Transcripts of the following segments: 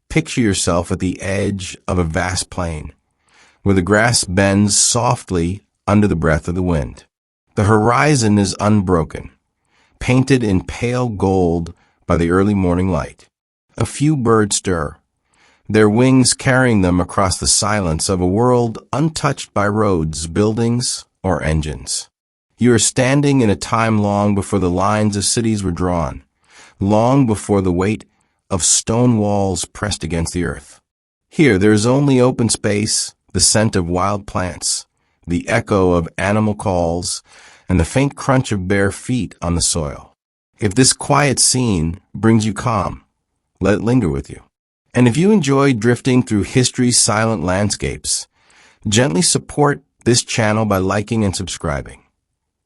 Picture yourself at the edge of a vast plain, where the grass bends softly under the breath of the wind. The horizon is unbroken, painted in pale gold by the early morning light. A few birds stir, their wings carrying them across the silence of a world untouched by roads, buildings, or engines. You are standing in a time long before the lines of cities were drawn, long before the weight of stone walls pressed against the earth. Here there is only open space, the scent of wild plants, the echo of animal calls, and the faint crunch of bare feet on the soil. If this quiet scene brings you calm, let it linger with you. And if you enjoy drifting through history's silent landscapes, gently support this channel by liking and subscribing,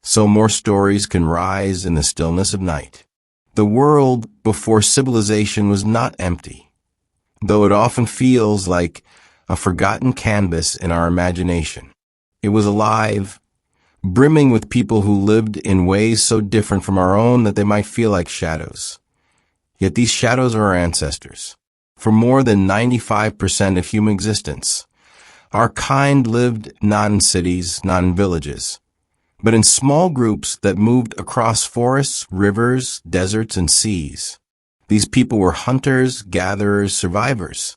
so more stories can rise in the stillness of night. The world before civilization was not empty, though it often feels like a forgotten canvas in our imagination. It was alive, brimming with people who lived in ways so different from our own that they might feel like shadows. Yet these shadows are our ancestors. For more than 95% of human existence, our kind lived not in cities, not in villages, but in small groups that moved across forests, rivers, deserts, and seas. These people were hunters, gatherers, survivors.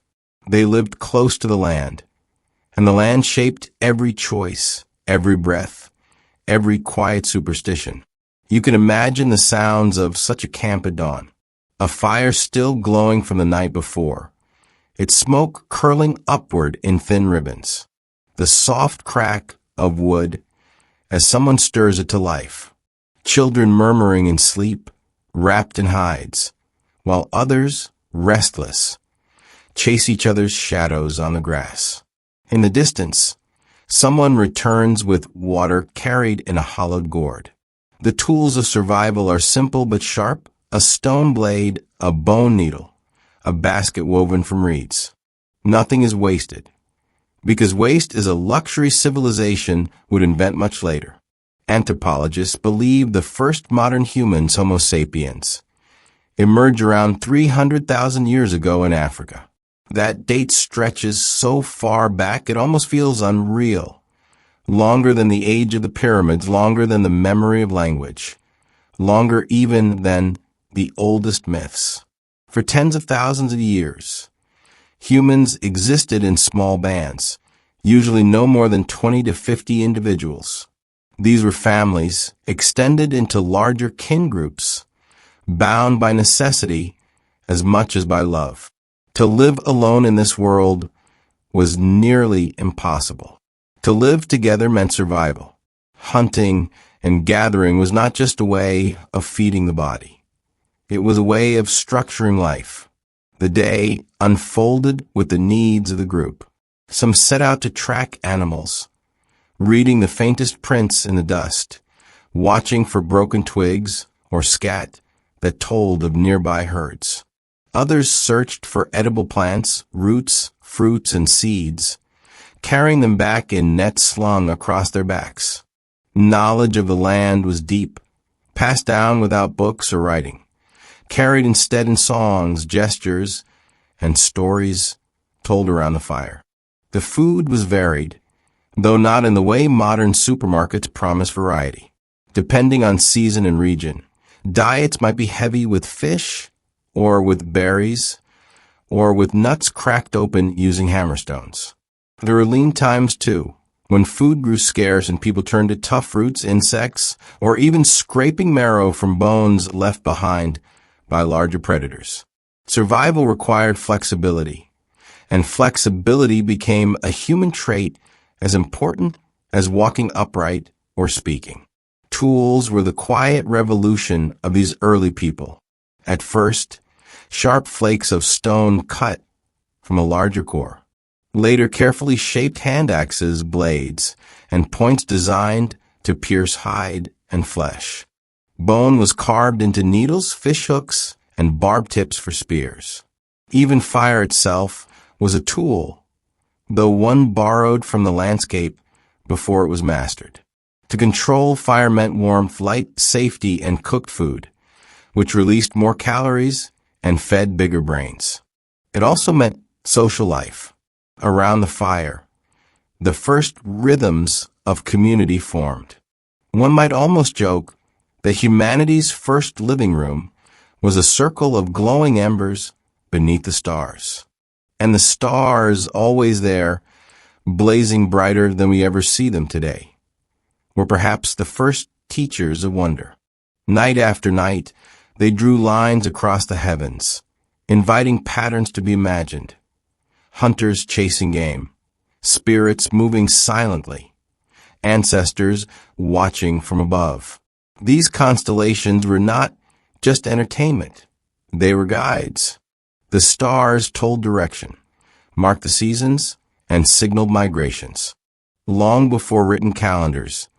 They lived close to the land, and the land shaped every choice, every breath, every quiet superstition. You can imagine the sounds of such a camp at dawn. A fire still glowing from the night before, its smoke curling upward in thin ribbons. The soft crack of wood as someone stirs it to life. Children murmuring in sleep, wrapped in hides, while others, restless, chase each other's shadows on the grass. In the distance, someone returns with water carried in a hollowed gourd. The tools of survival are simple but sharp: a stone blade, a bone needle, a basket woven from reeds. Nothing is wasted, because waste is a luxury civilization would invent much later. Anthropologists believe the first modern humans, Homo sapiens, emerged around 300,000 years ago in Africa. That date stretches so far back it almost feels unreal. Longer than the age of the pyramids, longer than the memory of language, longer even than the oldest myths. For tens of thousands of years, humans existed in small bands, usually no more than 20 to 50 individuals. These were families extended into larger kin groups, bound by necessity as much as by love. To live alone in this world was nearly impossible. To live together meant survival. Hunting and gathering was not just a way of feeding the body. It was a way of structuring life. The day unfolded with the needs of the group. Some set out to track animals, reading the faintest prints in the dust, watching for broken twigs or scat that told of nearby herds. Others searched for edible plants, roots, fruits, and seeds, carrying them back in nets slung across their backs. Knowledge of the land was deep, passed down without books or writing, carried instead in songs, gestures, and stories told around the fire. The food was varied, though not in the way modern supermarkets promise variety. Depending on season and region, diets might be heavy with fish, or with berries, or with nuts cracked open using hammerstones. There were lean times, too, when food grew scarce and people turned to tough roots, insects, or even scraping marrow from bones left behind by larger predators. Survival required flexibility, and flexibility became a human trait as important as walking upright or speaking. Tools were the quiet revolution of these early people. At first, sharp flakes of stone cut from a larger core. Later, carefully shaped hand axes, blades, and points designed to pierce hide and flesh. Bone was carved into needles, fish hooks, and barb tips for spears. Even fire itself was a tool, though one borrowed from the landscape before it was mastered. To control fire meant warmth, light, safety, and cooked food, which released more calories and fed bigger brains. It also meant social life. Around the fire, the first rhythms of community formed. One might almost joke that humanity's first living room was a circle of glowing embers beneath the stars. And the stars, always there, blazing brighter than we ever see them today, were perhaps the first teachers of wonder. Night after night, they drew lines across the heavens, inviting patterns to be imagined. Hunters chasing game, spirits moving silently, ancestors watching from above. These constellations were not just entertainment. They were guides. The stars told direction, marked the seasons, and signaled migrations. Long before written calendars,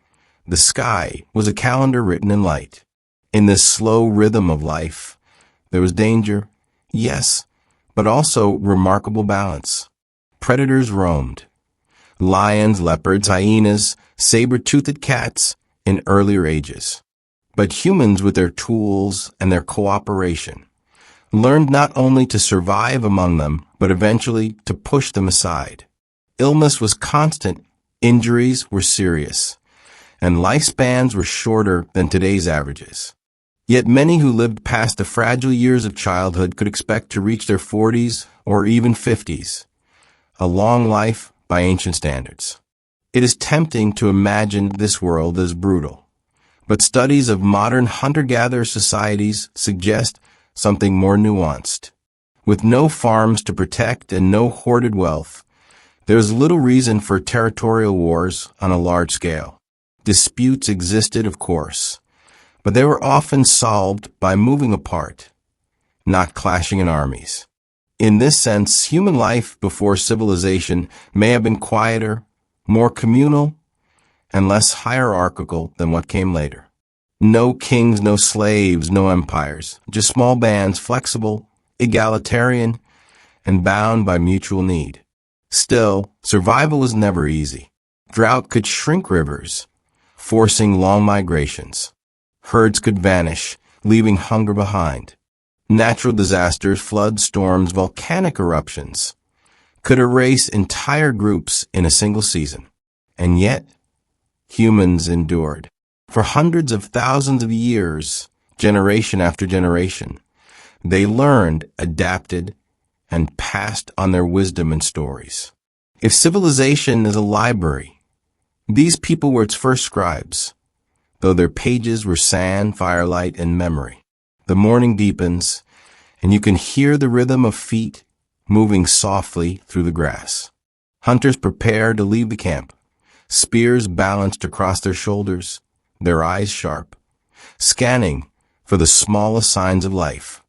the sky was a calendar written in light. In this slow rhythm of life, there was danger, yes, but also remarkable balance. Predators roamed. Lions, leopards, hyenas, saber-toothed cats in earlier ages. But humans, with their tools and their cooperation, learned not only to survive among them, but eventually to push them aside. Illness was constant, injuries were serious, and lifespans were shorter than today's averages. Yet many who lived past the fragile years of childhood could expect to reach their 40s or even 50s, a long life by ancient standards. It is tempting to imagine this world as brutal, but studies of modern hunter-gatherer societies suggest something more nuanced. With no farms to protect and no hoarded wealth, there is little reason for territorial wars on a large scale. Disputes existed, of course, but they were often solved by moving apart, not clashing in armies. In this sense, human life before civilization may have been quieter, more communal, and less hierarchical than what came later. No kings, no slaves, no empires, just small bands, flexible, egalitarian, and bound by mutual need. Still, survival was never easy. Drought could shrink rivers, forcing long migrations. Herds could vanish, leaving hunger behind. Natural disasters, floods, storms, volcanic eruptions could erase entire groups in a single season. And yet, humans endured. For hundreds of thousands of years, generation after generation, they learned, adapted, and passed on their wisdom and stories. If civilization is a library, these people were its first scribes, though their pages were sand, firelight, and memory. The morning deepens, and you can hear the rhythm of feet moving softly through the grass. Hunters prepare to leave the camp, spears balanced across their shoulders, their eyes sharp, scanning for the smallest signs of life.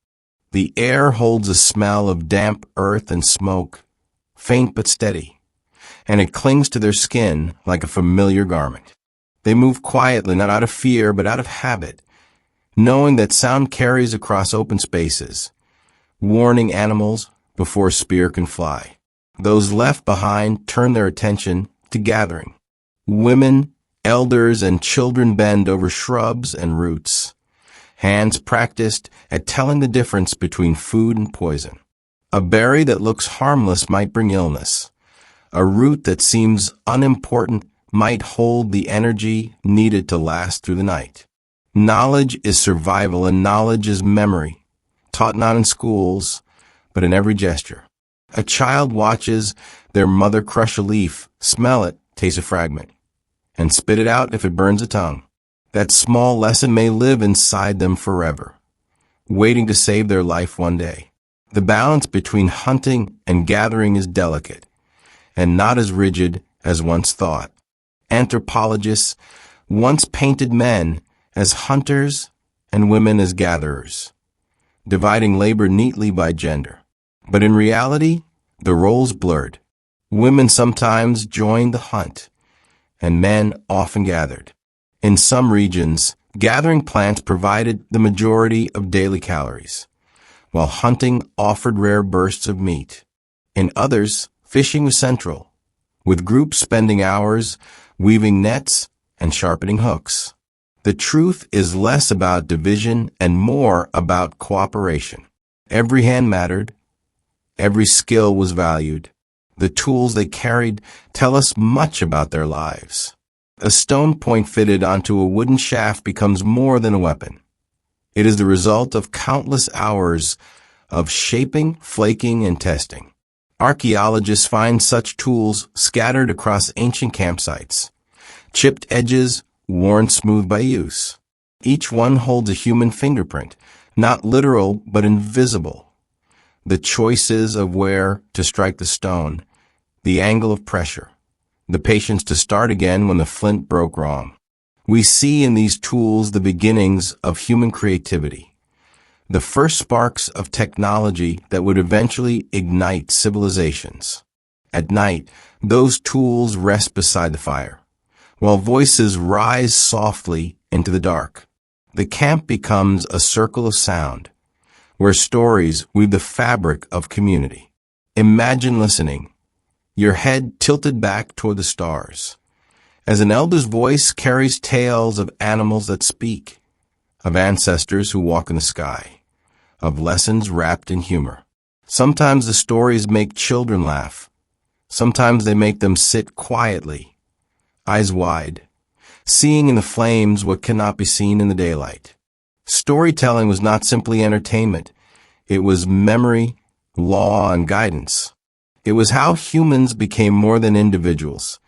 The air holds a smell of damp earth and smoke, faint but steady, and it clings to their skin like a familiar garment. They move quietly, not out of fear, but out of habit, knowing that sound carries across open spaces, warning animals before a spear can fly. Those left behind turn their attention to gathering. Women, elders, and children bend over shrubs and roots, hands practiced at telling the difference between food and poison. A berry that looks harmless might bring illness. A root that seems unimportant might hold the energy needed to last through the night. Knowledge is survival, and knowledge is memory, taught not in schools, but in every gesture. A child watches their mother crush a leaf, smell it, taste a fragment, and spit it out if it burns a tongue. That small lesson may live inside them forever, waiting to save their life one day. The balance between hunting and gathering is delicate, and not as rigid as once thought. Anthropologists once painted men as hunters and women as gatherers, dividing labor neatly by gender. But in reality, the roles blurred. Women sometimes joined the hunt, and men often gathered. In some regions, gathering plants provided the majority of daily calories, while hunting offered rare bursts of meat. In others, fishing was central, with groups spending hours weaving nets and sharpening hooks. The truth is less about division and more about cooperation. Every hand mattered, Every skill was valued. The tools they carried tell us much about their lives. A stone point fitted onto a wooden shaft becomes more than a weapon. It is the result of countless hours of shaping, flaking, and testing. Archaeologists find such tools scattered across ancient campsites, chipped edges worn smooth by use. Each one holds a human fingerprint, not literal but invisible. The choices of where to strike the stone, the angle of pressure, the patience to start again when the flint broke wrong. We see in these tools the beginnings of human creativity, the first sparks of technology that would eventually ignite civilizations. At night, those tools rest beside the fire, while voices rise softly into the dark. The camp becomes a circle of sound, where stories weave the fabric of community. Imagine listening, your head tilted back toward the stars, as an elder's voice carries tales of animals that speak, of ancestors who walk in the sky, of lessons wrapped in humor. Sometimes the stories make children laugh. Sometimes they make them sit quietly, eyes wide, seeing in the flames what cannot be seen in the daylight. Storytelling was not simply entertainment. It was memory, law, and guidance. It was how humans became more than individuals.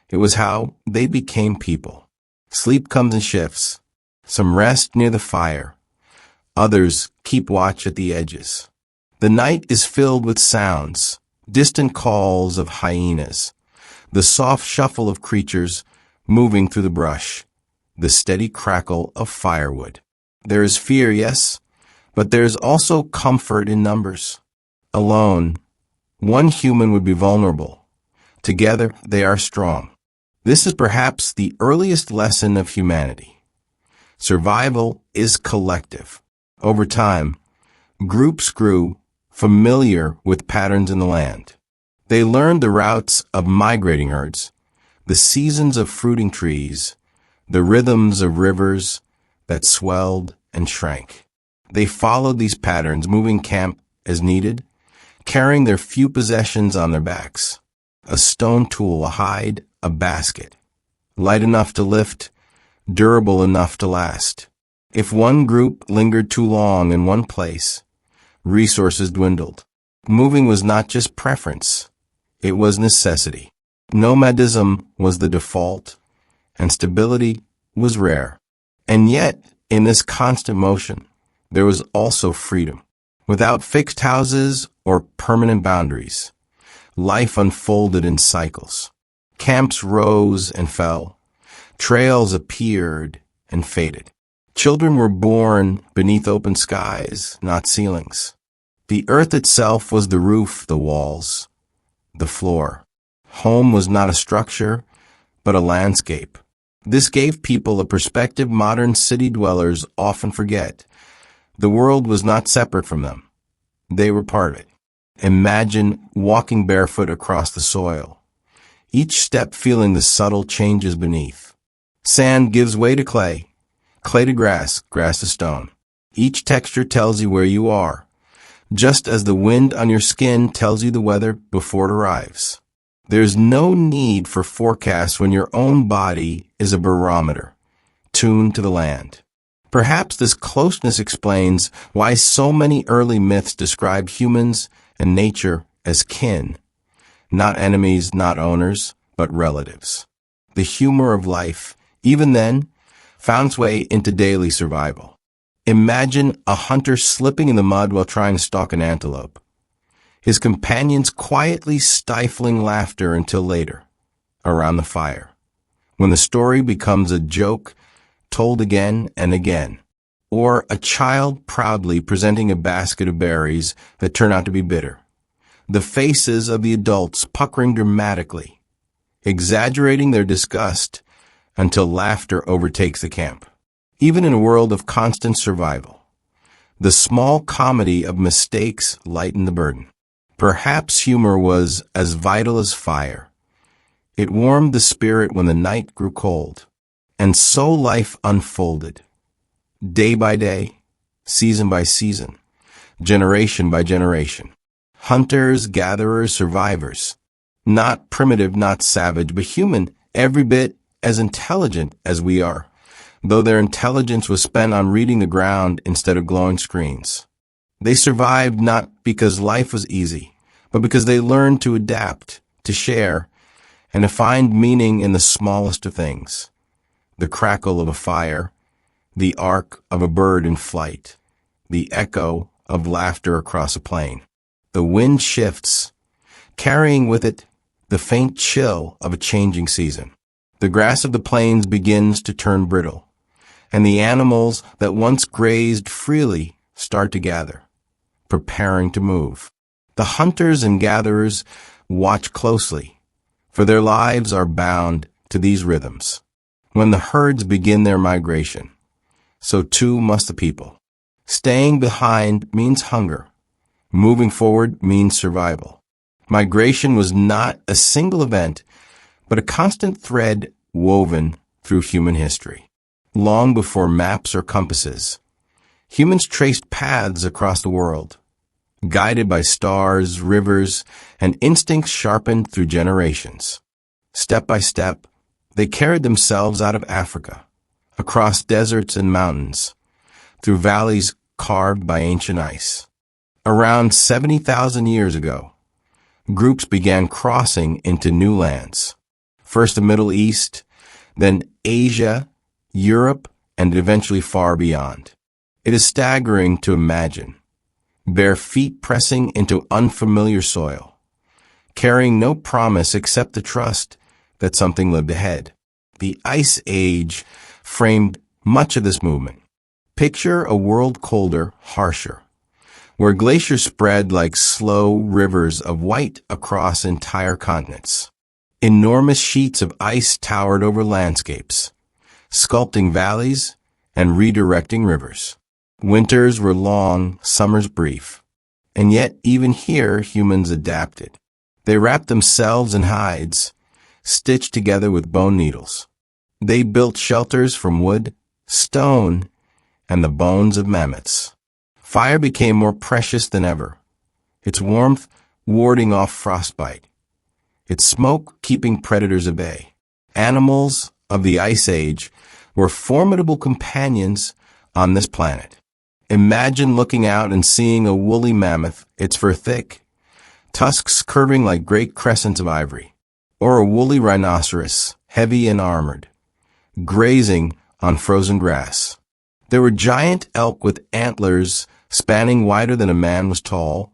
It was how they became people. Sleep comes in shifts. Some rest near the fire. Others keep watch at the edges. The night is filled with sounds, distant calls of hyenas, the soft shuffle of creatures moving through the brush, the steady crackle of firewood. There is fear, yes, but there is also comfort in numbers. Alone, one human would be vulnerable. Together, they are strong. This is perhaps the earliest lesson of humanity. Survival is collective. Over time, groups grew familiar with patterns in the land. They learned the routes of migrating herds, the seasons of fruiting trees, the rhythms of rivers that swelled and shrank. They followed these patterns, moving camp as needed, carrying their few possessions on their backs. A stone tool, a hide, a basket. Light enough to lift, durable enough to last. If one group lingered too long in one place, resources dwindled. Moving was not just preference, it was necessity. Nomadism was the default, and stability was rare. And yet, in this constant motion, there was also freedom. Without fixed houses or permanent boundaries, life unfolded in cycles. Camps rose and fell. Trails appeared and faded. Children were born beneath open skies, not ceilings. The earth itself was the roof, the walls, the floor. Home was not a structure, but a landscape. This gave people a perspective modern city dwellers often forget. The world was not separate from them. They were part of it. Imagine walking barefoot across the soil, each step feeling the subtle changes beneath. Sand gives way to clay, clay to grass, grass to stone. Each texture tells you where you are, just as the wind on your skin tells you the weather before it arrives. There's no need for forecasts when your own body is a barometer, tuned to the land. Perhaps this closeness explains why so many early myths describe humans and nature as kin, not enemies, not owners, but relatives. The humor of life, even then, found its way into daily survival. Imagine a hunter slipping in the mud while trying to stalk an antelope, his companions quietly stifling laughter until later, around the fire, when the story becomes a joke told again and again, or a child proudly presenting a basket of berries that turn out to be bitter. The faces of the adults puckering dramatically, exaggerating their disgust until laughter overtakes the camp. Even in a world of constant survival, the small comedy of mistakes lightened the burden. Perhaps humor was as vital as fire. It warmed the spirit when the night grew cold. And so life unfolded, day by day, season by season, generation by generation. Hunters, gatherers, survivors. Not primitive, not savage, but human, every bit as intelligent as we are, though their intelligence was spent on reading the ground instead of glowing screens. They survived not because life was easy, but because they learned to adapt, to share, and to find meaning in the smallest of things. The crackle of a fire, the arc of a bird in flight, the echo of laughter across a plain. The wind shifts, carrying with it the faint chill of a changing season. The grass of the plains begins to turn brittle, and the animals that once grazed freely start to gather, preparing to move. The hunters and gatherers watch closely, for their lives are bound to these rhythms. When the herds begin their migration, so too must the people. Staying behind means hunger. Moving forward means survival. Migration was not a single event, but a constant thread woven through human history. Long before maps or compasses, humans traced paths across the world, guided by stars, rivers, and instincts sharpened through generations. Step by step, they carried themselves out of Africa, across deserts and mountains, through valleys carved by ancient ice. Around 70,000 years ago, groups began crossing into new lands. First the Middle East, then Asia, Europe, and eventually far beyond. It is staggering to imagine. Bare feet pressing into unfamiliar soil, carrying no promise except the trust that something lived ahead. The Ice Age framed much of this movement. Picture a world colder, harsher, where glaciers spread like slow rivers of white across entire continents. Enormous sheets of ice towered over landscapes, sculpting valleys and redirecting rivers. Winters were long, summers brief. And yet, even here, humans adapted. They wrapped themselves in hides, stitched together with bone needles. They built shelters from wood, stone, and the bones of mammoths. Fire became more precious than ever, its warmth warding off frostbite, its smoke keeping predators at bay. Animals of the Ice Age were formidable companions on this planet. Imagine looking out and seeing a woolly mammoth, its fur thick, tusks curving like great crescents of ivory, or a woolly rhinoceros, heavy and armored, grazing on frozen grass. There were giant elk with antlers spanning wider than a man was tall,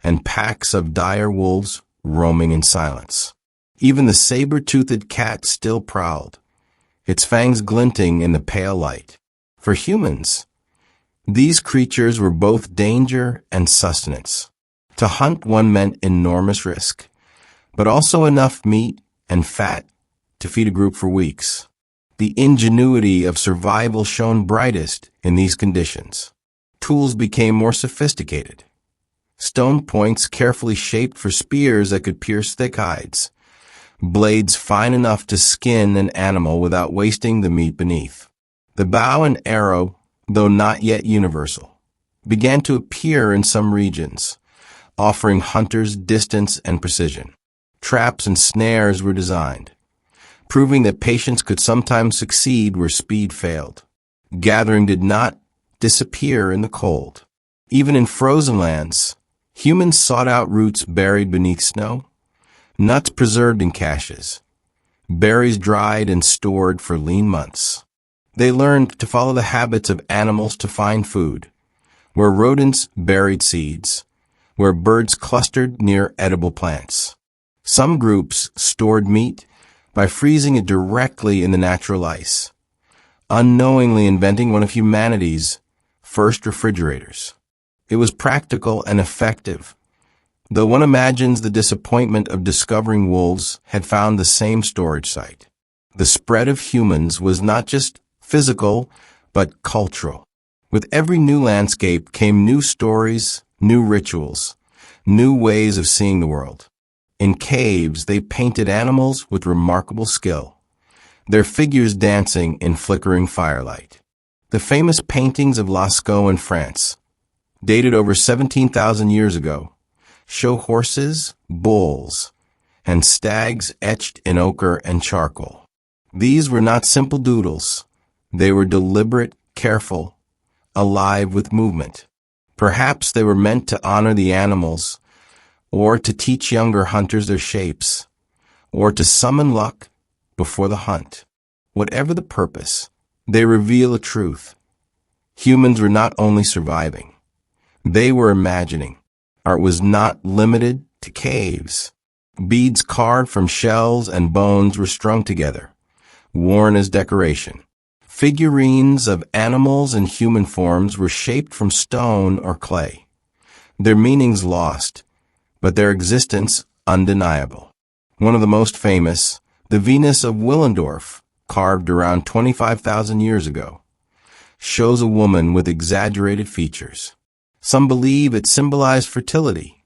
and packs of dire wolves roaming in silence. Even the saber-toothed cat still prowled, its fangs glinting in the pale light. For humans, these creatures were both danger and sustenance. To hunt one meant enormous risk, but also enough meat and fat to feed a group for weeks. The ingenuity of survival shone brightest in these conditions. Tools became more sophisticated. Stone points carefully shaped for spears that could pierce thick hides. Blades fine enough to skin an animal without wasting the meat beneath. The bow and arrow, though not yet universal, began to appear in some regions, offering hunters distance and precision. Traps and snares were designed, proving that patience could sometimes succeed where speed failed. Gathering did not disappear in the cold. Even in frozen lands, humans sought out roots buried beneath snow, nuts preserved in caches, berries dried and stored for lean months. They learned to follow the habits of animals to find food, where rodents buried seeds, where birds clustered near edible plants. Some groups stored meat by freezing it directly in the natural ice, unknowingly inventing one of humanity's first refrigerators. It was practical and effective, though one imagines the disappointment of discovering wolves had found the same storage site. The spread of humans was not just physical, but cultural. With every new landscape came new stories, new rituals, new ways of seeing the world. In caves, they painted animals with remarkable skill, their figures dancing in flickering firelight. The famous paintings of Lascaux in France, dated over 17,000 years ago, show horses, bulls, and stags etched in ochre and charcoal. These were not simple doodles. They were deliberate, careful, alive with movement. Perhaps they were meant to honor the animals, or to teach younger hunters their shapes, or to summon luck before the hunt. Whatever the purpose, they reveal a truth. Humans were not only surviving, they were imagining. Art was not limited to caves. Beads carved from shells and bones were strung together, worn as decoration. Figurines of animals and human forms were shaped from stone or clay. Their meanings lost, but their existence undeniable. One of the most famous, the Venus of Willendorf, carved around 25,000 years ago, shows a woman with exaggerated features. Some believe it symbolized fertility,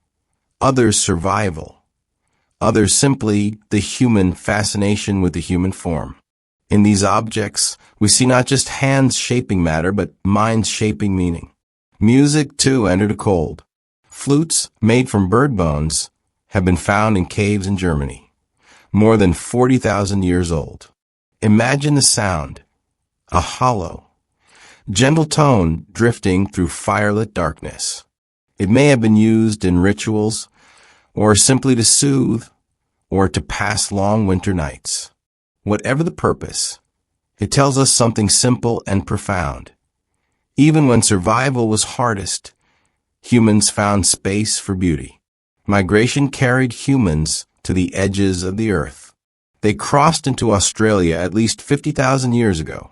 others survival, others simply the human fascination with the human form. In these objects, we see not just hands shaping matter, but minds shaping meaning. Music, too, entered a cold. Flutes made from bird bones have been found in caves in Germany, more than 40,000 years old. Imagine the sound, a hollow, gentle tone drifting through firelit darkness. It may have been used in rituals, or simply to soothe, or to pass long winter nights. Whatever the purpose, it tells us something simple and profound. Even when survival was hardest, humans found space for beauty. Migration carried humans to the edges of the earth. They crossed into Australia at least 50,000 years ago,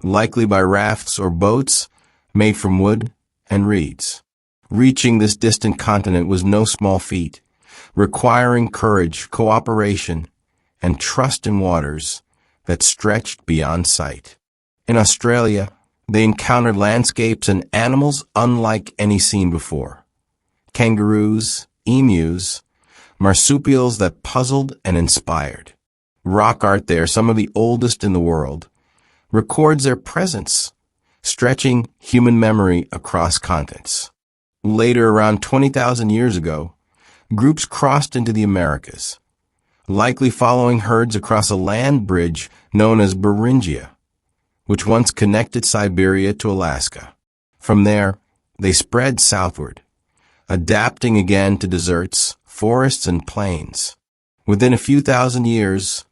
likely by rafts or boats made from wood and reeds. Reaching this distant continent was no small feat, requiring courage, cooperation, and trust in waters that stretched beyond sight. In Australia, they encountered landscapes and animals unlike any seen before. Kangaroos, emus, marsupials that puzzled and inspired. Rock art there, some of the oldest in the world, records their presence, stretching human memory across continents. Later, around 20,000 years ago, groups crossed into the Americas, likely following herds across a land bridge known as Beringia, which once connected Siberia to Alaska. From there, they spread southward, adapting again to deserts, forests, and plains. Within a few thousand years,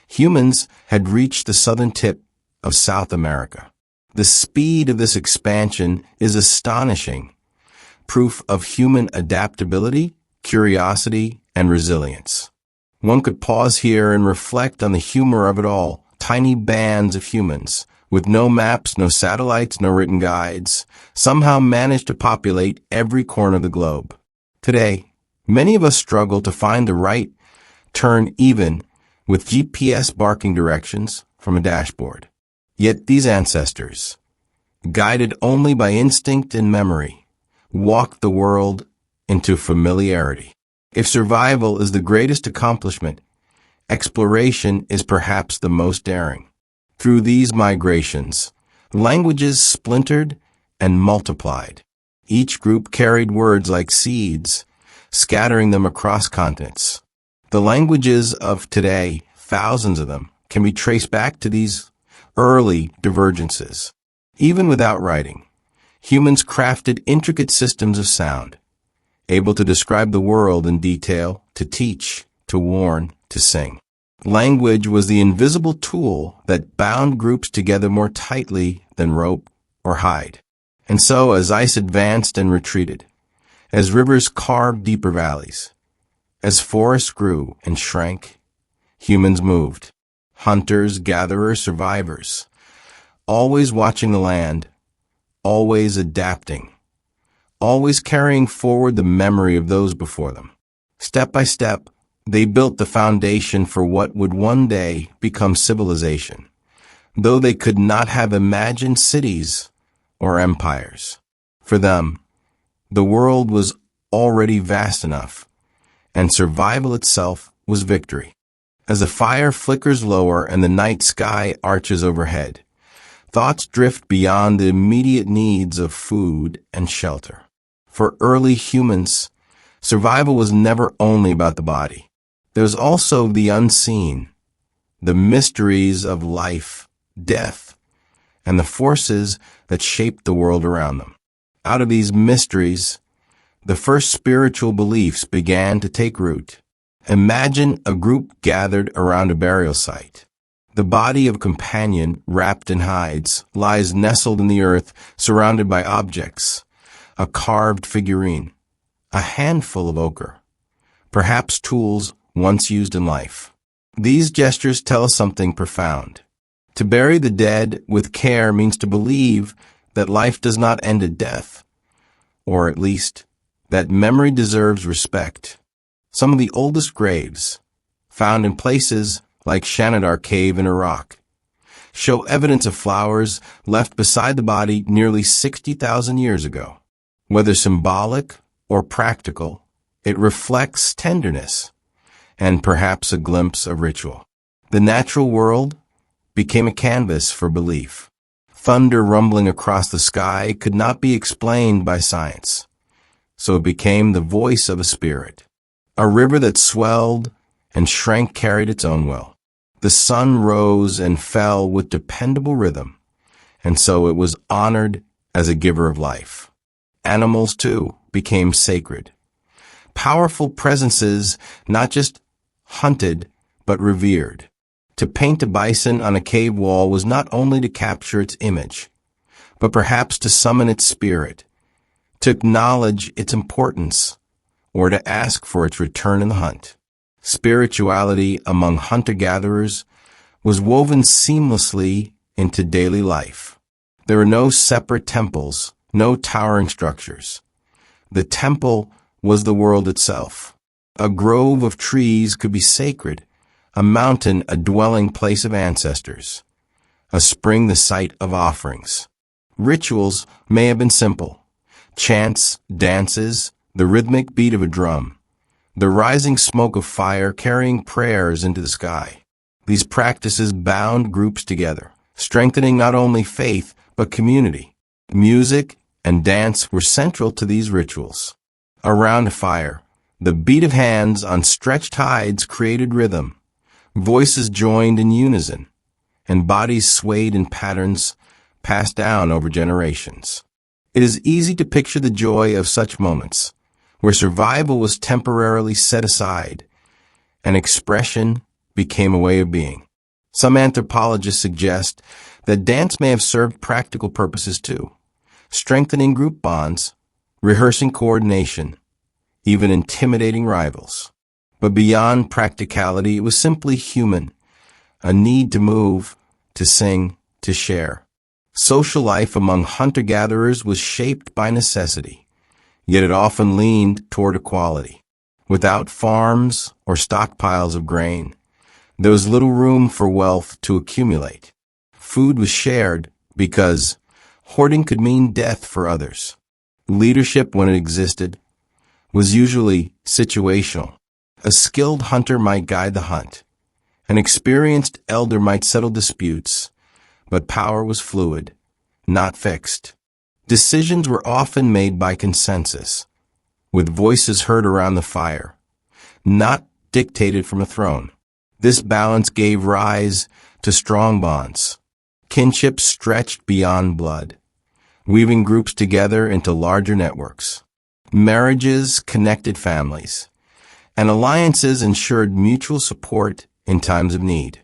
humans had reached the southern tip of South America. The speed of this expansion is astonishing, proof of human adaptability, curiosity, and resilience. One could pause here and reflect on the humor of it all. Tiny bands of humans, with no maps, no satellites, no written guides, somehow managed to populate every corner of the globe. Today, many of us struggle to find the right turn even with GPS barking directions from a dashboard. Yet these ancestors, guided only by instinct and memory, walked the world into familiarity. If survival is the greatest accomplishment, exploration is perhaps the most daring. Through these migrations, languages splintered and multiplied. Each group carried words like seeds, scattering them across continents. The languages of today, thousands of them, can be traced back to these early divergences. Even without writing, humans crafted intricate systems of sound, able to describe the world in detail, to teach, to warn, to sing. Language was the invisible tool that bound groups together more tightly than rope or hide. And so, as ice advanced and retreated, as rivers carved deeper valleys, as forests grew and shrank, humans moved. Hunters, gatherers, survivors, always watching the land, always adapting, always carrying forward the memory of those before them. Step by step, they built the foundation for what would one day become civilization, though they could not have imagined cities or empires. For them, the world was already vast enough, and survival itself was victory. As the fire flickers lower and the night sky arches overhead, thoughts drift beyond the immediate needs of food and shelter. For early humans, Survival was never only about the body. There was also the unseen, the mysteries of life, death, and the forces that shaped the world around them. Out of these mysteries, the first spiritual beliefs began to take root. Imagine a group gathered around a burial site. The body of a companion, wrapped in hides, lies nestled in the earth, surrounded by objects, a carved figurine, a handful of ochre, perhaps tools once used in life. These gestures tell us something profound. To bury the dead with care means to believe that life does not end at death, or at least that memory deserves respect. Some of the oldest graves, found in places like Shanidar Cave in Iraq, show evidence of flowers left beside the body nearly 60,000 years ago. Whether symbolic or practical, it reflects tenderness and perhaps a glimpse of ritual. The natural world became a canvas for belief. Thunder rumbling across the sky could not be explained by science, so it became the voice of a spirit. A river that swelled and shrank carried its own will. The sun rose and fell with dependable rhythm, and so it was honored as a giver of life. Animals, too, became sacred. Powerful presences not just hunted, but revered. To paint a bison on a cave wall was not only to capture its image, but perhaps to summon its spirit, to acknowledge its importance, or to ask for its return in the hunt. Spirituality among hunter-gatherers was woven seamlessly into daily life. There were no separate temples, no towering structures. The temple was the world itself. A grove of trees could be sacred, a mountain a dwelling place of ancestors, a spring the site of offerings. Rituals may have been simple: chants, dances, the rhythmic beat of a drum, the rising smoke of fire carrying prayers into the sky. These practices bound groups together, strengthening not only faith but community. Music and dance were central to these rituals. Around a fire, the beat of hands on stretched hides created rhythm. Voices joined in unison, and bodies swayed in patterns passed down over generations. It is easy to picture the joy of such moments, where survival was temporarily set aside and expression became a way of being. Some anthropologists suggest that dance may have served practical purposes too, strengthening group bonds, rehearsing coordination, even intimidating rivals. But beyond practicality, it was simply human, a need to move, to sing, to share. Social life among hunter-gatherers was shaped by necessity, yet it often leaned toward equality. Without farms or stockpiles of grain, there was little room for wealth to accumulate. Food was shared because hoarding could mean death for others. Leadership, when it existed, was usually situational. A skilled hunter might guide the hunt. An experienced elder might settle disputes, but power was fluid, not fixed. Decisions were often made by consensus, with voices heard around the fire, not dictated from a throne. This balance gave rise to strong bonds. Kinship stretched beyond blood, weaving groups together into larger networks. Marriages connected families, and alliances ensured mutual support in times of need.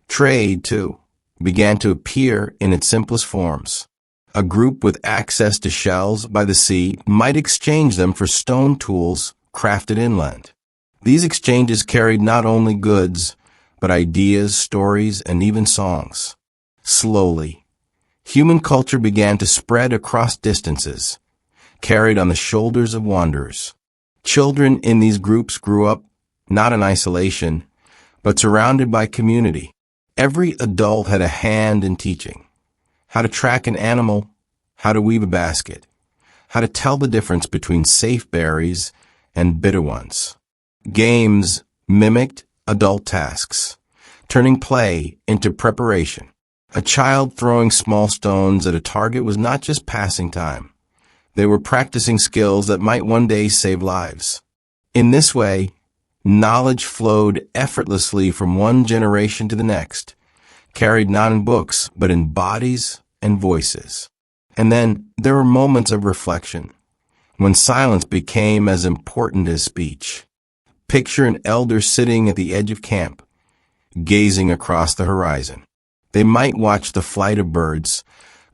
Trade, too, began to appear in its simplest forms. A group with access to shells by the sea might exchange them for stone tools crafted inland. These exchanges carried not only goods, but ideas, stories, and even songs. Slowly, human culture began to spread across distances, carried on the shoulders of wanderers. Children in these groups grew up not in isolation, but surrounded by community. Every adult had a hand in teaching how to track an animal, how to weave a basket, how to tell the difference between safe berries and bitter ones. Games mimicked adult tasks, turning play into preparation. A child throwing small stones at a target was not just passing time. They were practicing skills that might one day save lives. In this way, knowledge flowed effortlessly from one generation to the next, carried not in books, but in bodies and voices. And then there were moments of reflection, when silence became as important as speech. Picture an elder sitting at the edge of camp, gazing across the horizon. They might watch the flight of birds,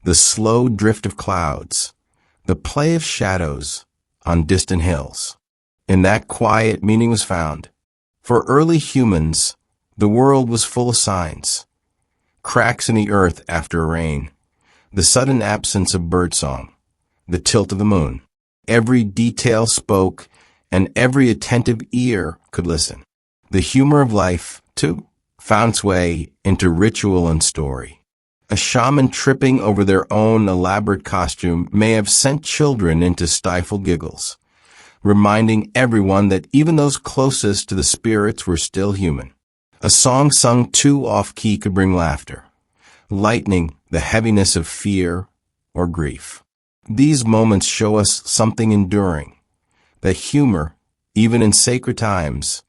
the slow drift of clouds, the play of shadows on distant hills. In that quiet, meaning was found. For early humans, the world was full of signs. Cracks in the earth after a rain, the sudden absence of birdsong, the tilt of the moon. Every detail spoke, and every attentive ear could listen. The humor of life, too, found its way into ritual and story. A shaman tripping over their own elaborate costume may have sent children into stifled giggles, reminding everyone that even those closest to the spirits were still human. A song sung too off-key could bring laughter, lightening the heaviness of fear or grief. These moments show us something enduring, that humor, even in sacred times,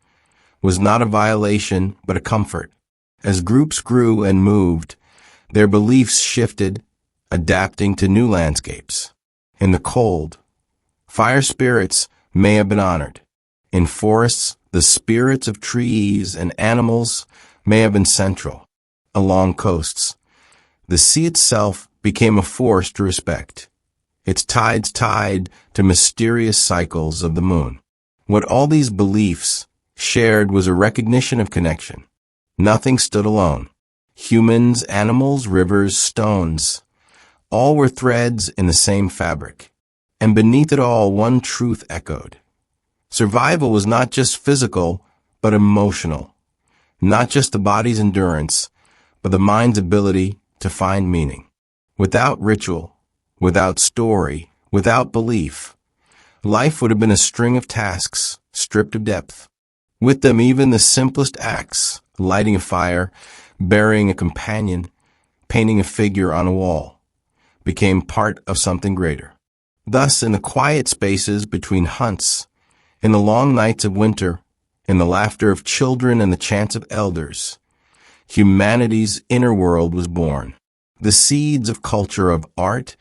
was not a violation but a comfort. As groups grew and moved, their beliefs shifted, adapting to new landscapes. In the cold, fire spirits may have been honored. In forests, the spirits of trees and animals may have been central. Along coasts, the sea itself became a force to respect, its tides tied to mysterious cycles of the moon. What all these beliefs shared was a recognition of connection. Nothing stood alone. Humans, animals, rivers, stones, all were threads in the same fabric. And beneath it all, one truth echoed. Survival was not just physical, but emotional. Not just the body's endurance, but the mind's ability to find meaning. Without ritual, without story, without belief, life would have been a string of tasks, stripped of depth. With them, even the simplest acts, lighting a fire, burying a companion, painting a figure on a wall, became part of something greater. Thus, in the quiet spaces between hunts, in the long nights of winter, in the laughter of children and the chants of elders, humanity's inner world was born. The seeds of culture, of art,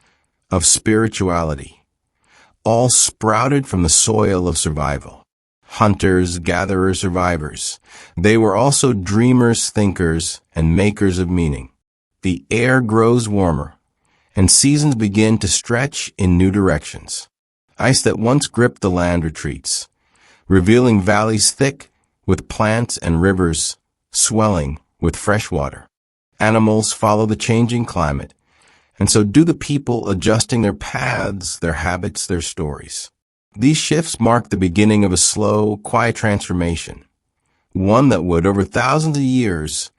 of spirituality, all sprouted from the soil of survival. Hunters, gatherers, survivors. They were also dreamers, thinkers, and makers of meaning. The air grows warmer, and seasons begin to stretch in new directions. Ice that once gripped the land retreats, revealing valleys thick with plants and rivers swelling with fresh water. Animals follow the changing climate, and so do the people, adjusting their paths, their habits, their stories. These shifts mark the beginning of a slow, quiet transformation, one that would, over thousands of years,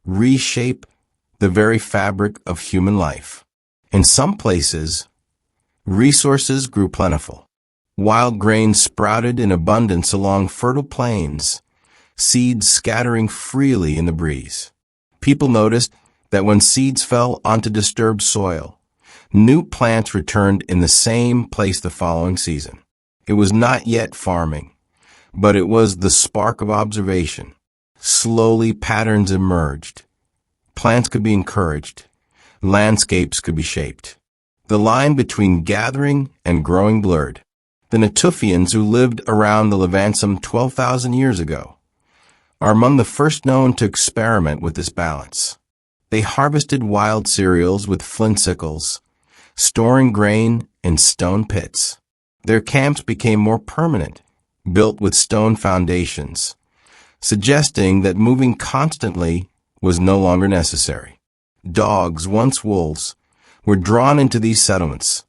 reshape the very fabric of human life. In some places, resources grew plentiful. Wild grain sprouted in abundance along fertile plains, seeds scattering freely in the breeze. People noticed that when seeds fell onto disturbed soil, new plants returned in the same place the following season. It was not yet farming, but it was the spark of observation. Slowly, patterns emerged. Plants could be encouraged. Landscapes could be shaped. The line between gathering and growing blurred. The Natufians, who lived around the Levantum 12,000 years ago, are among the first known to experiment with this balance. They harvested wild cereals with flint sickles, storing grain in stone pits. Their camps became more permanent, built with stone foundations, suggesting that moving constantly was no longer necessary. Dogs, once wolves, were drawn into these settlements,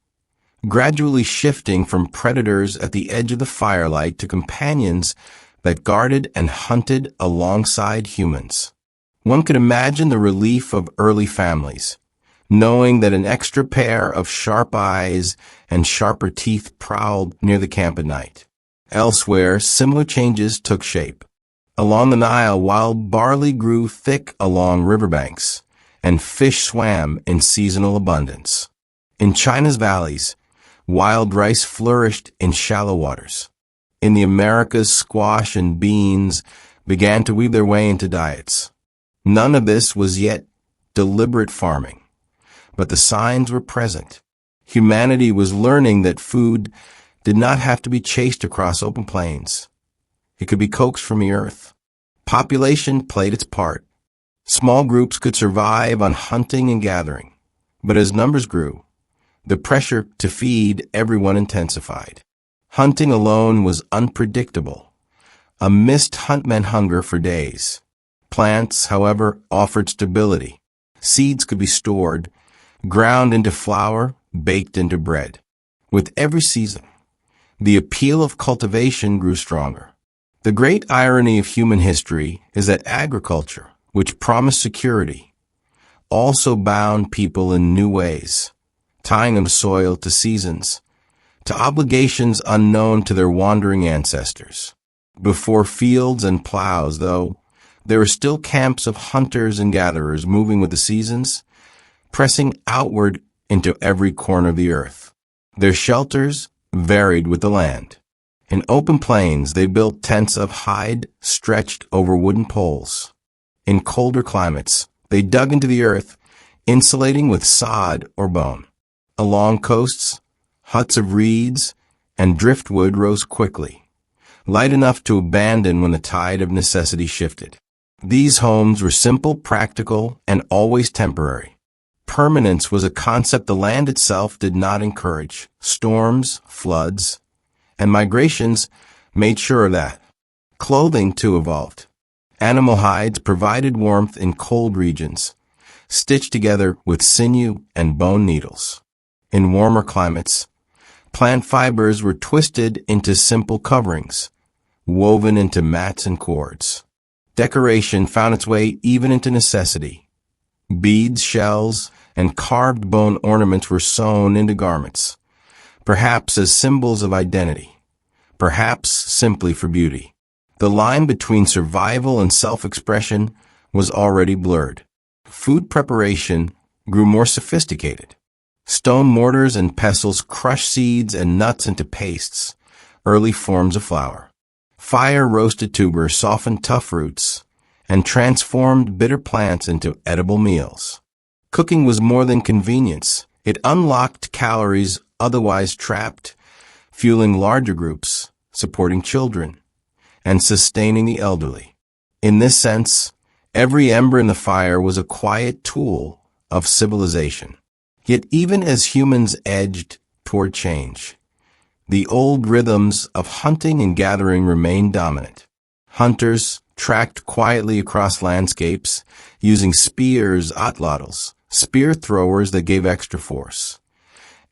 gradually shifting from predators at the edge of the firelight to companions that guarded and hunted alongside humans. One could imagine the relief of early families, knowing that an extra pair of sharp eyes and sharper teeth prowled near the camp at night. Elsewhere, similar changes took shape. Along the Nile, wild barley grew thick along riverbanks, and fish swam in seasonal abundance. In China's valleys, wild rice flourished in shallow waters. In the Americas, squash and beans began to weave their way into diets. None of this was yet deliberate farming, but the signs were present. Humanity was learning that food did not have to be chased across open plains. It could be coaxed from the earth. Population played its part. Small groups could survive on hunting and gathering. But as numbers grew, the pressure to feed everyone intensified. Hunting alone was unpredictable. A missed hunt meant hunger for days. Plants, however, offered stability. Seeds could be stored, ground into flour, baked into bread. With every season, the appeal of cultivation grew stronger. The great irony of human history is that agriculture, which promised security, also bound people in new ways, tying them to soil, to seasons, to obligations unknown to their wandering ancestors. Before fields and plows, though, there were still camps of hunters and gatherers moving with the seasons, pressing outward into every corner of the earth. Their shelters varied with the land. In open plains, they built tents of hide stretched over wooden poles. In colder climates, they dug into the earth, insulating with sod or bone. Along coasts, huts of reeds and driftwood rose quickly, light enough to abandon when the tide of necessity shifted. These homes were simple, practical, and always temporary. Permanence was a concept the land itself did not encourage. Storms, floods, and migrations made sure of that. Clothing, too, evolved. Animal hides provided warmth in cold regions, stitched together with sinew and bone needles. In warmer climates, plant fibers were twisted into simple coverings, woven into mats and cords. Decoration found its way even into necessity. Beads, shells, and carved bone ornaments were sewn into garments, perhaps as symbols of identity, perhaps simply for beauty. The line between survival and self-expression was already blurred. Food preparation grew more sophisticated. Stone mortars and pestles crushed seeds and nuts into pastes, early forms of flour. Fire roasted tubers softened tough roots and transformed bitter plants into edible meals. Cooking was more than convenience. It unlocked calories otherwise trapped, fueling larger groups, supporting children, and sustaining the elderly. In this sense, every ember in the fire was a quiet tool of civilization. Yet even as humans edged toward change, the old rhythms of hunting and gathering remained dominant. Hunters tracked quietly across landscapes, using spears, atlatls, spear throwers that gave extra force,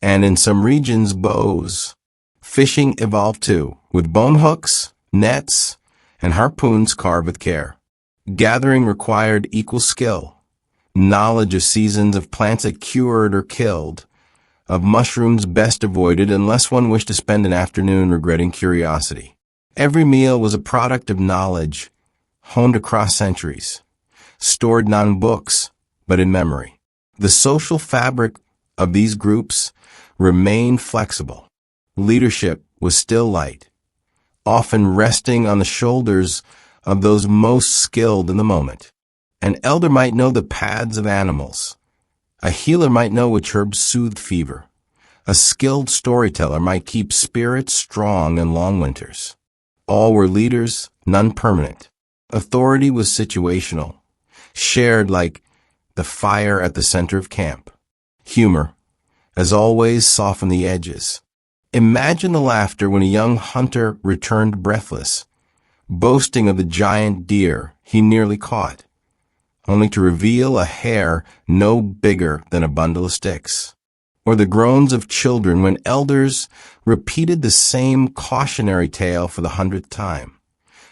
and in some regions, bows. Fishing evolved too, with bone hooks, nets, and harpoons carved with care. Gathering required equal skill, knowledge of seasons, of plants that cured or killed, of mushrooms best avoided unless one wished to spend an afternoon regretting curiosity. Every meal was a product of knowledge, honed across centuries, stored not in books, but in memory. The social fabric of these groups remained flexible. Leadership was still light, often resting on the shoulders of those most skilled in the moment. An elder might know the paths of animals. A healer might know which herbs soothed fever. A skilled storyteller might keep spirits strong in long winters. All were leaders, none permanent. Authority was situational, shared like the fire at the center of camp. Humor, as always, softened the edges. Imagine the laughter when a young hunter returned breathless, boasting of the giant deer he nearly caught, only to reveal a hare no bigger than a bundle of sticks. Or the groans of children when elders repeated the same cautionary tale for the 100th time,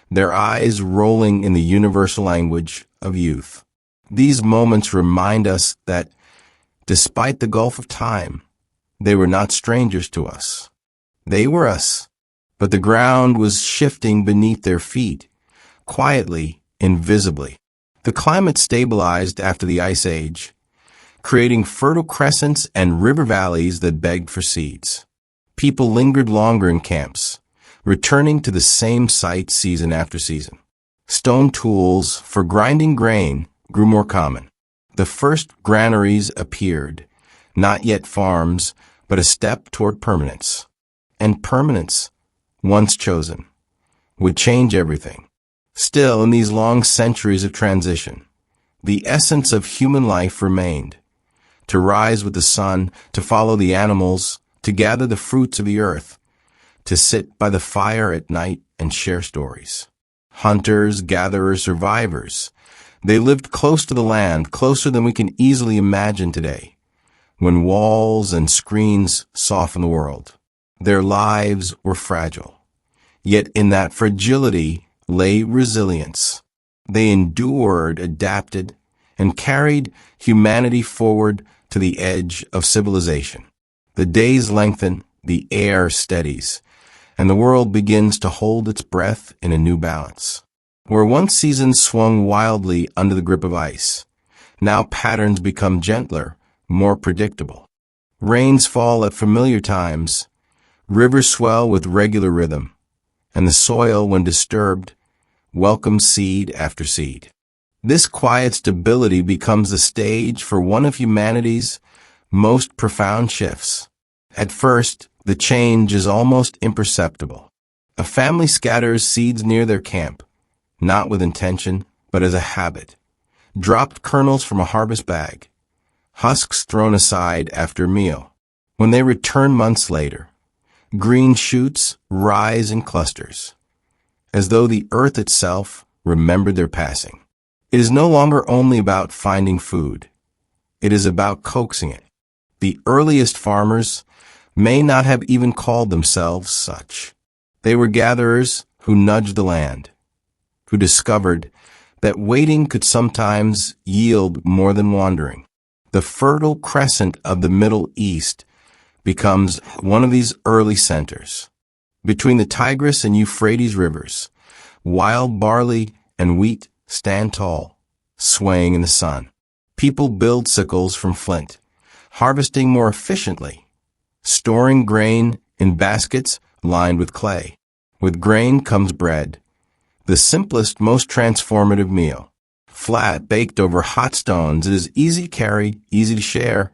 their eyes rolling in the universal language of youth. These moments remind us that, despite the gulf of time, they were not strangers to us. They were us, but the ground was shifting beneath their feet, quietly, invisibly. The climate stabilized after the Ice Age, creating fertile crescents and river valleys that begged for seeds. People lingered longer in camps, returning to the same site season after season. Stone tools for grinding grain grew more common. The first granaries appeared, not yet farms, but a step toward permanence. And permanence, once chosen, would change everything. Still, in these long centuries of transition, the essence of human life remained. To rise with the sun, to follow the animals, to gather the fruits of the earth, to sit by the fire at night and share stories. Hunters, gatherers, survivors. They lived close to the land, closer than we can easily imagine today, when walls and screens soften the world. Their lives were fragile. Yet in that fragility lay resilience. They endured, adapted, and carried humanity forward to the edge of civilization. The days lengthen, the air steadies, and the world begins to hold its breath in a new balance. Where once seasons swung wildly under the grip of ice, now patterns become gentler, more predictable. Rains fall at familiar times, rivers swell with regular rhythm, and the soil, when disturbed, welcomes seed after seed. This quiet stability becomes the stage for one of humanity's most profound shifts. At first, the change is almost imperceptible. A family scatters seeds near their camp, not with intention, but as a habit. Dropped kernels from a harvest bag, husks thrown aside after a meal. When they return months later, green shoots rise in clusters, as though the earth itself remembered their passing. It is no longer only about finding food. It is about coaxing it. The earliest farmers may not have even called themselves such. They were gatherers who nudged the land, who discovered that waiting could sometimes yield more than wandering. The Fertile Crescent of the Middle East becomes one of these early centers. Between the Tigris and Euphrates rivers, wild barley and wheat stand tall, swaying in the sun. People build sickles from flint, harvesting more efficiently, storing grain in baskets lined with clay. With grain comes bread, the simplest, most transformative meal. Flat, baked over hot stones, it is easy to carry, easy to share,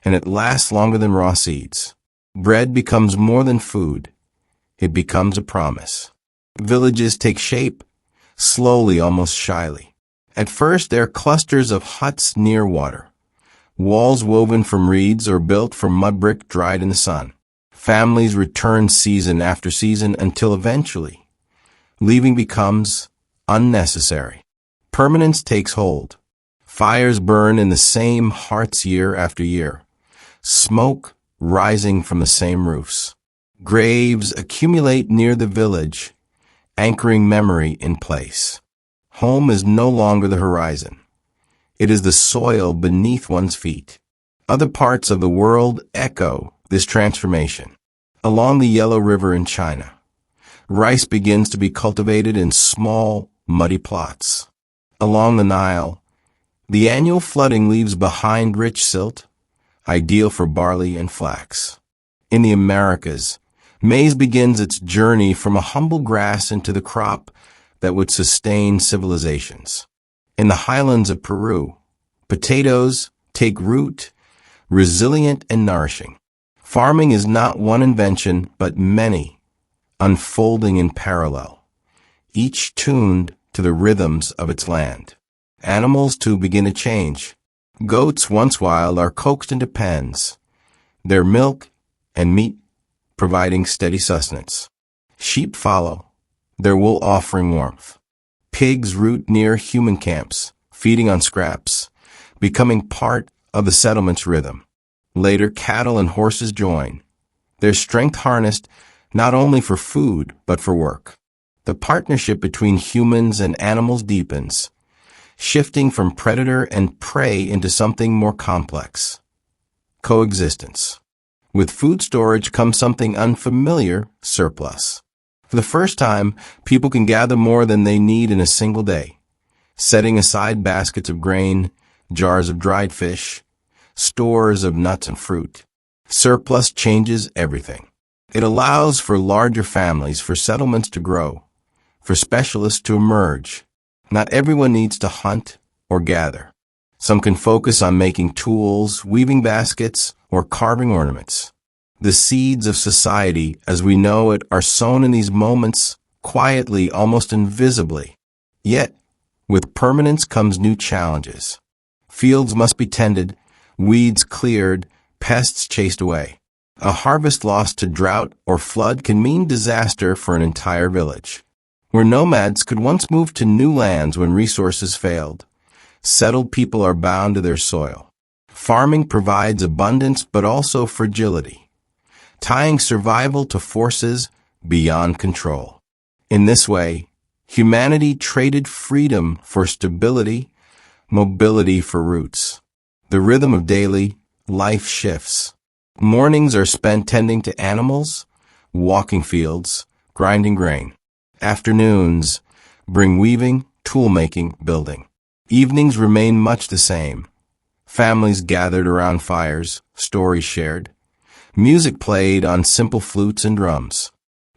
and it lasts longer than raw seeds. Bread becomes more than food. It becomes a promise. Villages take shape, slowly, almost shyly. At first, they are clusters of huts near water, walls woven from reeds or built from mud brick dried in the sun. Families return season after season until eventually, leaving becomes unnecessary. Permanence takes hold. Fires burn in the same hearths year after year, smoke rising from the same roofs. Graves accumulate near the village, anchoring memory in place. Home is no longer the horizon. It is the soil beneath one's feet. Other parts of the world echo this transformation. Along the Yellow River in China, rice begins to be cultivated in small, muddy plots. Along the Nile, the annual flooding leaves behind rich silt, ideal for barley and flax. In the Americas, maize begins its journey from a humble grass into the crop that would sustain civilizations. In the highlands of Peru, potatoes take root, resilient and nourishing. Farming is not one invention, but many, unfolding in parallel, each tuned to the rhythms of its land. Animals, too, begin to change. Goats, once wild, are coaxed into pens, their milk and meat providing steady sustenance. Sheep follow, their wool offering warmth. Pigs root near human camps, feeding on scraps, becoming part of the settlement's rhythm. Later, cattle and horses join, their strength harnessed not only for food, but for work. The partnership between humans and animals deepens, shifting from predator and prey into something more complex. Coexistence. With food storage comes something unfamiliar, surplus. For the first time, people can gather more than they need in a single day, setting aside baskets of grain, jars of dried fish, stores of nuts and fruit. Surplus changes everything. It allows for larger families, for settlements to grow, for specialists to emerge. Not everyone needs to hunt or gather. Some can focus on making tools, weaving baskets, or carving ornaments. The seeds of society, as we know it, are sown in these moments, quietly, almost invisibly. Yet, with permanence comes new challenges. Fields must be tended, weeds cleared, pests chased away. A harvest lost to drought or flood can mean disaster for an entire village. Where nomads could once move to new lands when resources failed, settled people are bound to their soil. Farming provides abundance but also fragility, tying survival to forces beyond control. In this way, humanity traded freedom for stability, mobility for roots. The rhythm of daily life shifts. Mornings are spent tending to animals, walking fields, grinding grain. Afternoons bring weaving, tool-making, building. Evenings remain much the same. Families gathered around fires, stories shared. Music played on simple flutes and drums.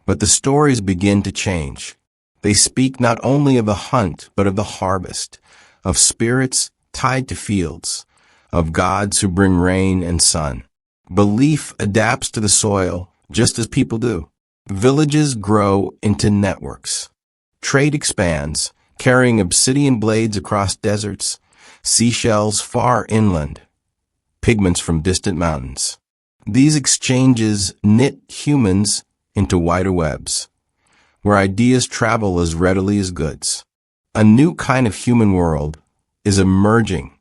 But the stories begin to change. They speak not only of the hunt, but of the harvest, of spirits tied to fields, of gods who bring rain and sun. Belief adapts to the soil, just as people do. Villages grow into networks. Trade expands, carrying obsidian blades across deserts, seashells far inland, pigments from distant mountains. These exchanges knit humans into wider webs, where ideas travel as readily as goods. A new kind of human world is emerging,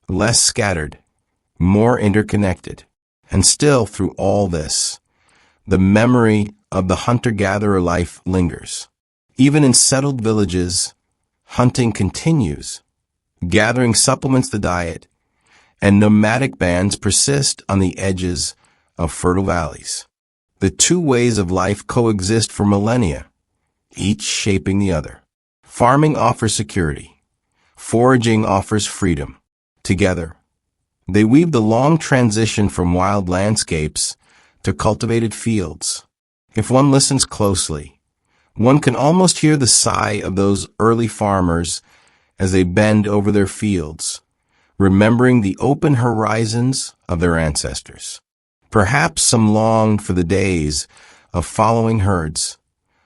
less scattered, more interconnected. And still, through all this, the memory of the hunter-gatherer life lingers. Even in settled villages, hunting continues. Gathering supplements the diet, and nomadic bands persist on the edges of fertile valleys. The two ways of life coexist for millennia, each shaping the other. Farming offers security. Foraging offers freedom. Together, they weave the long transition from wild landscapes to cultivated fields. If one listens closely, one can almost hear the sigh of those early farmers as they bend over their fields, remembering the open horizons of their ancestors. Perhaps some longed for the days of following herds,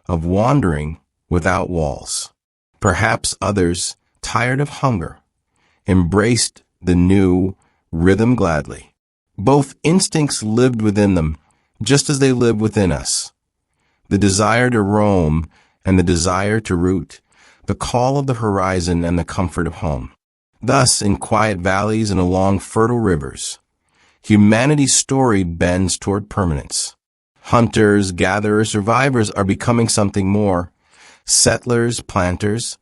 of wandering without walls. Perhaps others, tired of hunger, embraced the new rhythm gladly. Both instincts lived within them, just as they live within us. The desire to roam and the desire to root, the call of the horizon and the comfort of home. Thus, in quiet valleys and along fertile rivers, humanity's story bends toward permanence. Hunters, gatherers, survivors are becoming something more. Settlers, planters,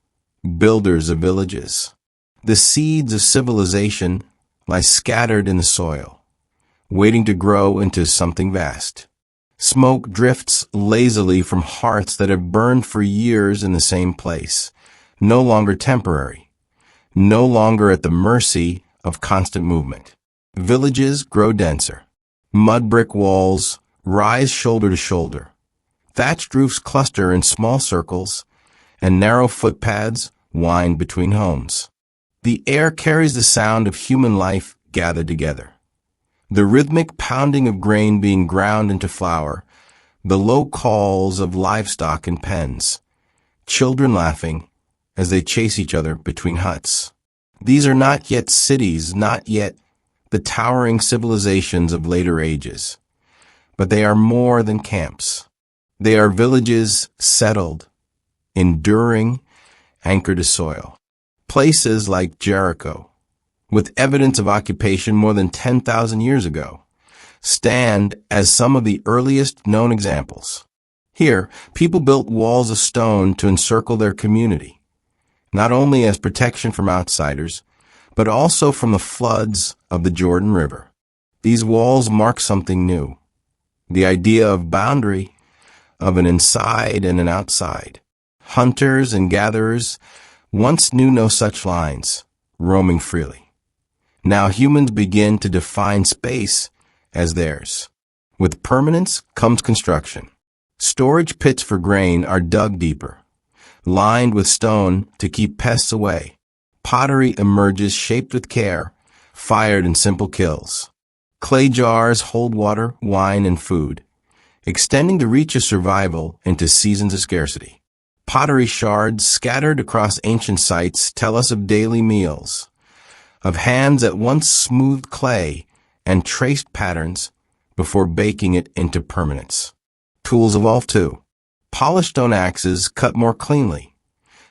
builders of villages. The seeds of civilization lie scattered in the soil, waiting to grow into something vast. Smoke drifts lazily from hearths that have burned for years in the same place, no longer temporary, no longer at the mercy of constant movement. Villages grow denser. Mud brick walls rise shoulder to shoulder. Thatched roofs cluster in small circles, and narrow footpaths wind between homes. The air carries the sound of human life gathered together. The rhythmic pounding of grain being ground into flour, the low calls of livestock in pens, children laughing as they chase each other between huts. These are not yet cities, not yet the towering civilizations of later ages, but they are more than camps. They are villages settled, enduring, anchored to soil. Places like Jericho, with evidence of occupation more than 10,000 years ago, stand as some of the earliest known examples. Here, people built walls of stone to encircle their community, not only as protection from outsiders, but also from the floods of the Jordan River. These walls mark something new, the idea of boundary, of an inside and an outside. Hunters and gatherers once knew no such lines, roaming freely. Now humans begin to define space as theirs. With permanence comes construction. Storage pits for grain are dug deeper, lined with stone to keep pests away. Pottery emerges shaped with care, fired in simple kills. Clay jars hold water, wine, and food, extending the reach of survival into seasons of scarcity. Pottery shards scattered across ancient sites tell us of daily meals, of hands that once smoothed clay and traced patterns before baking it into permanence. Tools evolve too. Polished stone axes cut more cleanly,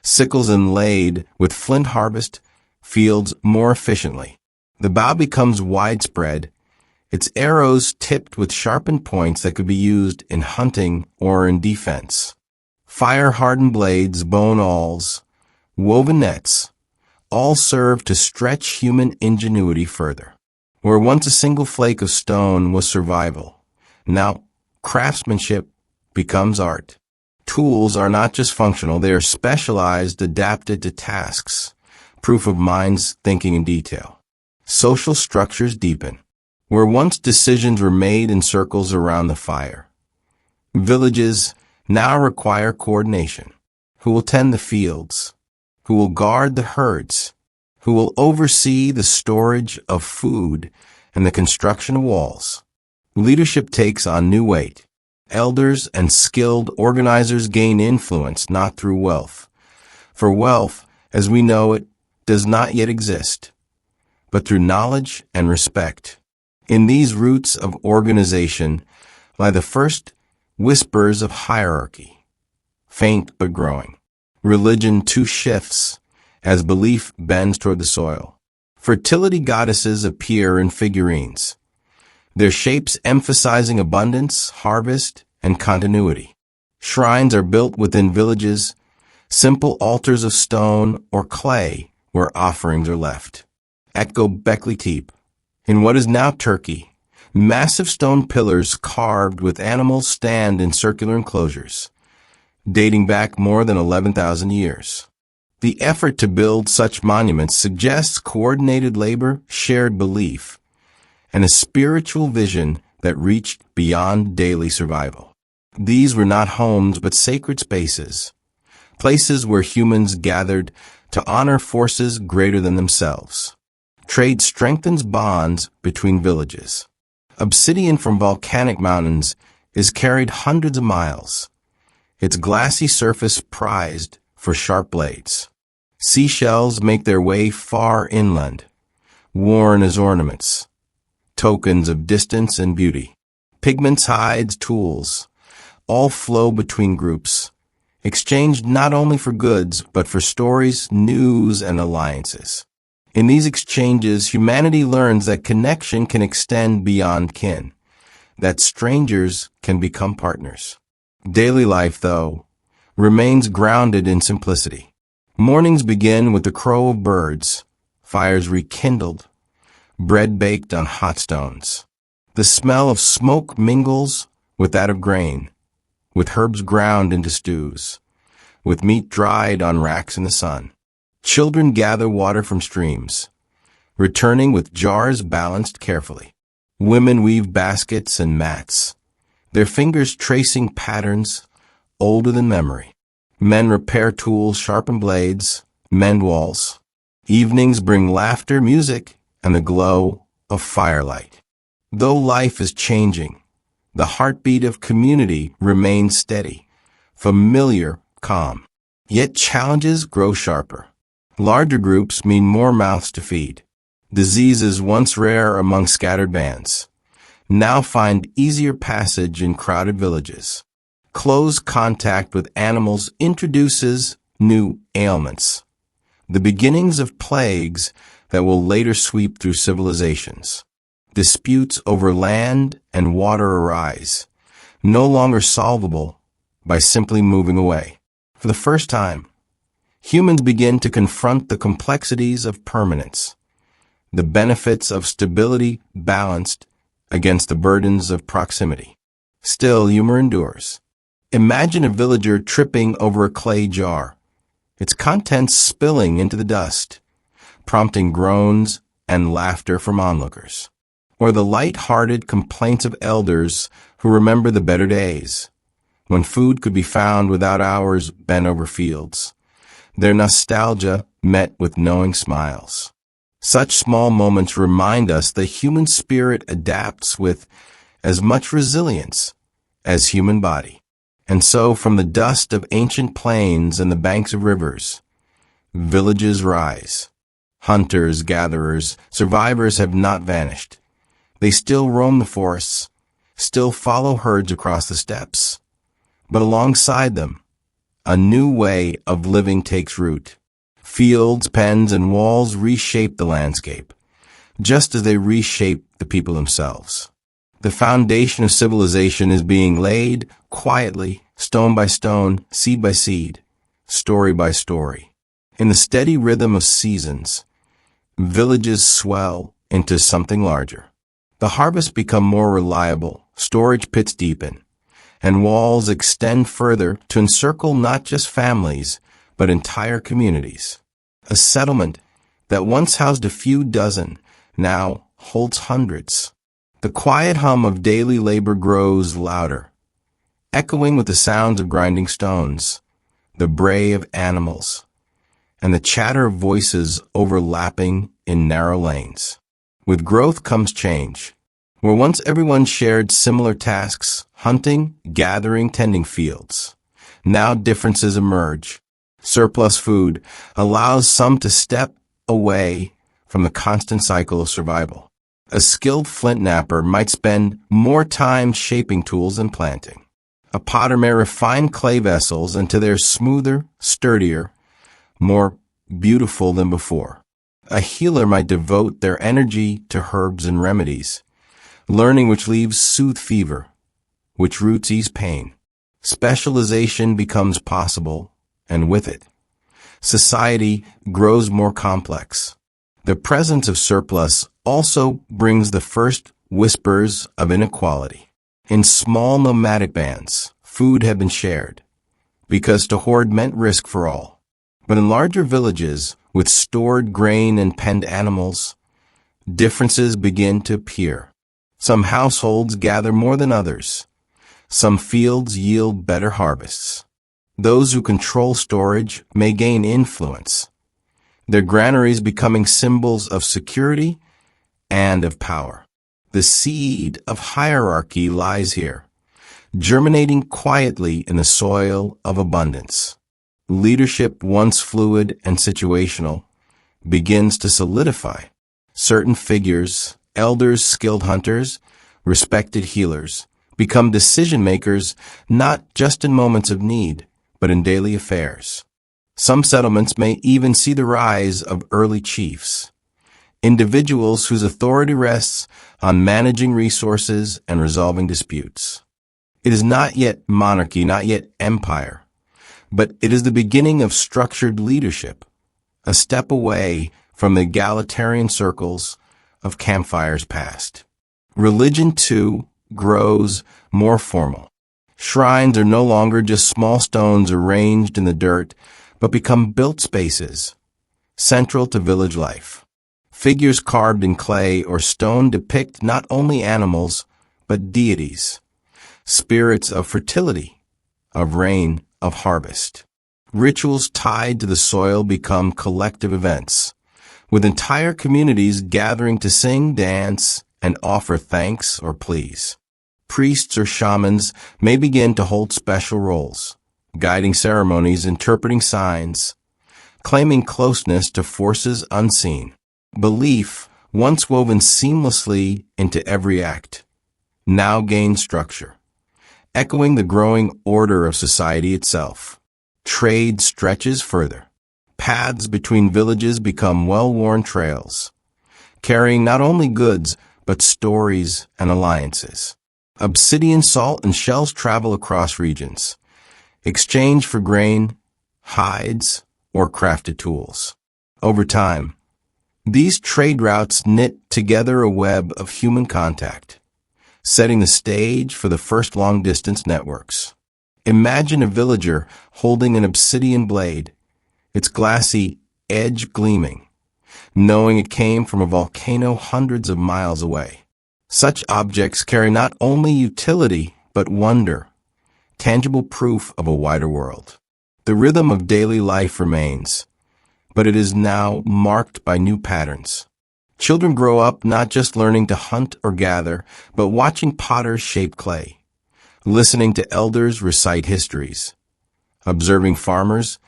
sickles inlaid with flint harvest fields more efficiently. The bow becomes widespread, its arrows tipped with sharpened points that could be used in hunting or in defense. Fire-hardened blades, bone awls, woven nets, all serve to stretch human ingenuity further. Where once a single flake of stone was survival, now craftsmanship becomes art. Tools are not just functional, they are specialized, adapted to tasks, proof of minds thinking in detail. Social structures deepen. Where once decisions were made in circles around the fire, villages now require coordination. Who will tend the fields? Who will guard the herds? Who will oversee the storage of food and the construction of walls? Leadership takes on new weight. Elders and skilled organizers gain influence not through wealth. For wealth, as we know it, does not yet exist, but through knowledge and respect. In these roots of organization lie the first whispers of hierarchy, faint but growing. Religion too shifts as belief bends toward the soil. Fertility goddesses appear in figurines, their shapes emphasizing abundance, harvest, and continuity. Shrines are built within villages, simple altars of stone or clay where offerings are left. At Göbekli Tepe, in what is now Turkey, massive stone pillars carved with animals stand in circular enclosures, dating back more than 11,000 years. The effort to build such monuments suggests coordinated labor, shared belief, and a spiritual vision that reached beyond daily survival. These were not homes but sacred spaces, places where humans gathered to honor forces greater than themselves. Trade strengthens bonds between villages. Obsidian from volcanic mountains is carried hundreds of miles, its glassy surface prized for sharp blades. Seashells make their way far inland, worn as ornaments, tokens of distance and beauty. Pigments, hides, tools, all flow between groups, exchanged not only for goods, but for stories, news, and alliances. In these exchanges, humanity learns that connection can extend beyond kin, that strangers can become partners. Daily life, though, remains grounded in simplicity. Mornings begin with the crow of birds, fires rekindled, bread baked on hot stones. The smell of smoke mingles with that of grain, with herbs ground into stews, with meat dried on racks in the sun. Children gather water from streams, returning with jars balanced carefully. Women weave baskets and mats, their fingers tracing patterns older than memory. Men repair tools, sharpen blades, mend walls. Evenings bring laughter, music, and the glow of firelight. Though life is changing, the heartbeat of community remains steady, familiar, calm. Yet challenges grow sharper. Larger groups mean more mouths to feed. Diseases once rare among scattered bands now find easier passage in crowded villages. Close contact with animals introduces new ailments, the beginnings of plagues that will later sweep through civilizations. Disputes over land and water arise, no longer solvable by simply moving away. For the first time, humans begin to confront the complexities of permanence, the benefits of stability balanced against the burdens of proximity. Still, humor endures. Imagine a villager tripping over a clay jar, its contents spilling into the dust, prompting groans and laughter from onlookers. or the light-hearted complaints of elders who remember the better days, when food could be found without hours bent over fields, their nostalgia met with knowing smiles. Such small moments remind us the human spirit adapts with as much resilience as human body. And so, from the dust of ancient plains and the banks of rivers, villages rise. Hunters, gatherers, survivors have not vanished. They still roam the forests, still follow herds across the steppes. But alongside them, a new way of living takes root. Fields, pens, and walls reshape the landscape, just as they reshape the people themselves. The foundation of civilization is being laid quietly, stone by stone, seed by seed, story by story. In the steady rhythm of seasons, villages swell into something larger. The harvests become more reliable, storage pits deepen, and walls extend further to encircle not just families, but entire communities. A settlement that once housed a few dozen now holds hundreds. The quiet hum of daily labor grows louder, echoing with the sounds of grinding stones, the bray of animals, and the chatter of voices overlapping in narrow lanes. With growth comes change. Where once everyone shared similar tasks, hunting, gathering, tending fields, now differences emerge. Surplus food allows some to step away from the constant cycle of survival. A skilled flint knapper might spend more time shaping tools than planting. A potter may refine clay vessels until they're smoother, sturdier, more beautiful than before. A healer might devote their energy to herbs and remedies, learning which leaves soothe fever, which roots ease pain. Specialization becomes possible, and with it, society grows more complex. The presence of surplus also brings the first whispers of inequality. In small nomadic bands, food had been shared, because to hoard meant risk for all. But in larger villages, with stored grain and penned animals, differences begin to appear. Some households gather more than others. Some fields yield better harvests. Those who control storage may gain influence, their granaries becoming symbols of security and of power. The seed of hierarchy lies here, germinating quietly in the soil of abundance. Leadership, once fluid and situational, begins to solidify. Certain figures, elders, skilled hunters, respected healers, become decision-makers not just in moments of need, but in daily affairs. Some settlements may even see the rise of early chiefs, individuals whose authority rests on managing resources and resolving disputes. It is not yet monarchy, not yet empire, but it is the beginning of structured leadership, a step away from the egalitarian circles of campfires past. Religion, too, grows more formal. Shrines are no longer just small stones arranged in the dirt, but become built spaces, central to village life. Figures carved in clay or stone depict not only animals, but deities, spirits of fertility, of rain, of harvest. Rituals tied to the soil become collective events, with entire communities gathering to sing, dance, and offer thanks or pleas. Priests or shamans may begin to hold special roles, guiding ceremonies, interpreting signs, claiming closeness to forces unseen. Belief, once woven seamlessly into every act, now gains structure, echoing the growing order of society itself. Trade stretches further. Paths between villages become well-worn trails, carrying not only goods, but stories and alliances. Obsidian, salt, and shells travel across regions, exchange for grain, hides, or crafted tools. Over time, these trade routes knit together a web of human contact, setting the stage for the first long-distance networks. Imagine a villager holding an obsidian blade, its glassy edge gleaming, knowing it came from a volcano hundreds of miles away. Such objects carry not only utility, but wonder, tangible proof of a wider world. The rhythm of daily life remains, but it is now marked by new patterns. Children grow up not just learning to hunt or gather, but watching potters shape clay, listening to elders recite histories, observing farmers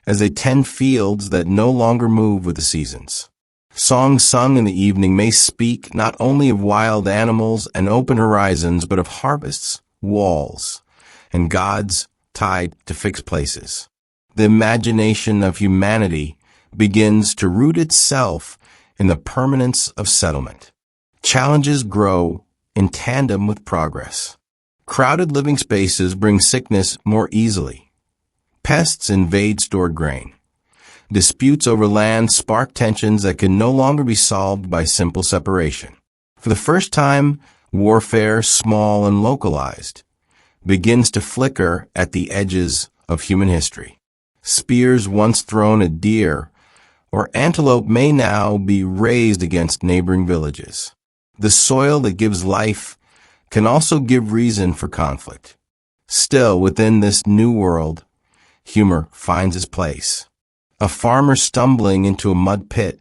as they tend fields that no longer move with the seasons. Songs sung in the evening may speak not only of wild animals and open horizons, but of harvests, walls, and gods tied to fixed places. The imagination of humanity begins to root itself in the permanence of settlement. Challenges grow in tandem with progress. Crowded living spaces bring sickness more easily. Pests invade stored grain. Disputes over land spark tensions that can no longer be solved by simple separation. For the first time, warfare, small and localized, begins to flicker at the edges of human history. Spears once thrown at deer or antelope may now be raised against neighboring villages. The soil that gives life can also give reason for conflict. Still, within this new world, humor finds its place. A farmer stumbling into a mud pit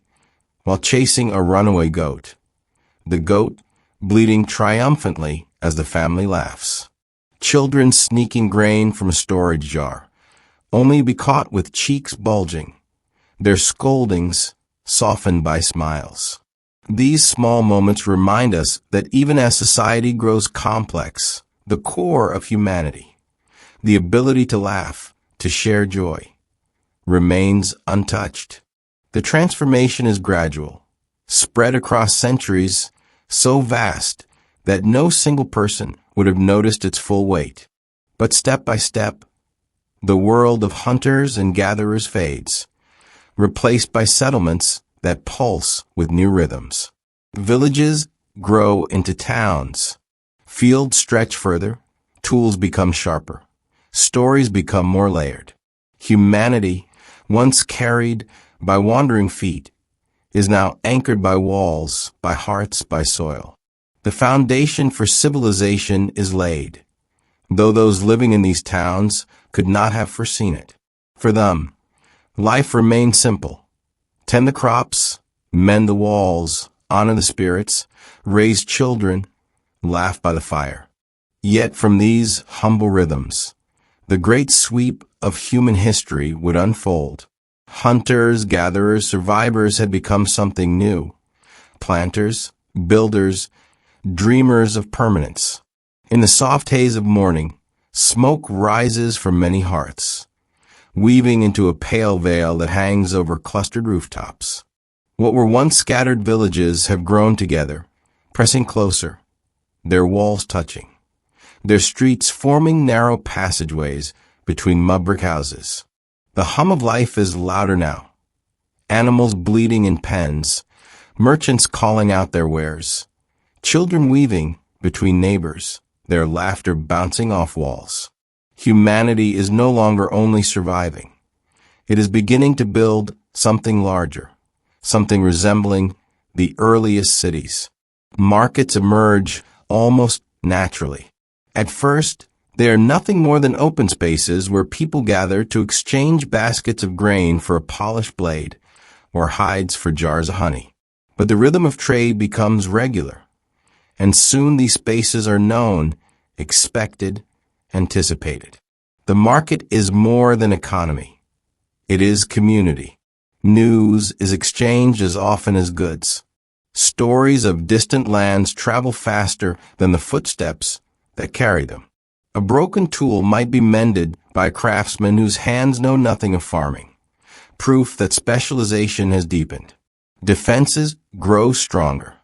while chasing a runaway goat. The goat bleating triumphantly as the family laughs. Children sneaking grain from a storage jar, only to be caught with cheeks bulging, their scoldings softened by smiles. These small moments remind us that even as society grows complex, the core of humanity, the ability to laugh, to share joy, remains untouched. The transformation is gradual, spread across centuries, so vast that no single person would have noticed its full weight. But step by step, the world of hunters and gatherers fades, replaced by settlements that pulse with new rhythms. Villages grow into towns. Fields stretch further. Tools become sharper. Stories become more layered. Humanity, once carried by wandering feet, is now anchored by walls, by hearts, by soil. The foundation for civilization is laid, though those living in these towns could not have foreseen it. For them, life remained simple. Tend the crops, mend the walls, honor the spirits, raise children, laugh by the fire. Yet from these humble rhythms, the great sweep of human history would unfold. Hunters, gatherers, survivors had become something new. Planters, builders, dreamers of permanence. In the soft haze of morning, smoke rises from many hearths, weaving into a pale veil that hangs over clustered rooftops. What were once scattered villages have grown together, pressing closer, their walls touching, their streets forming narrow passageways between mud-brick houses. The hum of life is louder now. Animals bleating in pens, merchants calling out their wares, children weaving between neighbors, their laughter bouncing off walls. Humanity is no longer only surviving. It is beginning to build something larger, something resembling the earliest cities. Markets emerge almost naturally. At first, they are nothing more than open spaces where people gather to exchange baskets of grain for a polished blade or hides for jars of honey. But the rhythm of trade becomes regular, and soon these spaces are known, expected, anticipated. The market is more than economy. It is community. News is exchanged as often as goods. Stories of distant lands travel faster than the footsteps that carry them. A broken tool might be mended by a craftsman whose hands know nothing of farming, proof that specialization has deepened. Defenses grow stronger.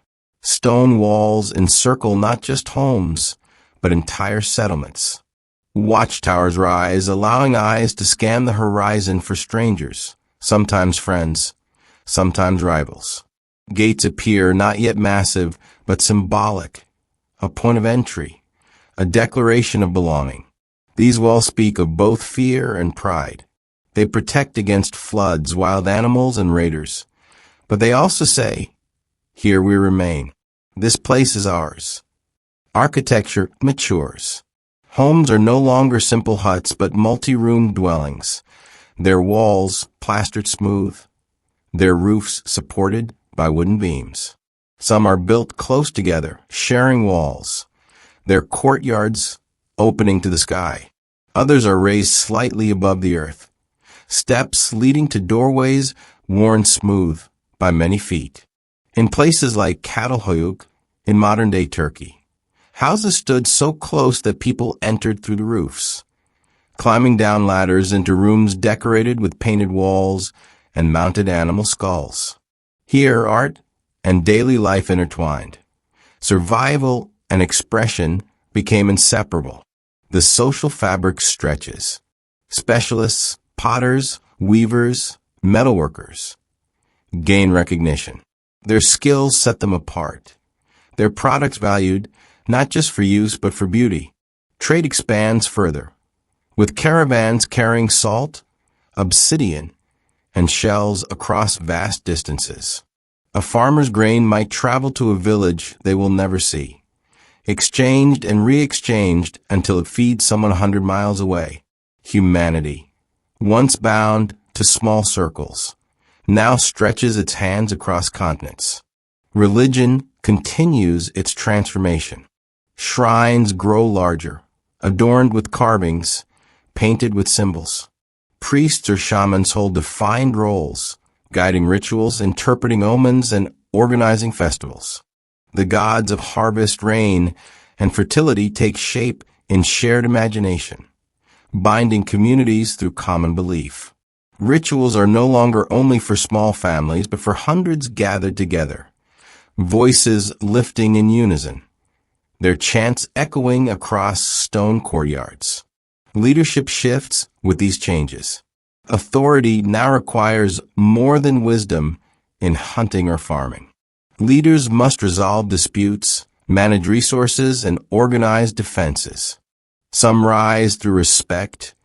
Stone walls encircle not just homes, but entire settlements. Watchtowers rise, allowing eyes to scan the horizon for strangers, sometimes friends, sometimes rivals. Gates appear, not yet massive, but symbolic, a point of entry, a declaration of belonging. These walls speak of both fear and pride. They protect against floods, wild animals, and raiders. But they also say, here we remain. This place is ours. Architecture matures. Homes are no longer simple huts but multi-room dwellings, their walls plastered smooth, their roofs supported by wooden beams. Some are built close together, sharing walls, their courtyards opening to the sky. Others are raised slightly above the earth, steps leading to doorways worn smooth by many feet. In places like Catalhoyuk, in modern-day Turkey, houses stood so close that people entered through the roofs, climbing down ladders into rooms decorated with painted walls and mounted animal skulls. Here, art and daily life intertwined. Survival and expression became inseparable. The social fabric stretches. Specialists, potters, weavers, metalworkers gain recognition. Their skills set them apart. Their products valued not just for use but for beauty. Trade expands further, with caravans carrying salt, obsidian, and shells across vast distances. A farmer's grain might travel to a village they will never see, exchanged and re-exchanged until it feeds someone 100 miles away. Humanity, once bound to small circles, now stretches its hands across continents. Religion continues its transformation. Shrines grow larger, adorned with carvings, painted with symbols. Priests or shamans hold defined roles, guiding rituals, interpreting omens, and organizing festivals. The gods of harvest, rain, and fertility take shape in shared imagination, binding communities through common belief. Rituals are no longer only for small families, but for hundreds gathered together, voices lifting in unison, their chants echoing across stone courtyards. Leadership shifts with these changes. Authority now requires more than wisdom in hunting or farming. Leaders must resolve disputes, manage resources, and organize defenses. Some rise through respect,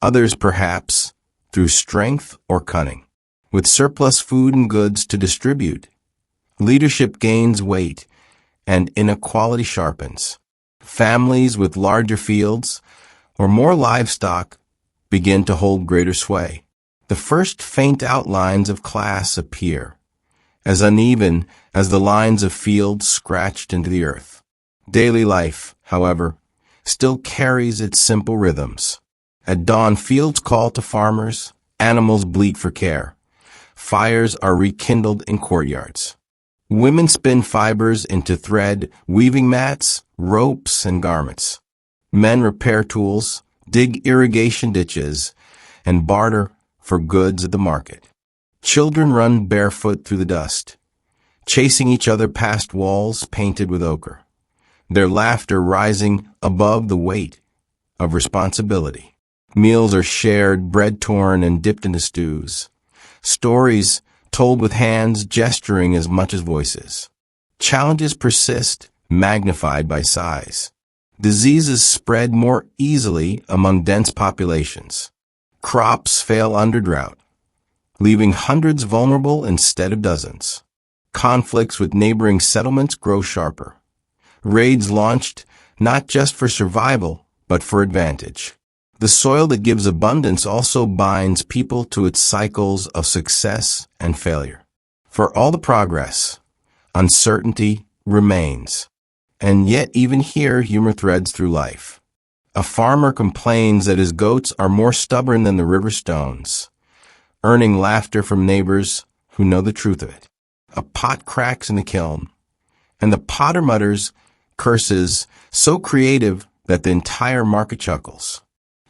others perhaps through strength or cunning. With surplus food and goods to distribute, leadership gains weight and inequality sharpens. Families with larger fields or more livestock begin to hold greater sway. The first faint outlines of class appear, as uneven as the lines of fields scratched into the earth. Daily life, however, still carries its simple rhythms. At dawn, fields call to farmers, animals bleat for care. Fires are rekindled in courtyards. Women spin fibers into thread, weaving mats, ropes, and garments. Men repair tools, dig irrigation ditches, and barter for goods at the market. Children run barefoot through the dust, chasing each other past walls painted with ochre, their laughter rising above the weight of responsibility. Meals are shared, bread torn and dipped into stews. Stories told with hands gesturing as much as voices. Challenges persist, magnified by size. Diseases spread more easily among dense populations. Crops fail under drought, leaving hundreds vulnerable instead of dozens. Conflicts with neighboring settlements grow sharper. Raids launched not just for survival, but for advantage. The soil that gives abundance also binds people to its cycles of success and failure. For all the progress, uncertainty remains. And yet even here, humor threads through life. A farmer complains that his goats are more stubborn than the river stones, earning laughter from neighbors who know the truth of it. A pot cracks in the kiln, and the potter mutters curses so creative that the entire market chuckles.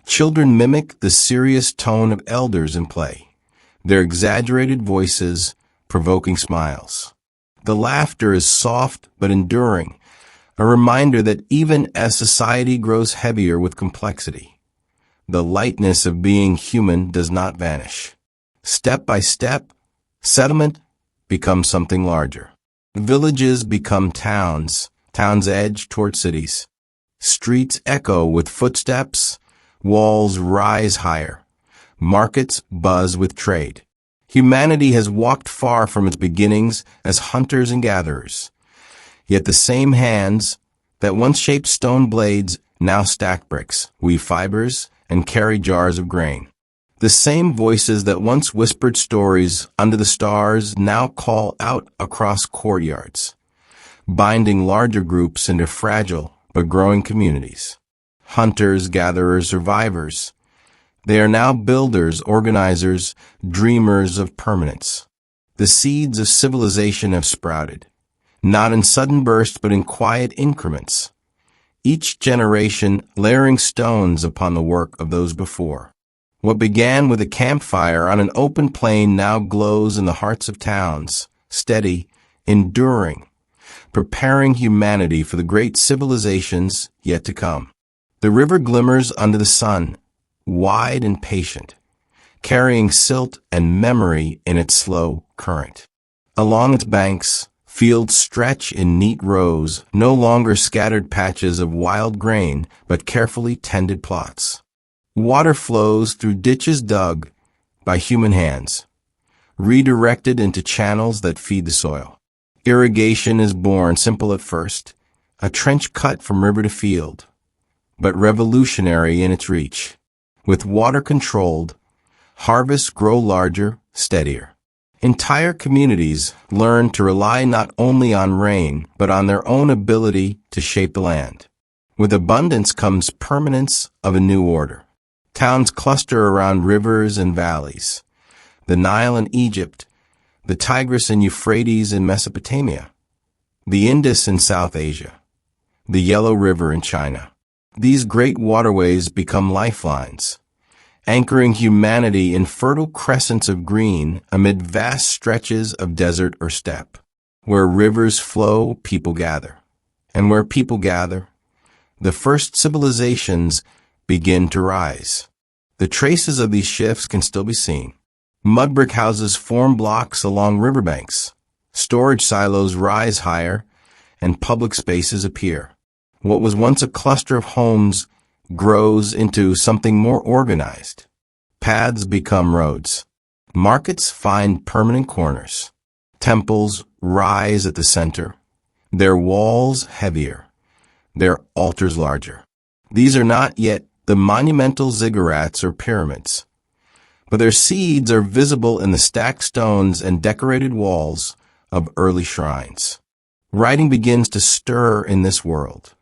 Children mimic the serious tone of elders in play, their exaggerated voices provoking smiles. The laughter is soft but enduring, a reminder that even as society grows heavier with complexity, the lightness of being human does not vanish. Step by step, settlement becomes something larger. Villages become towns, towns edge toward cities. Streets echo with footsteps, walls rise higher, markets buzz with trade. Humanity has walked far from its beginnings as hunters and gatherers, Yet the same hands that once shaped stone blades now stack bricks, weave fibers, and carry jars of grain. The same voices that once whispered stories under the stars now call out across courtyards, binding larger groups into fragile but growing communities. Hunters, gatherers, survivors. They are now builders, organizers, dreamers of permanence. The seeds of civilization have sprouted, not in sudden bursts but in quiet increments, each generation layering stones upon the work of those before. What began with a campfire on an open plain now glows in the hearts of towns, steady, enduring, preparing humanity for the great civilizations yet to come. The river glimmers under the sun, wide and patient, carrying silt and memory in its slow current. Along its banks, fields stretch in neat rows, no longer scattered patches of wild grain, but carefully tended plots. Water flows through ditches dug by human hands, redirected into channels that feed the soil. Irrigation is born, simple at first, a trench cut from river to field, but revolutionary in its reach. With water controlled, harvests grow larger, steadier. Entire communities learn to rely not only on rain, but on their own ability to shape the land. With abundance comes permanence of a new order. Towns cluster around rivers and valleys. The Nile in Egypt, the Tigris and Euphrates in Mesopotamia, the Indus in South Asia, the Yellow River in China. These great waterways become lifelines, anchoring humanity in fertile crescents of green amid vast stretches of desert or steppe. Where rivers flow, people gather. And where people gather, the first civilizations begin to rise. The traces of these shifts can still be seen. Mud brick houses form blocks along riverbanks. Storage silos rise higher, and public spaces appear. What was once a cluster of homes grows into something more organized. Paths become roads. Markets find permanent corners. Temples rise at the center, their walls heavier, their altars larger. These are not yet the monumental ziggurats or pyramids, but their seeds are visible in the stacked stones and decorated walls of early shrines. Writing begins to stir in this world,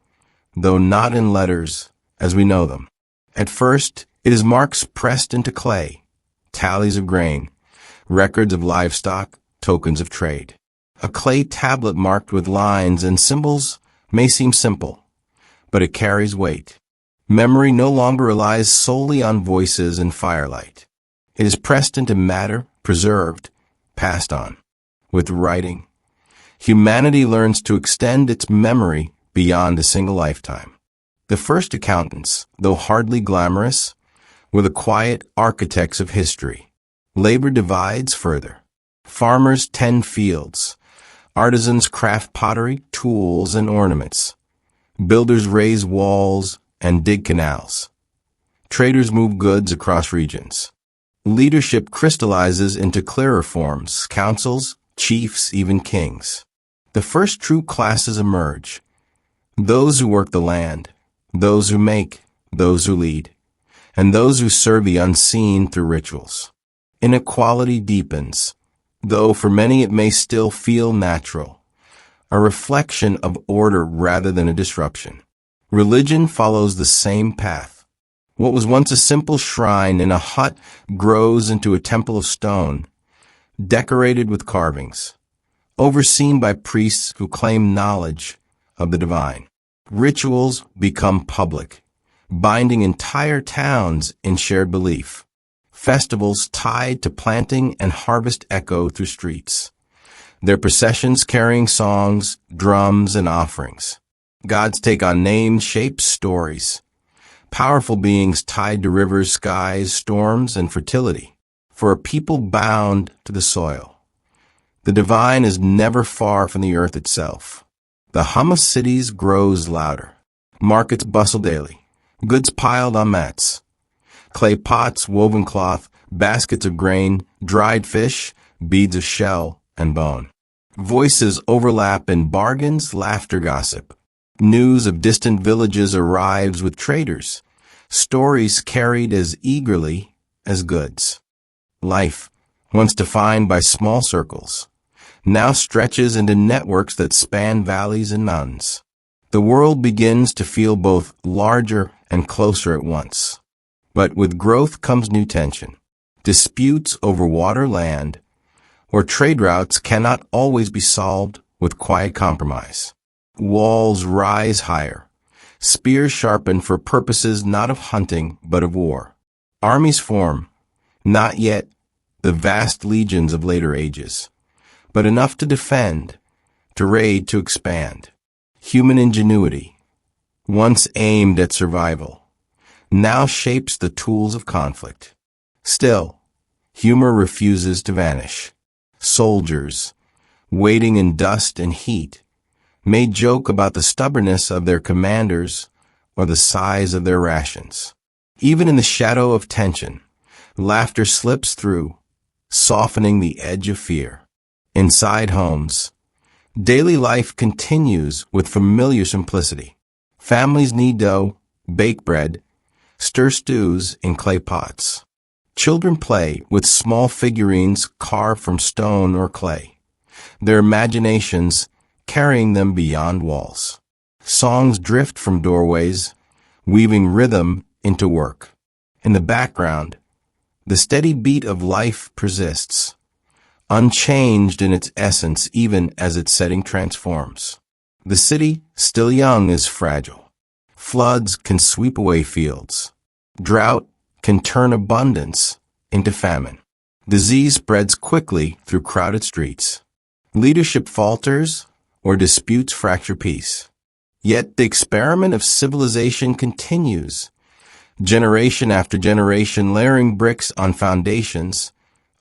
though not in letters as we know them. At first, it is marks pressed into clay, tallies of grain, records of livestock, tokens of trade. A clay tablet marked with lines and symbols may seem simple, but it carries weight. Memory no longer relies solely on voices and firelight. It is pressed into matter, preserved, passed on. With writing, humanity learns to extend its memory beyond a single lifetime. The first accountants, though hardly glamorous, were the quiet architects of history. Labor divides further. Farmers tend fields. Artisans craft pottery, tools, and ornaments. Builders raise walls and dig canals. Traders move goods across regions. Leadership crystallizes into clearer forms, councils, chiefs, even kings. The first true classes emerge. Those who work the land, those who make, those who lead, and those who serve the unseen through rituals. Inequality deepens, though for many it may still feel natural, a reflection of order rather than a disruption. Religion follows the same path. What was once a simple shrine in a hut grows into a temple of stone, decorated with carvings, overseen by priests who claim knowledge of the divine. Rituals become public, binding entire towns in shared belief. Festivals tied to planting and harvest echo through streets, their processions carrying songs, drums, and offerings. Gods take on names, shapes, stories. Powerful beings tied to rivers, skies, storms, and fertility. For a people bound to the soil, the divine is never far from the earth itself. The hum of cities grows louder. Markets bustle daily. Goods piled on mats. Clay pots, woven cloth, baskets of grain, dried fish, beads of shell and bone. Voices overlap in bargains, laughter, gossip. News of distant villages arrives with traders, stories carried as eagerly as goods. Life, once defined by small circles, now stretches into networks that span valleys and mountains. The world begins to feel both larger and closer at once. But with growth comes new tension. Disputes over water, land, or trade routes cannot always be solved with quiet compromise. Walls rise higher, spears sharpen for purposes not of hunting but of war. Armies form, not yet the vast legions of later ages, but enough to defend, to raid, to expand. Human ingenuity, once aimed at survival, now shapes the tools of conflict. Still, humor refuses to vanish. Soldiers, waiting in dust and heat, may joke about the stubbornness of their commanders or the size of their rations. Even in the shadow of tension, laughter slips through, softening the edge of fear. Inside homes, daily life continues with familiar simplicity. Families knead dough, bake bread, stir stews in clay pots. Children play with small figurines carved from stone or clay, their imaginations carrying them beyond walls. Songs drift from doorways, weaving rhythm into work. In the background, the steady beat of life persists, unchanged in its essence even as its setting transforms. The city, still young, is fragile. Floods can sweep away fields. Drought can turn abundance into famine. Disease spreads quickly through crowded streets. Leadership falters or disputes fracture peace. Yet the experiment of civilization continues, generation after generation layering bricks on foundations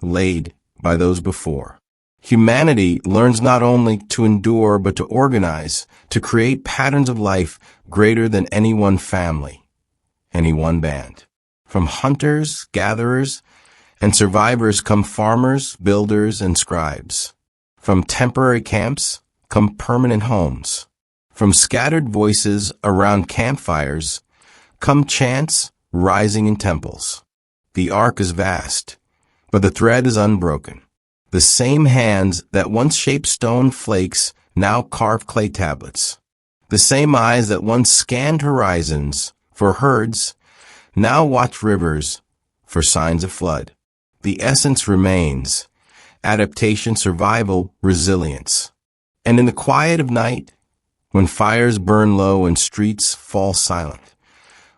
laid by those before. Humanity learns not only to endure but to organize, to create patterns of life greater than any one family, any one band. From hunters, gatherers, and survivors come farmers, builders, and scribes. From temporary camps come permanent homes. From scattered voices around campfires come chants rising in temples. The arc is vast, but the thread is unbroken. The same hands that once shaped stone flakes now carve clay tablets. The same eyes that once scanned horizons for herds now watch rivers for signs of flood. The essence remains: adaptation, survival, resilience. And in the quiet of night, when fires burn low and streets fall silent,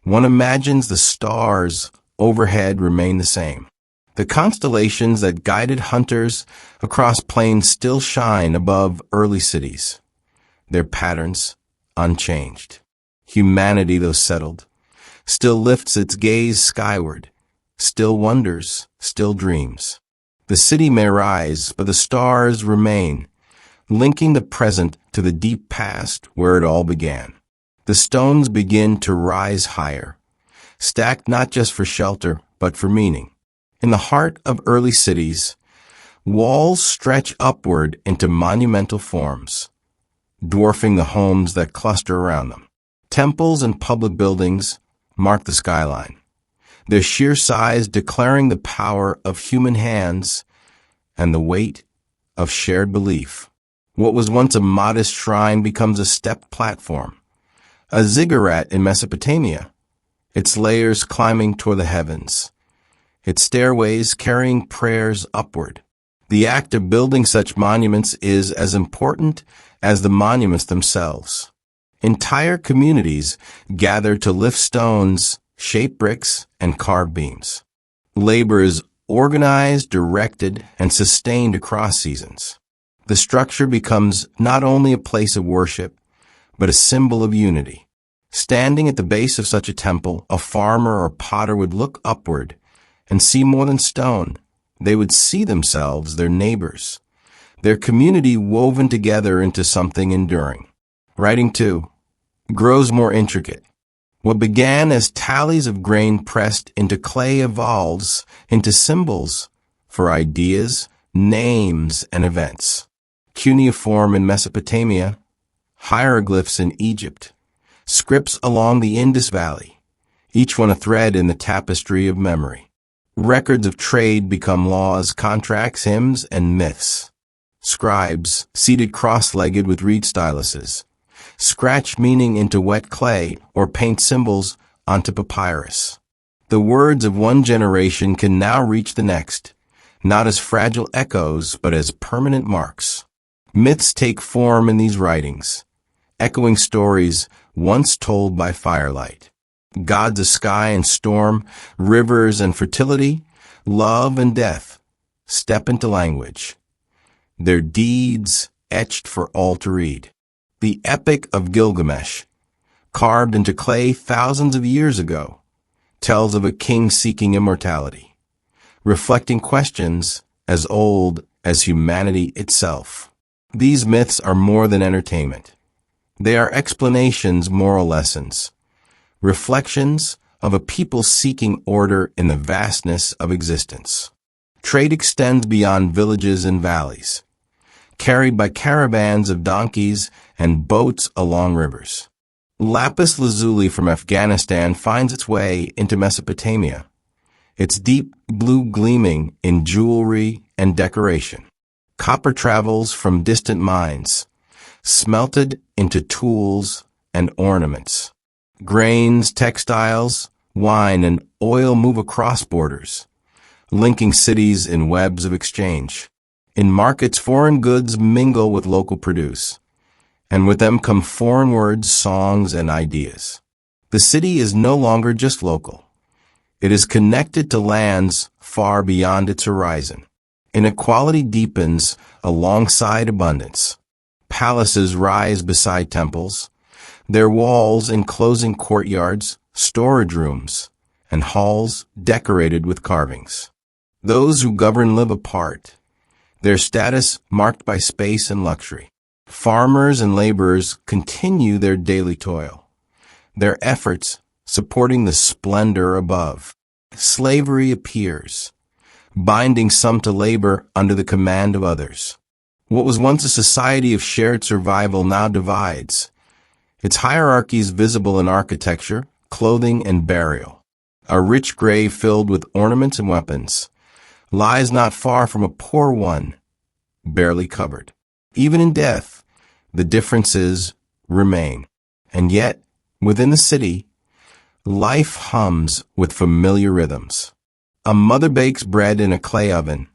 one imagines the stars overhead remain the same. The constellations that guided hunters across plains still shine above early cities, their patterns unchanged. Humanity, though settled, still lifts its gaze skyward, still wonders, still dreams. The city may rise, but the stars remain, linking the present to the deep past where it all began. The stones begin to rise higher, stacked not just for shelter, but for meaning. In the heart of early cities, walls stretch upward into monumental forms, dwarfing the homes that cluster around them. Temples and public buildings mark the skyline, their sheer size declaring the power of human hands and the weight of shared belief. What was once a modest shrine becomes a stepped platform, a ziggurat in Mesopotamia, its layers climbing toward the heavens, its stairways carrying prayers upward. The act of building such monuments is as important as the monuments themselves. Entire communities gather to lift stones, shape bricks, and carve beams. Labor is organized, directed, and sustained across seasons. The structure becomes not only a place of worship, but a symbol of unity. Standing at the base of such a temple, a farmer or potter would look upward and see more than stone. They would see themselves, their neighbors, their community woven together into something enduring. Writing, too, grows more intricate. What began as tallies of grain pressed into clay evolves into symbols for ideas, names, and events. cuneiform in Mesopotamia, hieroglyphs in Egypt, scripts along the Indus Valley, each one a thread in the tapestry of memory. Records of trade become laws, contracts, hymns, and myths. Scribes, seated cross-legged with reed styluses, scratch meaning into wet clay or paint symbols onto papyrus. The words of one generation can now reach the next, not as fragile echoes, but as permanent marks. Myths take form in these writings, echoing stories once told by firelight. Gods of sky and storm, rivers and fertility, love and death step into language, their deeds etched for all to read. The Epic of Gilgamesh, carved into clay thousands of years ago, tells of a king seeking immortality, reflecting questions as old as humanity itself. These myths are more than entertainment. They are explanations, moral lessons, reflections of a people seeking order in the vastness of existence. Trade extends beyond villages and valleys, carried by caravans of donkeys and boats along rivers. Lapis lazuli from Afghanistan finds its way into Mesopotamia, its deep blue gleaming in jewelry and decoration. Copper travels from distant mines, smelted into tools and ornaments. Grains, textiles, wine, and oil move across borders, linking cities in webs of exchange. In markets, foreign goods mingle with local produce, and with them come foreign words, songs, and ideas. The city is no longer just local. It is connected to lands far beyond its horizon. Inequality deepens alongside abundance. Palaces rise beside temples, their walls enclosing courtyards, storage rooms, and halls decorated with carvings. Those who govern live apart, their status marked by space and luxury. Farmers and laborers continue their daily toil, their efforts supporting the splendor above. Slavery appears, binding some to labor under the command of others. What was once a society of shared survival now divides, its hierarchies visible in architecture, clothing, and burial. A rich grave filled with ornaments and weapons lies not far from a poor one, barely covered. Even in death, the differences remain. And yet, within the city, life hums with familiar rhythms. A mother bakes bread in a clay oven,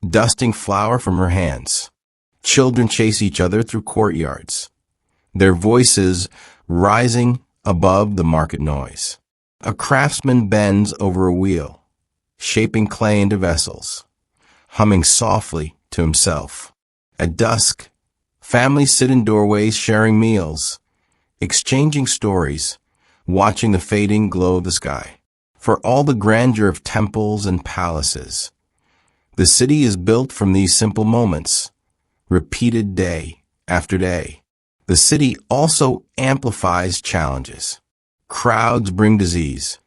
dusting flour from her hands. Children chase each other through courtyards, their voices rising above the market noise. A craftsman bends over a wheel, shaping clay into vessels, humming softly to himself. At dusk, families sit in doorways sharing meals, exchanging stories, watching the fading glow of the sky. For all the grandeur of temples and palaces, the city is built from these simple moments, repeated day after day. The city also amplifies challenges. Crowds bring disease.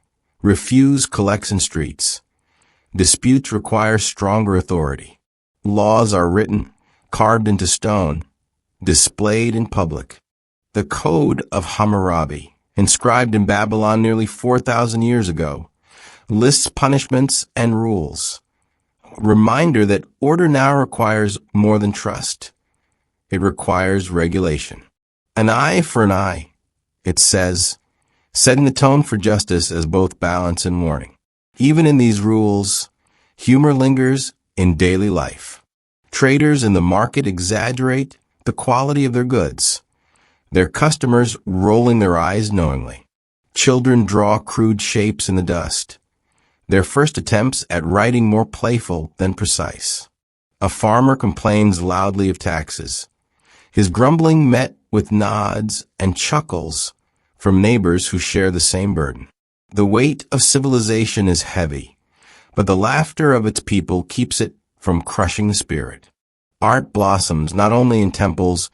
Refuse collects in streets. Disputes require stronger authority. Laws are written, carved into stone, displayed in public. The Code of Hammurabi, inscribed in Babylon nearly 4,000 years ago, lists punishments and rules. A reminder that order now requires more than trust. It requires regulation. An eye for an eye, it says, setting the tone for justice as both balance and warning. Even in these rules, humor lingers in daily life. Traders in the market exaggerate the quality of their goods, their customers rolling their eyes knowingly. Children draw crude shapes in the dust, their first attempts at writing more playful than precise. A farmer complains loudly of taxes, his grumbling met with nods and chuckles from neighbors who share the same burden. The weight of civilization is heavy, but the laughter of its people keeps it from crushing the spirit. Art blossoms not only in temples,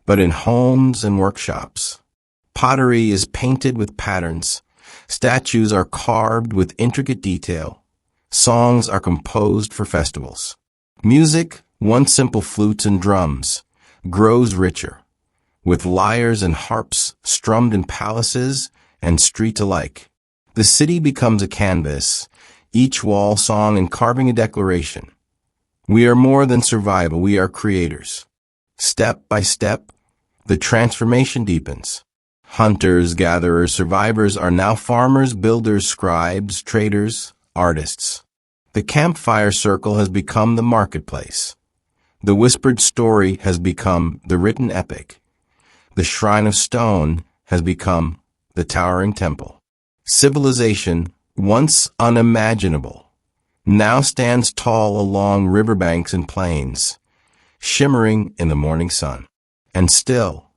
but in homes and workshops. Pottery is painted with patterns. Statues are carved with intricate detail. Songs are composed for festivals. Music once simple flutes and drums, grows richer, with lyres and harps strummed in palaces and streets alike. The city becomes a canvas, each wall song and carving a declaration. We are more than survival, we are creators. Step by step, the transformation deepens. Hunters, gatherers, survivors are now farmers, builders, scribes, traders, artists. The campfire circle has become the marketplace. The whispered story has become the written epic. The shrine of stone has become the towering temple. Civilization, once unimaginable, now stands tall along riverbanks and plains, shimmering in the morning sun. And still,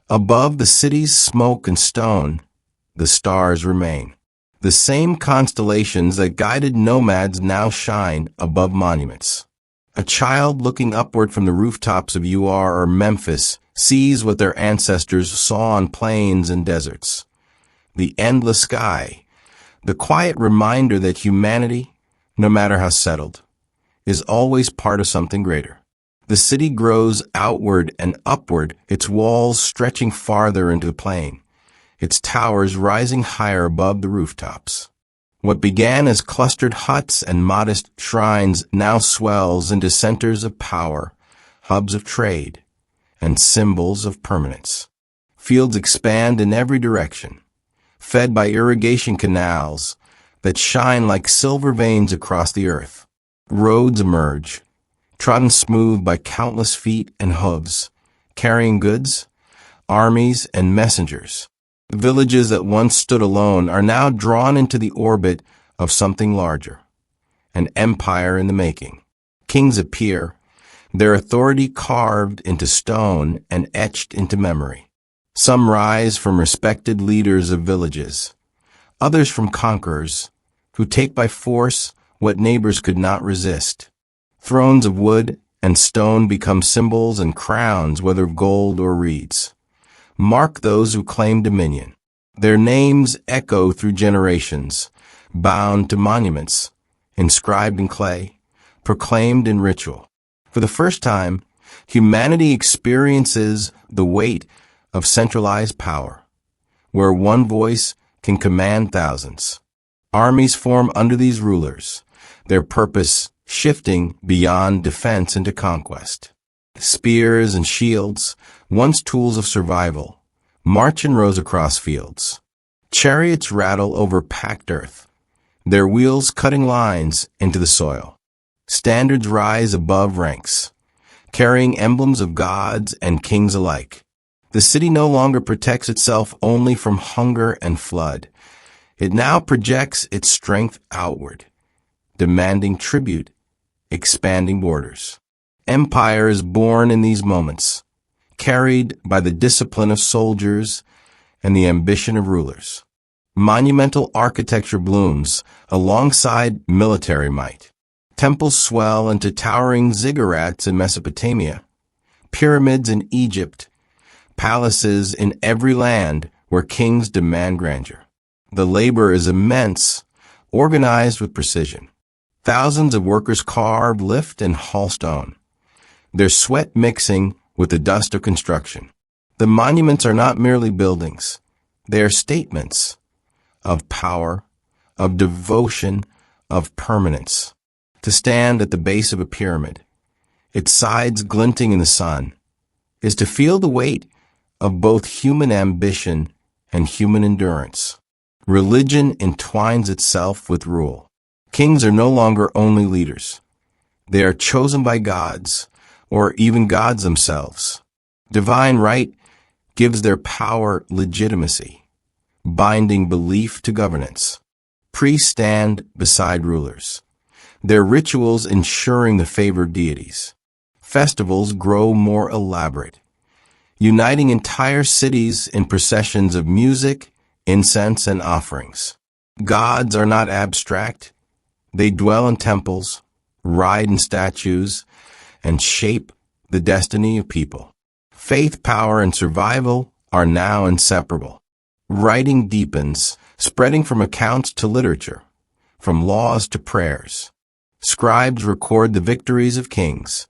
above the city's smoke and stone, the stars remain. The same constellations that guided nomads now shine above monuments. A child looking upward from the rooftops of UR or Memphis sees what their ancestors saw on plains and deserts. The endless sky, the quiet reminder that humanity, no matter how settled, is always part of something greater. The city grows outward and upward, its walls stretching farther into the plain, its towers rising higher above the rooftops. What began as clustered huts and modest shrines now swells into centers of power, hubs of trade, and symbols of permanence. Fields expand in every direction, fed by irrigation canals that shine like silver veins across the earth. Roads emerge, trodden smooth by countless feet and hooves, carrying goods, armies, and messengers. The villages that once stood alone are now drawn into the orbit of something larger, an empire in the making. Kings appear, their authority carved into stone and etched into memory. Some rise from respected leaders of villages, others from conquerors who take by force what neighbors could not resist. Thrones of wood and stone become symbols and crowns, whether of gold or reeds. Mark those who claim dominion. Their names echo through generations, bound to monuments, inscribed in clay, proclaimed in ritual. For the first time, humanity experiences the weight of centralized power, where one voice can command thousands. Armies form under these rulers, their purpose shifting beyond defense into conquest. Spears and shields, once tools of survival, march in rows across fields. Chariots rattle over packed earth, their wheels cutting lines into the soil. Standards rise above ranks, carrying emblems of gods and kings alike. The city no longer protects itself only from hunger and flood. It now projects its strength outward, demanding tribute, expanding borders. Empire is born in these moments, carried by the discipline of soldiers and the ambition of rulers. Monumental architecture blooms alongside military might. Temples swell into towering ziggurats in Mesopotamia, pyramids in Egypt, palaces in every land where kings demand grandeur. The labor is immense, organized with precision. Thousands of workers carve, lift, and haul stone, their sweat mixing with the dust of construction. The monuments are not merely buildings. They are statements of power, of devotion, of permanence. To stand at the base of a pyramid, its sides glinting in the sun, is to feel the weight of both human ambition and human endurance. Religion entwines itself with rule. Kings are no longer only leaders. They are chosen by gods, or even gods themselves. Divine right gives their power legitimacy, binding belief to governance. Priests stand beside rulers, their rituals ensuring the favored deities. Festivals grow more elaborate, uniting entire cities in processions of music, incense, and offerings. Gods are not abstract. They dwell in temples, ride in statues, and shape the destiny of people. Faith, power, and survival are now inseparable. Writing deepens, spreading from accounts to literature, from laws to prayers. Scribes record the victories of kings,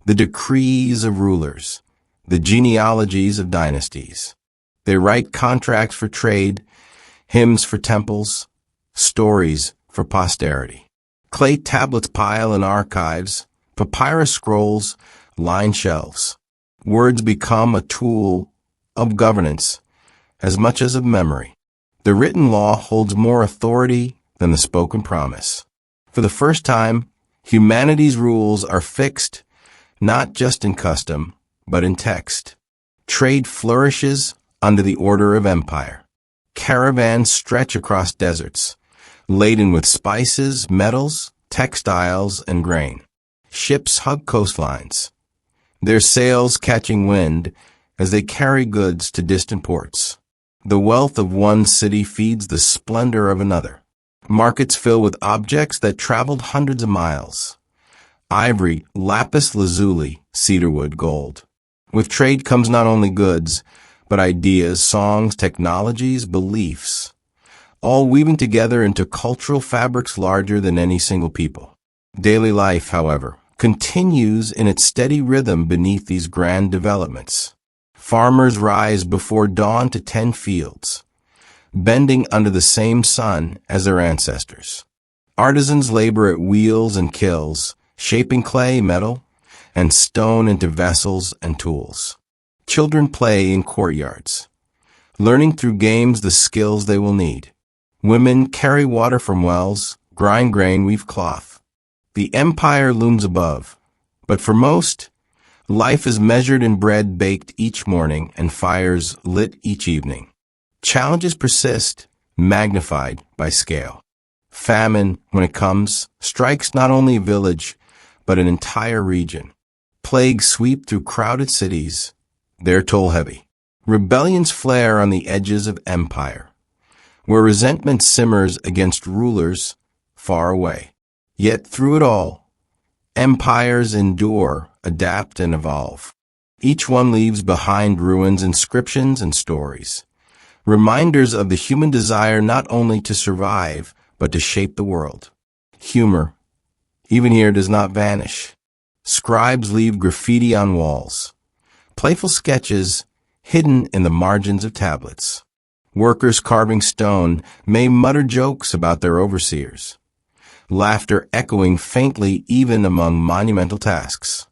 the decrees of rulers, the genealogies of dynasties. They write contracts for trade, hymns for temples, stories for posterity. Clay tablets pile in archives, papyrus scrolls line shelves. Words become a tool of governance as much as of memory. The written law holds more authority than the spoken promise. For the first time, humanity's rules are fixed not just in custom, but in text. Trade flourishes under the order of empire. Caravans stretch across deserts, laden with spices, metals, textiles, and grain. Ships hug coastlines, their sails catching wind as they carry goods to distant ports. The wealth of one city feeds the splendor of another. Markets fill with objects that traveled hundreds of miles. Ivory, lapis lazuli, cedarwood, gold. With trade comes not only goods, but ideas, songs, technologies, beliefs, all weaving together into cultural fabrics larger than any single people. Daily life, however, continues in its steady rhythm beneath these grand developments. Farmers rise before dawn to tend fields, bending under the same sun as their ancestors. Artisans labor at wheels and kilns, shaping clay, metal, and stone into vessels and tools. Children play in courtyards, learning through games the skills they will need. Women carry water from wells, grind grain, weave cloth. The empire looms above, but for most, life is measured in bread baked each morning and fires lit each evening. Challenges persist, magnified by scale. Famine, when it comes, strikes not only a village, but an entire region. Plagues sweep through crowded cities, their toll heavy. Rebellions flare on the edges of empire, where resentment simmers against rulers far away. Yet through it all, empires endure, adapt, and evolve. Each one leaves behind ruins, inscriptions, and stories, reminders of the human desire not only to survive, but to shape the world. Humor, even here, does not vanish. Scribes leave graffiti on walls, playful sketches hidden in the margins of tablets. Workers carving stone may mutter jokes about their overseers, laughter echoing faintly even among monumental tasks.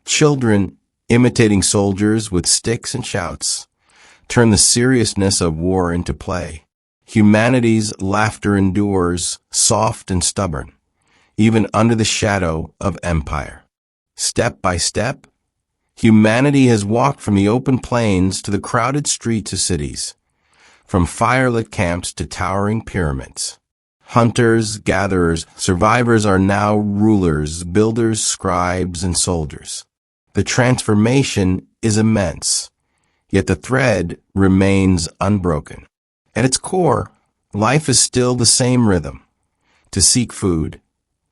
Children, imitating soldiers with sticks and shouts, turn the seriousness of war into play. Humanity's laughter endures, soft and stubborn, even under the shadow of empire. Step by step, humanity has walked from the open plains to the crowded streets of cities, from firelit camps to towering pyramids. Hunters, gatherers, survivors are now rulers, builders, scribes, and soldiers. The transformation is immense, yet the thread remains unbroken. At its core, life is still the same rhythm: to seek food,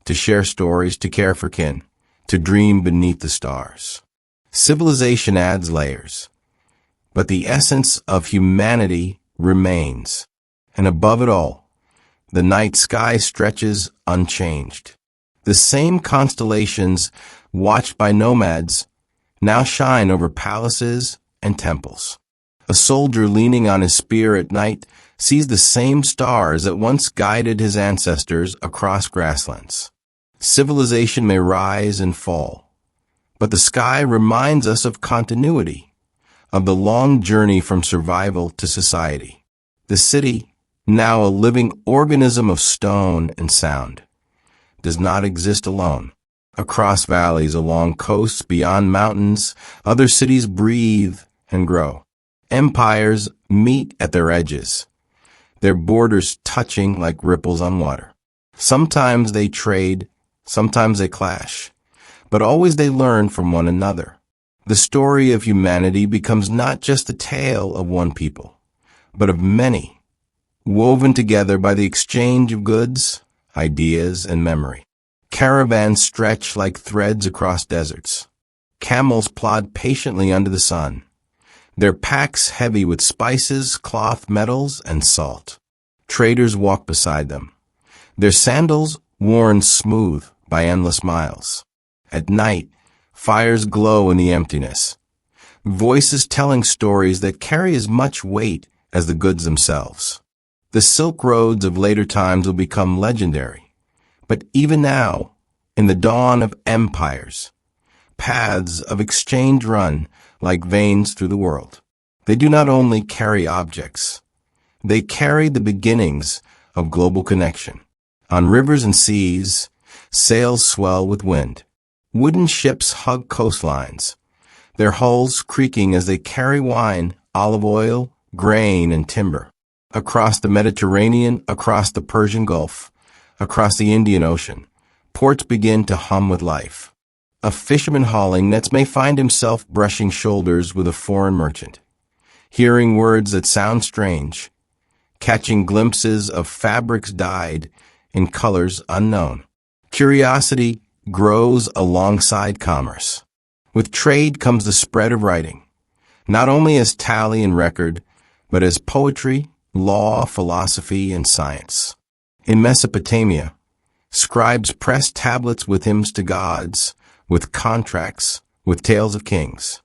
to share stories, to care for kin, to dream beneath the stars. Civilization adds layers, but the essence of humanity remains. And above it all, the night sky stretches unchanged. The same constellations watched by nomads now shine over palaces and temples. A soldier leaning on his spear at night sees the same stars that once guided his ancestors across grasslands. Civilization may rise and fall, but the sky reminds us of continuity, of the long journey from survival to society. The city, now a living organism of stone and sound, does not exist alone. Across valleys, along coasts, beyond mountains, other cities breathe and grow. Empires meet at their edges, their borders touching like ripples on water. Sometimes they trade, sometimes they clash, but always they learn from one another. The story of humanity becomes not just the tale of one people, but of many, woven together by the exchange of goods, ideas, and memory. Caravans stretch like threads across deserts. Camels plod patiently under the sun, their packs heavy with spices, cloth, metals, and salt. Traders walk beside them, their sandals worn smooth by endless miles. At night, Fires glow in the emptiness. Voices telling stories that carry as much weight as the goods themselves. The Silk Roads of later times will become legendary. But even now, in the dawn of empires, paths of exchange run like veins through the world. They do not only carry objects, they carry the beginnings of global connection. On rivers and seas, sails swell with wind. Wooden ships hug coastlines, their hulls creaking as they carry wine, olive oil, grain, and timber. Across the Mediterranean, across the Persian Gulf, across the Indian Ocean, ports begin to hum with life. A fisherman hauling nets may find himself brushing shoulders with a foreign merchant, hearing words that sound strange, catching glimpses of fabrics dyed in colors unknown. Curiosity grows alongside commerce. With trade comes the spread of writing, not only as tally and record, but as poetry, law, philosophy, and science. In Mesopotamia, scribes pressed tablets with hymns to gods, with contracts, with tales of kings.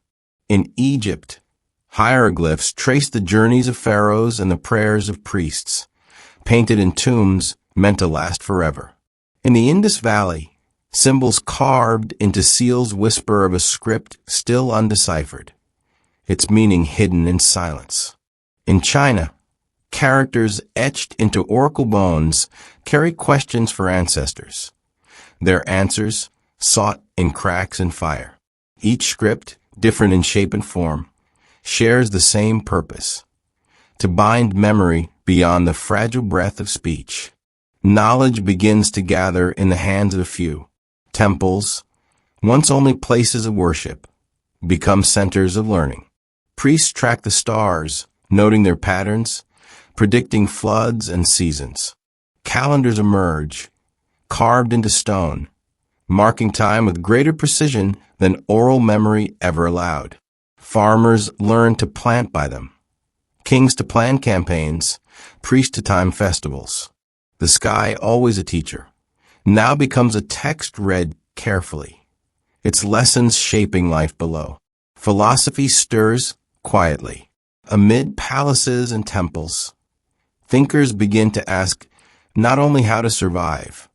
In Egypt, hieroglyphs traced the journeys of pharaohs and the prayers of priests, painted in tombs meant to last forever. In the Indus Valley, symbols carved into seals whisper of a script still undeciphered, its meaning hidden in silence. In China, characters etched into oracle bones carry questions for ancestors, their answers sought in cracks and fire. Each script, different in shape and form, shares the same purpose: to bind memory beyond the fragile breath of speech. Knowledge begins to gather in the hands of a few. Temples, once only places of worship, become centers of learning. Priests track the stars, noting their patterns, predicting floods and seasons. Calendars emerge, carved into stone, marking time with greater precision than oral memory ever allowed. Farmers learn to plant by them, kings to plan campaigns, priests to time festivals. The sky, always a teacher, now becomes a text read carefully, its lessons shaping life below. Philosophy stirs quietly. Amid palaces and temples, thinkers begin to ask not only how to survive,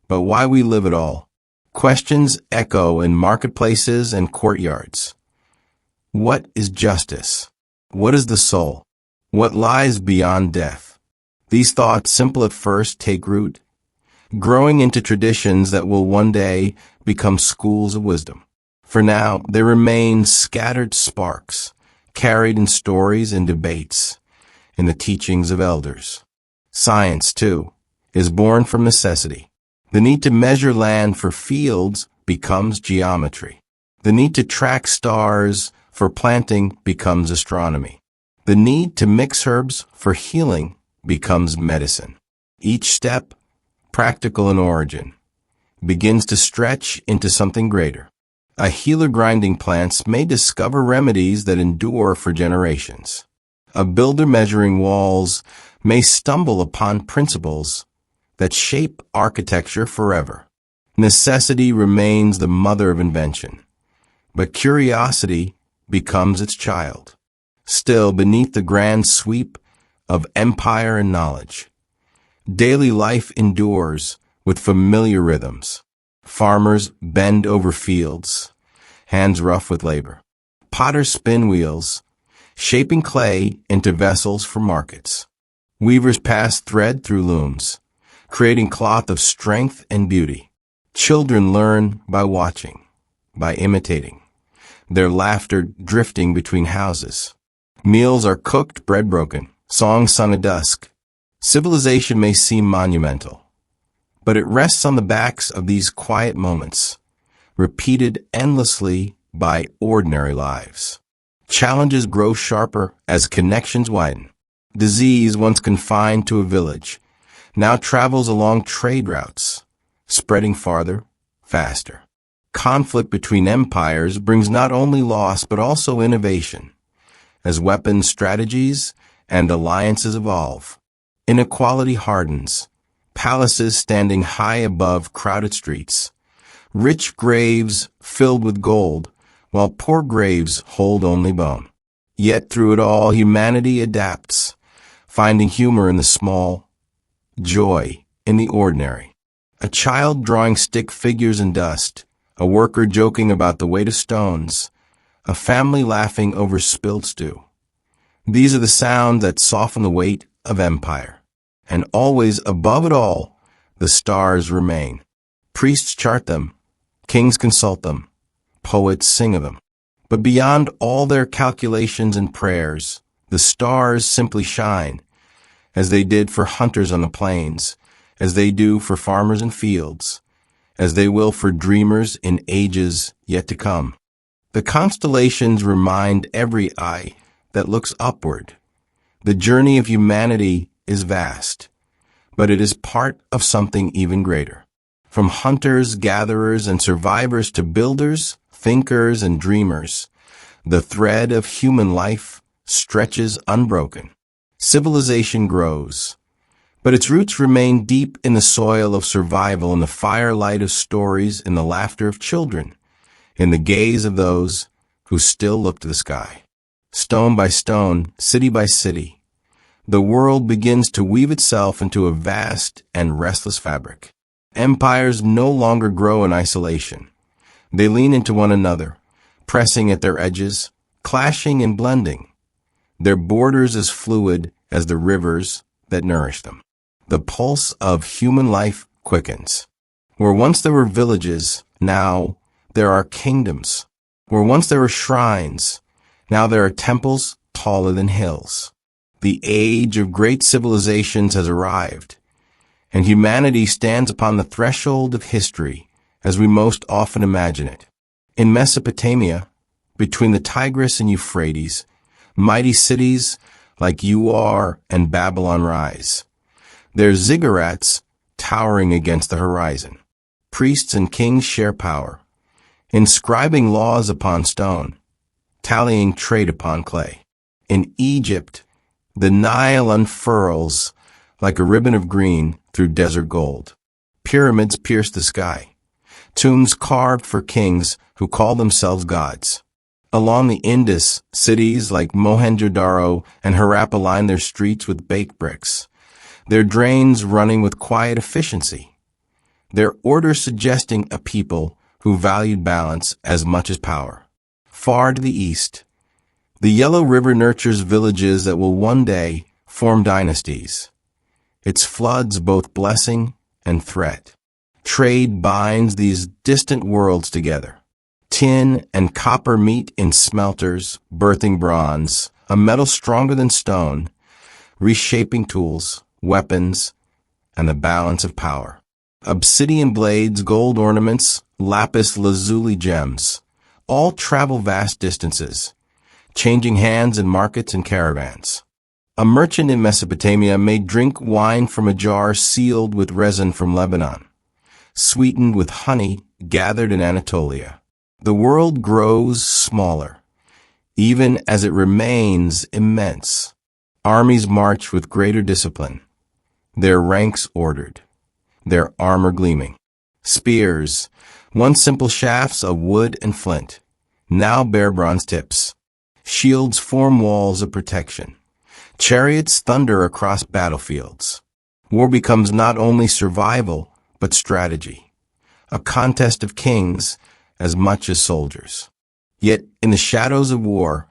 but why we live at all. Questions echo in marketplaces and courtyards. What is justice? What is the soul? What lies beyond death? These thoughts, simple at first, take root, growing into traditions that will one day become schools of wisdom. For now, they remain scattered sparks, carried in stories and debates, in the teachings of elders. Science, too, is born from necessity. The need to measure land for fields becomes geometry. The need to track stars for planting becomes astronomy. The need to mix herbs for healing becomes medicine. Each step, practical in origin, begins to stretch into something greater. A healer grinding plants may discover remedies that endure for generations. A builder measuring walls may stumble upon principles that shape architecture forever. Necessity remains the mother of invention, but curiosity becomes its child. Still, beneath the grand sweep of empire and knowledge, daily life endures with familiar rhythms. Farmers bend over fields, hands rough with labor. Potters spin wheels, shaping clay into vessels for markets. Weavers pass thread through looms, creating cloth of strength and beauty. Children learn by watching, by imitating, their laughter drifting between houses. Meals are cooked, bread broken, songs sung at dusk. Civilization may seem monumental, but it rests on the backs of these quiet moments, repeated endlessly by ordinary lives. Challenges grow sharper as connections widen. Disease, once confined to a village, now travels along trade routes, spreading farther, faster. Conflict between empires brings not only loss but also innovation, as weapons, strategies, and alliances evolve. Inequality hardens, palaces standing high above crowded streets, rich graves filled with gold, while poor graves hold only bone. Yet through it all, humanity adapts, finding humor in the small, joy in the ordinary. A child drawing stick figures in dust, a worker joking about the weight of stones, a family laughing over spilled stew. These are the sounds that soften the weight of empire. And always above it all, the stars remain. Priests chart them, kings consult them, poets sing of them. But beyond all their calculations and prayers, the stars simply shine, as they did for hunters on the plains, as they do for farmers in fields, as they will for dreamers in ages yet to come. The constellations remind every eye that looks upward. The journey of humanity is vast, but it is part of something even greater. From hunters, gatherers, and survivors to builders, thinkers, and dreamers, the thread of human life stretches unbroken. Civilization grows, but its roots remain deep in the soil of survival, in the firelight of stories, in the laughter of children, in the gaze of those who still look to the sky. Stone by stone, city by city, the world begins to weave itself into a vast and restless fabric. Empires no longer grow in isolation. They lean into one another, pressing at their edges, clashing and blending, their borders as fluid as the rivers that nourish them. The pulse of human life quickens. Where once there were villages, now there are kingdoms. Where once there were shrines, now there are temples taller than hills. The age of great civilizations has arrived, and humanity stands upon the threshold of history as we most often imagine it. In Mesopotamia, between the Tigris and Euphrates, mighty cities like Ur and Babylon rise. Their ziggurats towering against the horizon. Priests and kings share power, inscribing laws upon stone, tallying trade upon clay. In Egypt, the Nile unfurls like a ribbon of green through desert gold. Pyramids pierce the sky, tombs carved for kings who call themselves gods. Along the Indus, cities like Mohenjo-daro and Harappa line their streets with baked bricks, their drains running with quiet efficiency, their order suggesting a people who valued balance as much as power. Far to the east, the Yellow River nurtures villages that will one day form dynasties. Its floods both blessing and threat. Trade binds these distant worlds together. Tin and copper meet in smelters, birthing bronze, a metal stronger than stone, reshaping tools, weapons, and the balance of power. Obsidian blades, gold ornaments, lapis lazuli gems, all travel vast distances, changing hands in markets and caravans. A merchant in Mesopotamia may drink wine from a jar sealed with resin from Lebanon, sweetened with honey gathered in Anatolia. The world grows smaller, even as it remains immense. Armies march with greater discipline, their ranks ordered, their armor gleaming. Spears, once simple shafts of wood and flint, now bear bronze tips. Shields form walls of protection. Chariots thunder across battlefields. War becomes not only survival, but strategy, a contest of kings as much as soldiers. Yet, in the shadows of war,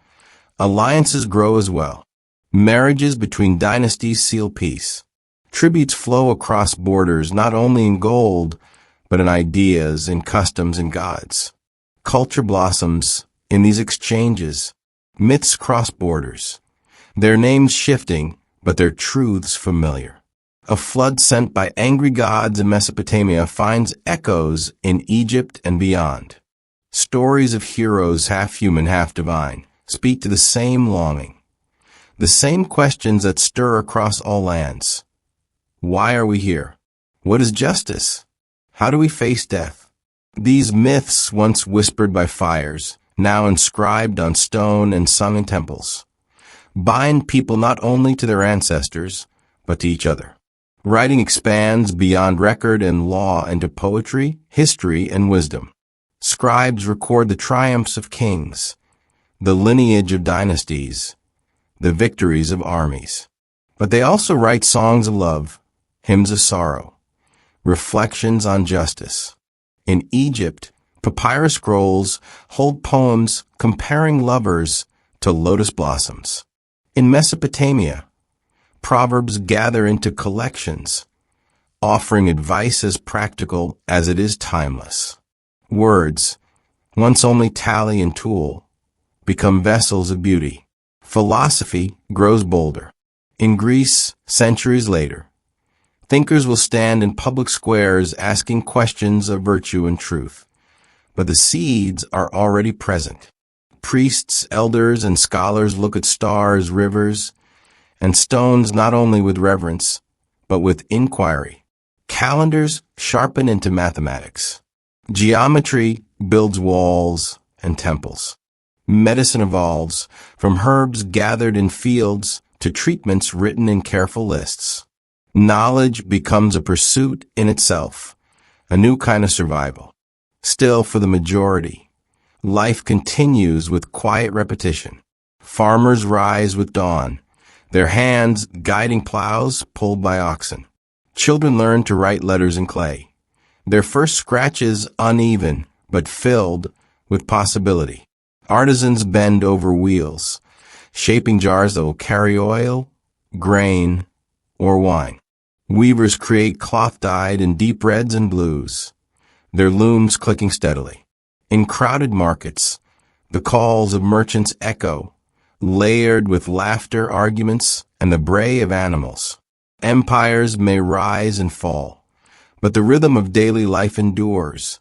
alliances grow as well. Marriages between dynasties seal peace. Tributes flow across borders, not only in gold, but in ideas, in customs, and gods. Culture blossoms in these exchanges. Myths cross borders, their names shifting, but their truths familiar. A flood sent by angry gods in Mesopotamia finds echoes in Egypt and beyond. Stories of heroes, half human, half divine, speak to the same longing, the same questions that stir across all lands. Why are we here? What is justice? How do we face death? These myths, once whispered by fires, now inscribed on stone and sung in temples, bind people not only to their ancestors, but to each other. Writing expands beyond record and law into poetry, history, and wisdom. Scribes record the triumphs of kings, the lineage of dynasties, the victories of armies. But they also write songs of love, hymns of sorrow, reflections on justice. In Egypt, papyrus scrolls hold poems comparing lovers to lotus blossoms. In Mesopotamia, proverbs gather into collections, offering advice as practical as it is timeless. Words, once only tally and tool, become vessels of beauty. Philosophy grows bolder. In Greece, centuries later, thinkers will stand in public squares asking questions of virtue and truth. But the seeds are already present. Priests, elders, and scholars look at stars, rivers, and stones not only with reverence, but with inquiry. Calendars sharpen into mathematics. Geometry builds walls and temples. Medicine evolves from herbs gathered in fields to treatments written in careful lists. Knowledge becomes a pursuit in itself, a new kind of survival. Still, for the majority, life continues with quiet repetition. Farmers rise with dawn, their hands guiding plows pulled by oxen. Children learn to write letters in clay, their first scratches uneven but filled with possibility. Artisans bend over wheels, shaping jars that will carry oil, grain, or wine. Weavers create cloth dyed in deep reds and blues, their looms clicking steadily. In crowded markets, the calls of merchants echo, layered with laughter, arguments, and the bray of animals. Empires may rise and fall, but the rhythm of daily life endures,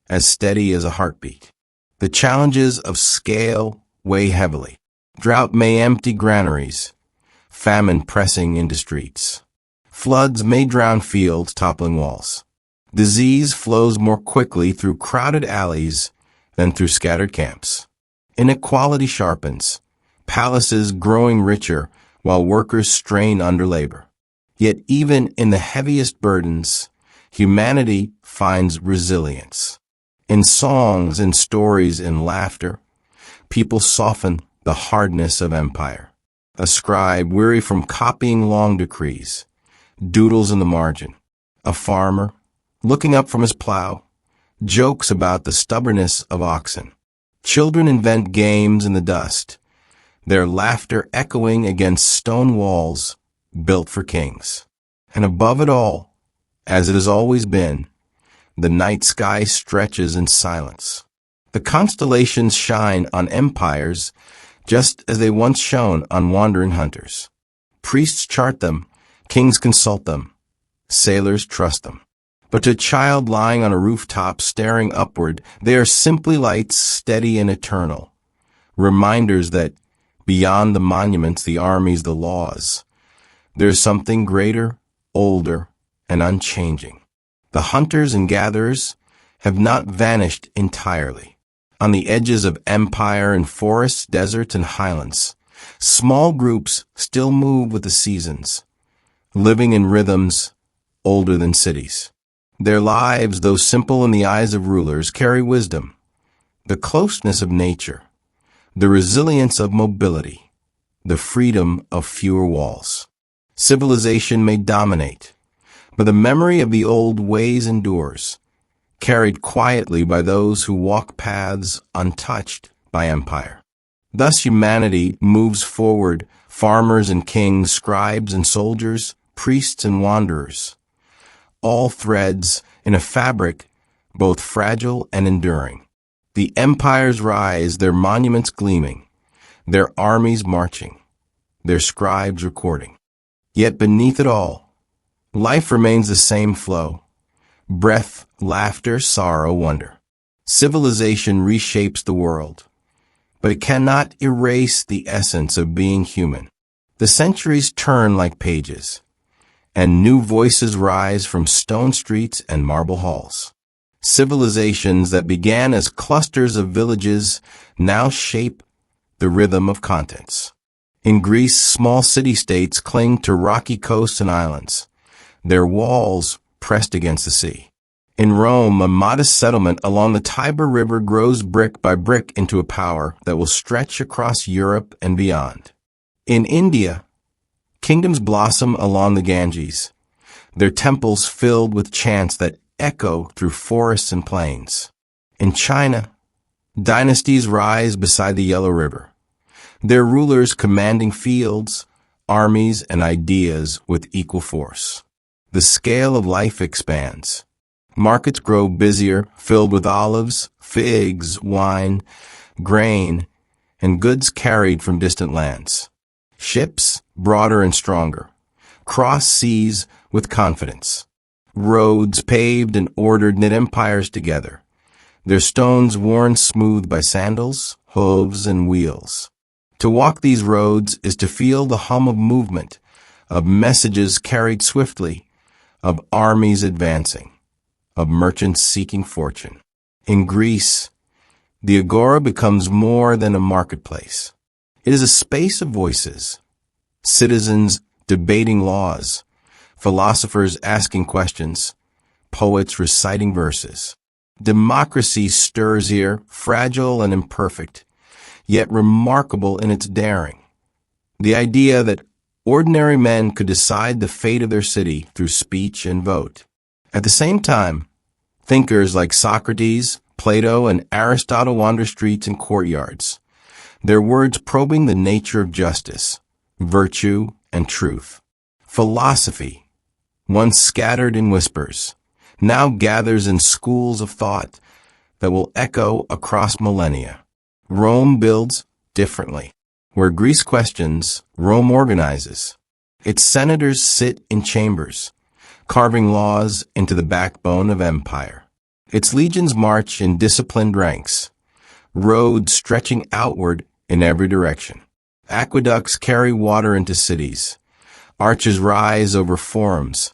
as steady as a heartbeat. The challenges of scale weigh heavily. Drought may empty granaries, famine pressing into streets. Floods may drown fields, toppling walls. Disease flows more quickly through crowded alleys than through scattered camps. Inequality sharpens, palaces growing richer while workers strain under labor. Yet even in the heaviest burdens, humanity finds resilience. In songs, in stories, in laughter, people soften the hardness of empire. A scribe, weary from copying long decrees, doodles in the margin. A farmer, looking up from his plow, jokes about the stubbornness of oxen. Children invent games in the dust, their laughter echoing against stone walls built for kings. And above it all, as it has always been, the night sky stretches in silence. The constellations shine on empires just as they once shone on wandering hunters. Priests chart them, kings consult them, sailors trust them. But to a child lying on a rooftop staring upward, they are simply lights steady and eternal, reminders that beyond the monuments, the armies, the laws, there is something greater, older, and unchanging. The hunters and gatherers have not vanished entirely. On the edges of empire and forests, deserts, and highlands, small groups still move with the seasons, living in rhythms older than cities. Their lives, though simple in the eyes of rulers, carry wisdom, the closeness of nature, the resilience of mobility, the freedom of fewer walls. Civilization may dominate, but the memory of the old ways endures, carried quietly by those who walk paths untouched by empire. Thus humanity moves forward, farmers and kings, scribes and soldiers, priests and wanderers, all threads in a fabric both fragile and enduring. The empires rise, their monuments gleaming, their armies marching, their scribes recording. Yet beneath it all, life remains the same flow. Breath, laughter, sorrow, wonder. Civilization reshapes the world, but it cannot erase the essence of being human. The centuries turn like pages, and new voices rise from stone streets and marble halls. Civilizations that began as clusters of villages now shape the rhythm of continents. In Greece, small city-states cling to rocky coasts and islands, their walls pressed against the sea. In Rome, a modest settlement along the Tiber River grows brick by brick into a power that will stretch across Europe and beyond. In India, kingdoms blossom along the Ganges, their temples filled with chants that echo through forests and plains. In China, dynasties rise beside the Yellow River, their rulers commanding fields, armies, and ideas with equal force. The scale of life expands. Markets grow busier, filled with olives, figs, wine, grain, and goods carried from distant lands. Ships, broader and stronger, cross seas with confidence. Roads paved and ordered knit empires together, their stones worn smooth by sandals, hooves, and wheels. To walk these roads is to feel the hum of movement, of messages carried swiftly, of armies advancing, of merchants seeking fortune. In Greece, the agora becomes more than a marketplace. It is a space of voices, citizens debating laws, philosophers asking questions, poets reciting verses. Democracy stirs here, fragile and imperfect, yet remarkable in its daring. The idea that ordinary men could decide the fate of their city through speech and vote. At the same time, thinkers like Socrates, Plato, and Aristotle wander streets and courtyards, their words probing the nature of justice, virtue, and truth. Philosophy, once scattered in whispers, now gathers in schools of thought that will echo across millennia. Rome builds differently. Where Greece questions, Rome organizes. Its senators sit in chambers, carving laws into the backbone of empire. Its legions march in disciplined ranks, roads stretching outward in every direction. Aqueducts carry water into cities. Arches rise over forums.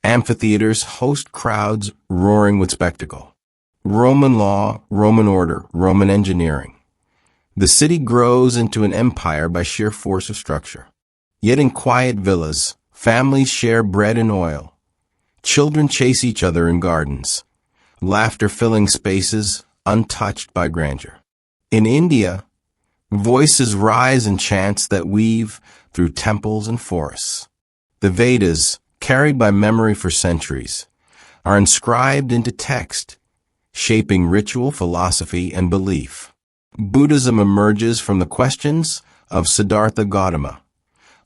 Amphitheaters host crowds roaring with spectacle. Roman law, Roman order, Roman engineering. The city grows into an empire by sheer force of structure. Yet in quiet villas, families share bread and oil. Children chase each other in gardens, laughter filling spaces untouched by grandeur. In India, voices rise in chants that weave through temples and forests. The Vedas, carried by memory for centuries, are inscribed into text, shaping ritual, philosophy, and belief. Buddhism emerges from the questions of Siddhartha Gautama,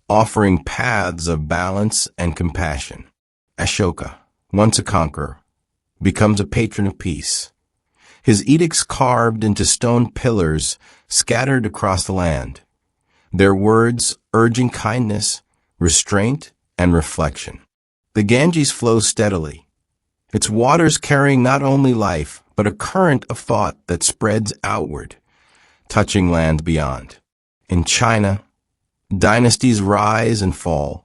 offering paths of balance and compassion. Ashoka, once a conqueror, becomes a patron of peace. His edicts carved into stone pillars scattered across the land, their words urging kindness, restraint, and reflection. The Ganges flows steadily, its waters carrying not only life, but a current of thought that spreads outward, touching land beyond. In China, dynasties rise and fall,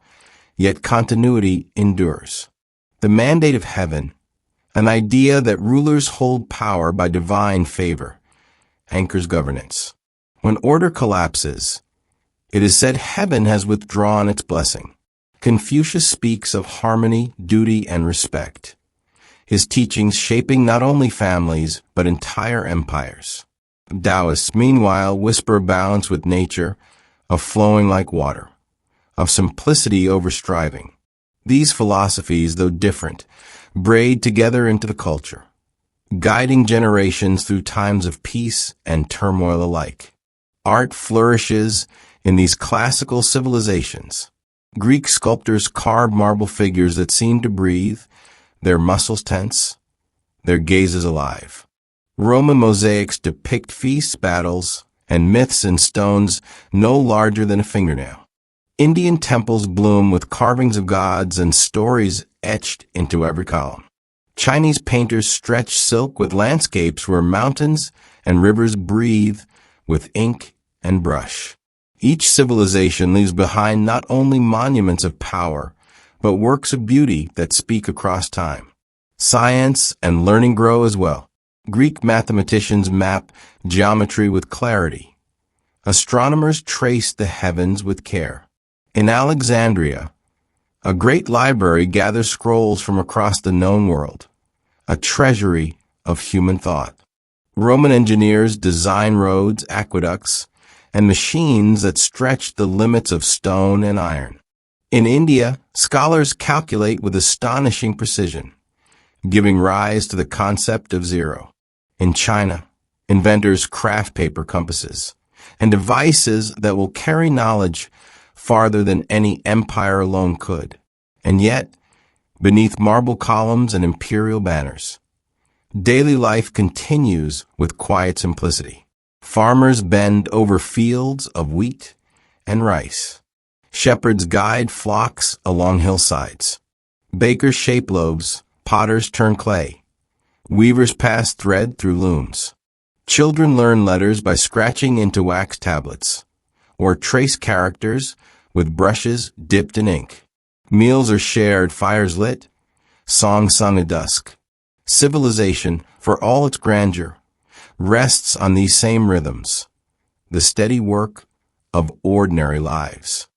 yet continuity endures. The mandate of heaven, an idea that rulers hold power by divine favor, anchors governance. When order collapses, it is said heaven has withdrawn its blessing. Confucius speaks of harmony, duty, and respect, his teachings shaping not only families, but entire empires. Taoists, meanwhile, whisper balance with nature, of flowing like water, of simplicity over striving. These philosophies, though different, braid together into the culture, guiding generations through times of peace and turmoil alike. Art flourishes in these classical civilizations. Greek sculptors carve marble figures that seem to breathe, their muscles tense, their gazes alive. Roman mosaics depict feasts, battles, and myths in stones no larger than a fingernail. Indian temples bloom with carvings of gods and stories etched into every column. Chinese painters stretch silk with landscapes where mountains and rivers breathe with ink and brush. Each civilization leaves behind not only monuments of power, but works of beauty that speak across time. Science and learning grow as well. Greek mathematicians map geometry with clarity. Astronomers trace the heavens with care. In Alexandria, A great library gathers scrolls from across the known world, a treasury of human thought. Roman engineers design roads, aqueducts, and machines that stretch the limits of stone and iron. In India, scholars calculate with astonishing precision, giving rise to the concept of zero. In China, inventors craft paper compasses and devices that will carry knowledge farther than any empire alone could. And yet, beneath marble columns and imperial banners, daily life continues with quiet simplicity. Farmers bend over fields of wheat and rice. Shepherds guide flocks along hillsides. Bakers shape loaves, potters turn clay. Weavers pass thread through looms. Children learn letters by scratching into wax tablets, or trace characters with brushes dipped in ink. Meals are shared, fires lit, songs sung at dusk. Civilization, for all its grandeur, rests on these same rhythms, the steady work of ordinary lives.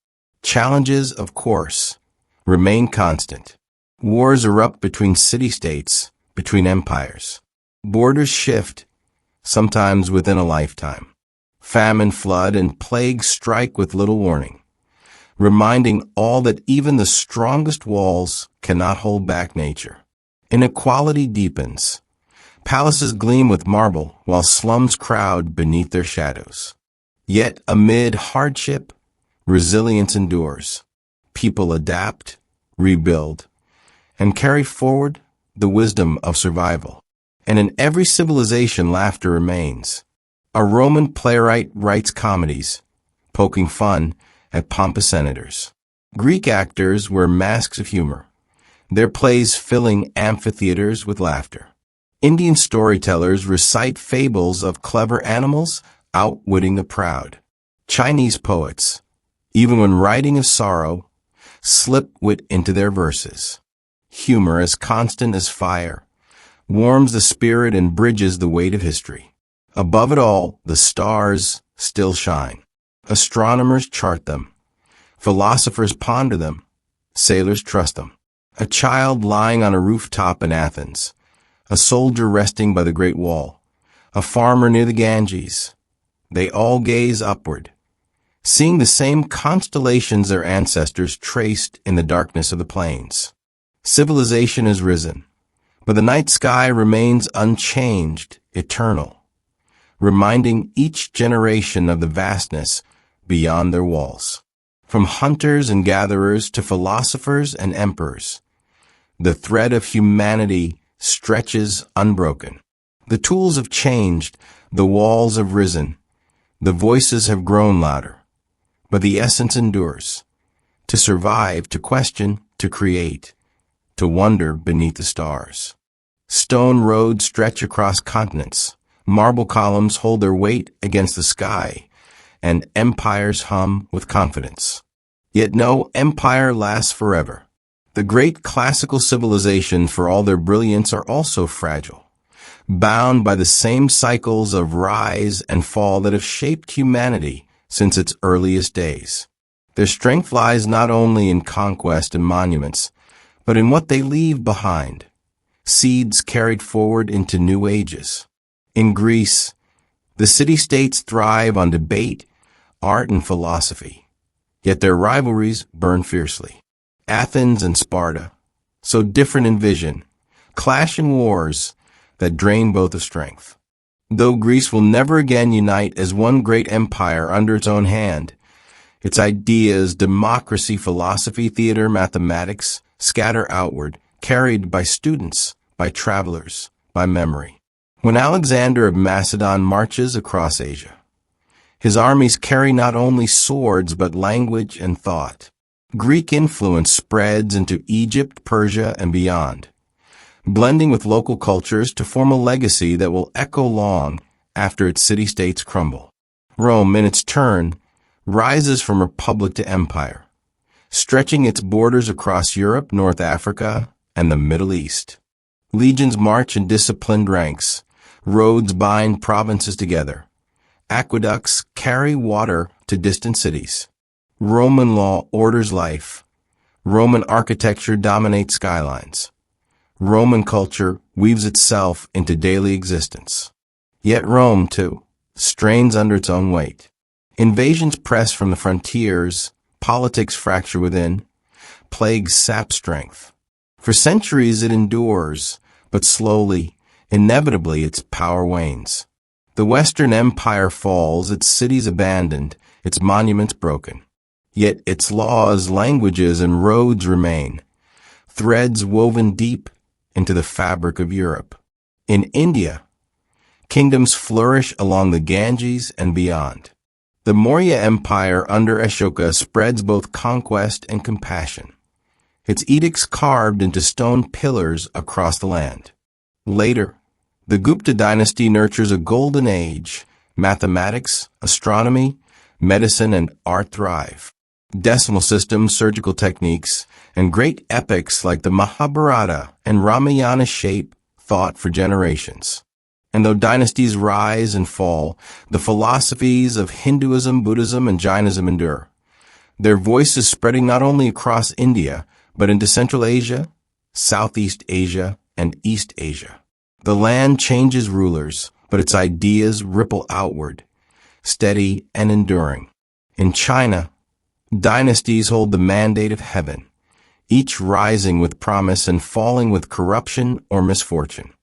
Challenges, of course, remain constant. Wars erupt between city-states, between empires. Borders shift, sometimes within a lifetime. Famine, flood, and plague strike with little warning, reminding all that even the strongest walls cannot hold back nature. Inequality deepens. Palaces gleam with marble, while slums crowd beneath their shadows. Yet amid hardship, resilience endures. People adapt, rebuild, and carry forward the wisdom of survival. And in every civilization, laughter remains. A Roman playwright writes comedies, poking fun at pompous senators. Greek actors wear masks of humor, their plays filling amphitheaters with laughter. Indian storytellers recite fables of clever animals outwitting the proud. Chinese poets, even when writing of sorrow, slip wit into their verses. Humor, as constant as fire, warms the spirit and bridges the weight of history. Above it all, the stars still shine. Astronomers chart them. Philosophers ponder them. Sailors trust them. A child lying on a rooftop in Athens, a soldier resting by the Great Wall, a farmer near the Ganges. They all gaze upward, seeing the same constellations their ancestors traced in the darkness of the plains. Civilization has risen, but the night sky remains unchanged, eternal, reminding each generation of the vastness beyond their walls. From hunters and gatherers to philosophers and emperors, the thread of humanity stretches unbroken. The tools have changed, the walls have risen, the voices have grown louder, but the essence endures. To survive, to question, to create, to wonder beneath the stars. Stone roads stretch across continents, marble columns hold their weight against the sky, and empires hum with confidence. Yet no empire lasts forever. The great classical civilizations, for all their brilliance, are also fragile, bound by the same cycles of rise and fall that have shaped humanity since its earliest days. Their strength lies not only in conquest and monuments, but in what they leave behind, seeds carried forward into new ages. In Greece, the city-states thrive on debate, art, and philosophy, yet their rivalries burn fiercely. Athens and Sparta, so different in vision, clash in wars that drain both of strength. Though Greece will never again unite as one great empire under its own hand, its ideas, democracy, philosophy, theater, mathematics, scatter outward, carried by students, by travelers, by memory. When Alexander of Macedon marches across Asia, his armies carry not only swords but language and thought. Greek influence spreads into Egypt, Persia, and beyond, blending with local cultures to form a legacy that will echo long after its city-states crumble. Rome, in its turn, rises from republic to empire, stretching its borders across Europe, North Africa, and the Middle East. Legions march in disciplined ranks. Roads bind provinces together. Aqueducts carry water to distant cities. Roman law orders life. Roman architecture dominates skylines. Roman culture weaves itself into daily existence. Yet Rome, too, strains under its own weight. Invasions press from the frontiers, politics fracture within, plagues sap strength. For centuries it endures, but slowly, inevitably its power wanes. The Western Empire falls, its cities abandoned, its monuments broken. Yet its laws, languages, and roads remain, threads woven deep into the fabric of Europe. In India, kingdoms flourish along the Ganges and beyond. The Maurya Empire under Ashoka spreads both conquest and compassion, its edicts carved into stone pillars across the land. Later, the Gupta dynasty nurtures a golden age. Mathematics, astronomy, medicine, and art thrive. Decimal systems, surgical techniques, and great epics like the Mahabharata and Ramayana shape thought for generations. And though dynasties rise and fall, the philosophies of Hinduism, Buddhism, and Jainism endure, their voices spreading not only across India, but into Central Asia, Southeast Asia, and East Asia. The land changes rulers, but its ideas ripple outward, steady and enduring. In China, dynasties hold the mandate of heaven, each rising with promise and falling with corruption or misfortune.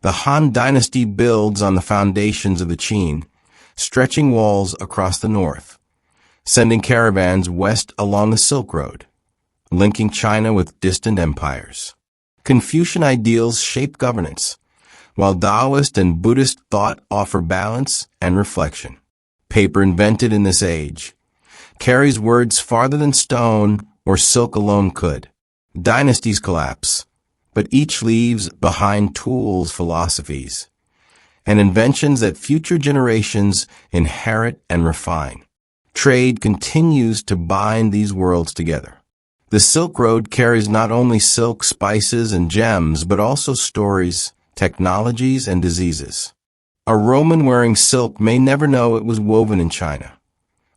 The Han dynasty builds on the foundations of the Qin, stretching walls across the north, sending caravans west along the Silk Road, linking China with distant empires. Confucian ideals shape governance, while Taoist and Buddhist thought offer balance and reflection. Paper invented in this age carries words farther than stone or silk alone could. Dynasties collapse, but each leaves behind tools, philosophies, and inventions that future generations inherit and refine. Trade continues to bind these worlds together. The Silk Road carries not only silk, spices, and gems, but also stories, technologies, and diseases. A Roman wearing silk may never know it was woven in China.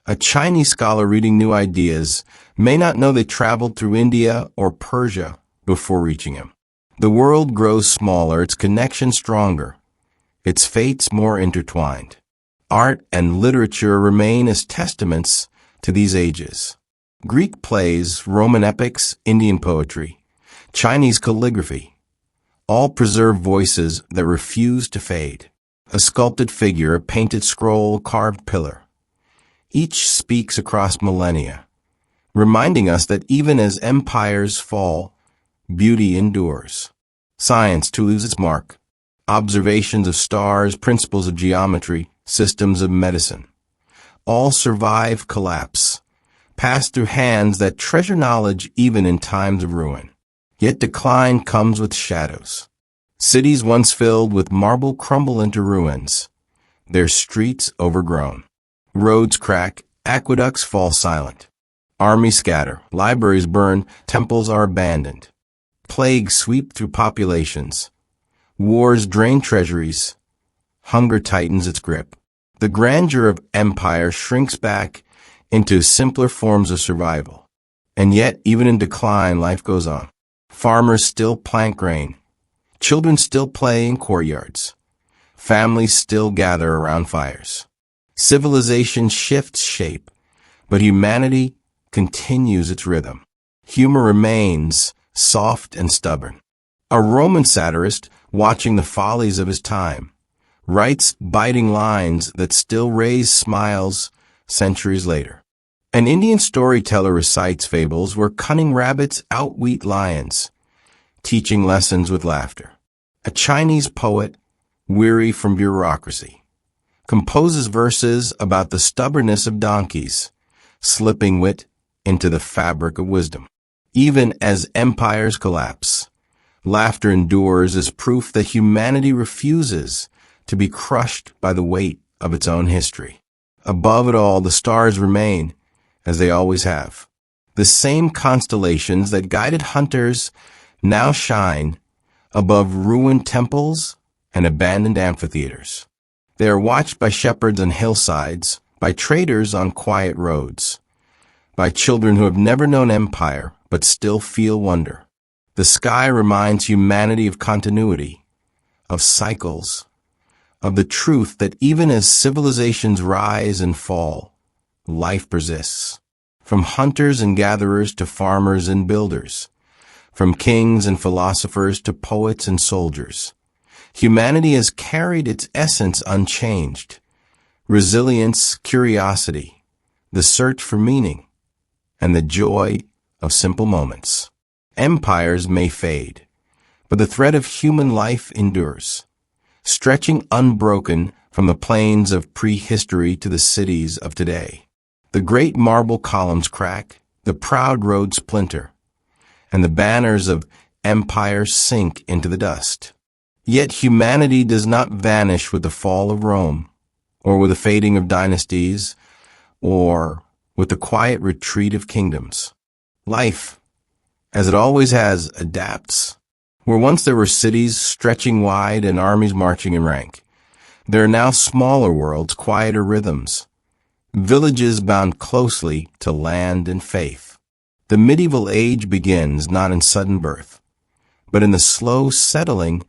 A Chinese scholar reading new ideas may not know they traveled through India or Persia before reaching him. The world grows smaller, its connections stronger, its fates more intertwined. Art and literature remain as testaments to these ages. Greek plays, Roman epics, Indian poetry, Chinese calligraphy, all preserve voices that refuse to fade. A sculpted figure, a painted scroll, carved pillar. Each speaks across millennia, reminding us that even as empires fall, beauty endures. Science too leaves its mark. Observations of stars, principles of geometry, systems of medicine. All survive collapse, pass through hands that treasure knowledge even in times of ruin. Yet decline comes with shadows. Cities once filled with marble crumble into ruins, their streets overgrown. Roads crack, aqueducts fall silent. Armies scatter, libraries burn, temples are abandoned. Plagues sweep through populations. Wars drain treasuries. Hunger tightens its grip. The grandeur of empire shrinks back into simpler forms of survival. And yet, even in decline, life goes on. Farmers still plant grain. Children still play in courtyards. Families still gather around fires. Civilization shifts shape, but humanity continues its rhythm. Humor remains soft and stubborn. A Roman satirist, watching the follies of his time, writes biting lines that still raise smiles centuries later. An Indian storyteller recites fables where cunning rabbits outwit lions, teaching lessons with laughter. A Chinese poet, weary from bureaucracy, composes verses about the stubbornness of donkeys, slipping wit into the fabric of wisdom. Even as empires collapse, laughter endures as proof that humanity refuses to be crushed by the weight of its own history. Above it all, the stars remain, as they always have. The same constellations that guided hunters now shine above ruined temples and abandoned amphitheaters. They are watched by shepherds on hillsides, by traders on quiet roads, by children who have never known empire but still feel wonder. The sky reminds humanity of continuity, of cycles, of the truth that even as civilizations rise and fall, life persists. From hunters and gatherers to farmers and builders, from kings and philosophers to poets and soldiers, humanity has carried its essence unchanged. Resilience, curiosity, the search for meaning, and the joy of simple moments. Empires may fade, but the thread of human life endures, stretching unbroken from the plains of prehistory to the cities of today. The great marble columns crack, the proud roads splinter, and the banners of empires sink into the dust. Yet humanity does not vanish with the fall of Rome, or with the fading of dynasties, or with the quiet retreat of kingdoms. Life, as it always has, adapts. Where once there were cities stretching wide and armies marching in rank, there are now smaller worlds, quieter rhythms, villages bound closely to land and faith. The medieval age begins not in sudden birth, but in the slow settling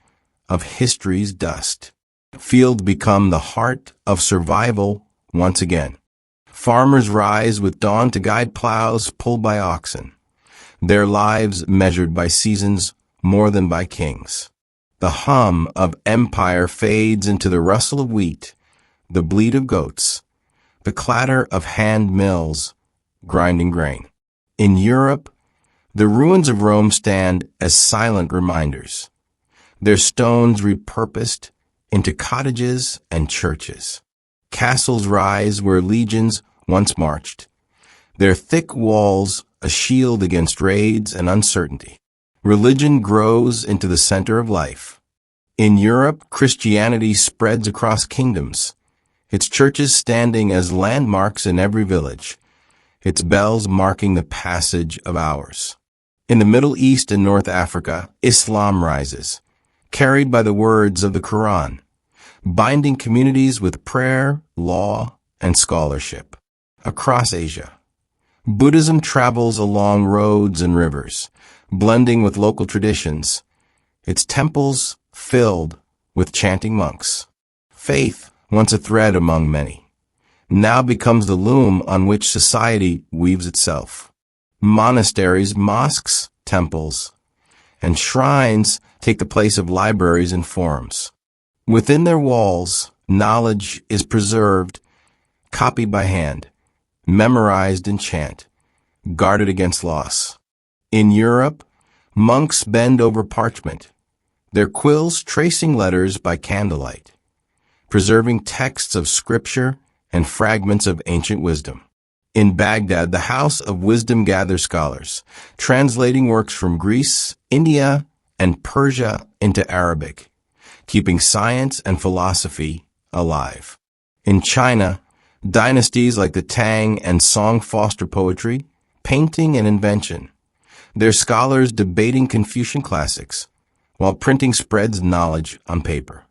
of history's dust. Fields become the heart of survival once again. Farmers rise with dawn to guide plows pulled by oxen, their lives measured by seasons more than by kings. The hum of empire fades into the rustle of wheat, the bleat of goats, the clatter of hand mills grinding grain. In Europe, the ruins of Rome stand as silent reminders, their stones repurposed into cottages and churches. Castles rise where legions once marched, their thick walls a shield against raids and uncertainty. Religion grows into the center of life. In Europe, Christianity spreads across kingdoms, its churches standing as landmarks in every village, its bells marking the passage of hours. In the Middle East and North Africa, Islam rises, carried by the words of the Quran, binding communities with prayer, law, and scholarship. Across Asia, Buddhism travels along roads and rivers, blending with local traditions, its temples filled with chanting monks. Faith, once a thread among many, now becomes the loom on which society weaves itself. Monasteries, mosques, temples, and shrines take the place of libraries and forums. Within their walls, knowledge is preserved, copied by hand, memorized in chant, guarded against loss. In Europe, monks bend over parchment, their quills tracing letters by candlelight, preserving texts of scripture and fragments of ancient wisdom. In Baghdad, the House of Wisdom gathers scholars, translating works from Greece, India, and Persia into Arabic, keeping science and philosophy alive. In China, dynasties like the Tang and Song foster poetry, painting, and invention, their scholars debating Confucian classics while printing spreads knowledge on paper.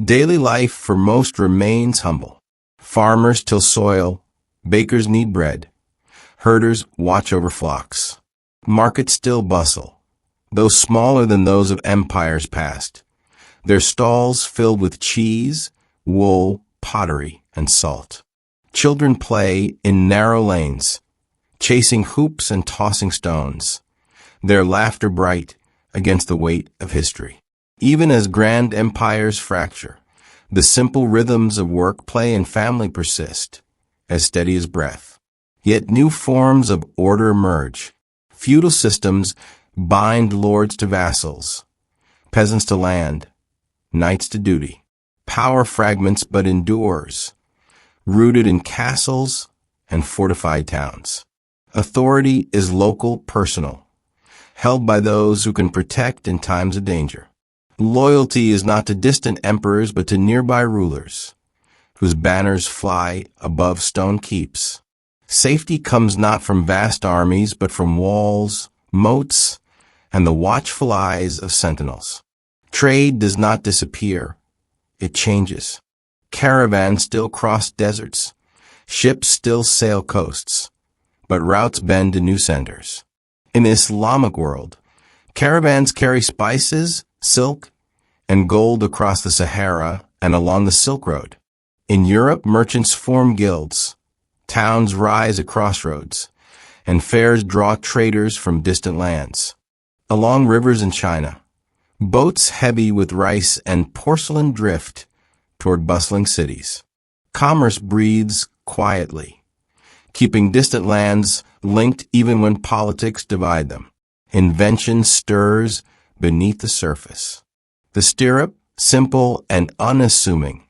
Daily life for most remains humble. Farmers till soil, bakers knead bread, herders watch over flocks. Markets still bustle, though smaller than those of empires past, their stalls filled with cheese, wool, pottery, and salt. Children play in narrow lanes, chasing hoops and tossing stones, their laughter bright against the weight of history. Even as grand empires fracture, the simple rhythms of work, play, and family persist, as steady as breath. Yet new forms of order emerge. Feudal systems bind lords to vassals, peasants to land, knights to duty. Power fragments but endures, rooted in castles and fortified towns. Authority is local, personal, held by those who can protect in times of danger. Loyalty is not to distant emperors but to nearby rulers, whose banners fly above stone keeps. Safety comes not from vast armies but from walls, moats, and the watchful eyes of sentinels. Trade does not disappear, it changes. Caravans still cross deserts, ships still sail coasts, but routes bend to new centers. In the Islamic world, caravans carry spices, silk, and gold across the Sahara and along the Silk Road. In Europe, merchants form guilds, towns rise at crossroads, and fairs draw traders from distant lands. Along rivers in China, boats heavy with rice and porcelain drift toward bustling cities. Commerce breathes quietly, keeping distant lands linked even when politics divide them. Invention stirs beneath the surface. The stirrup, simple and unassuming,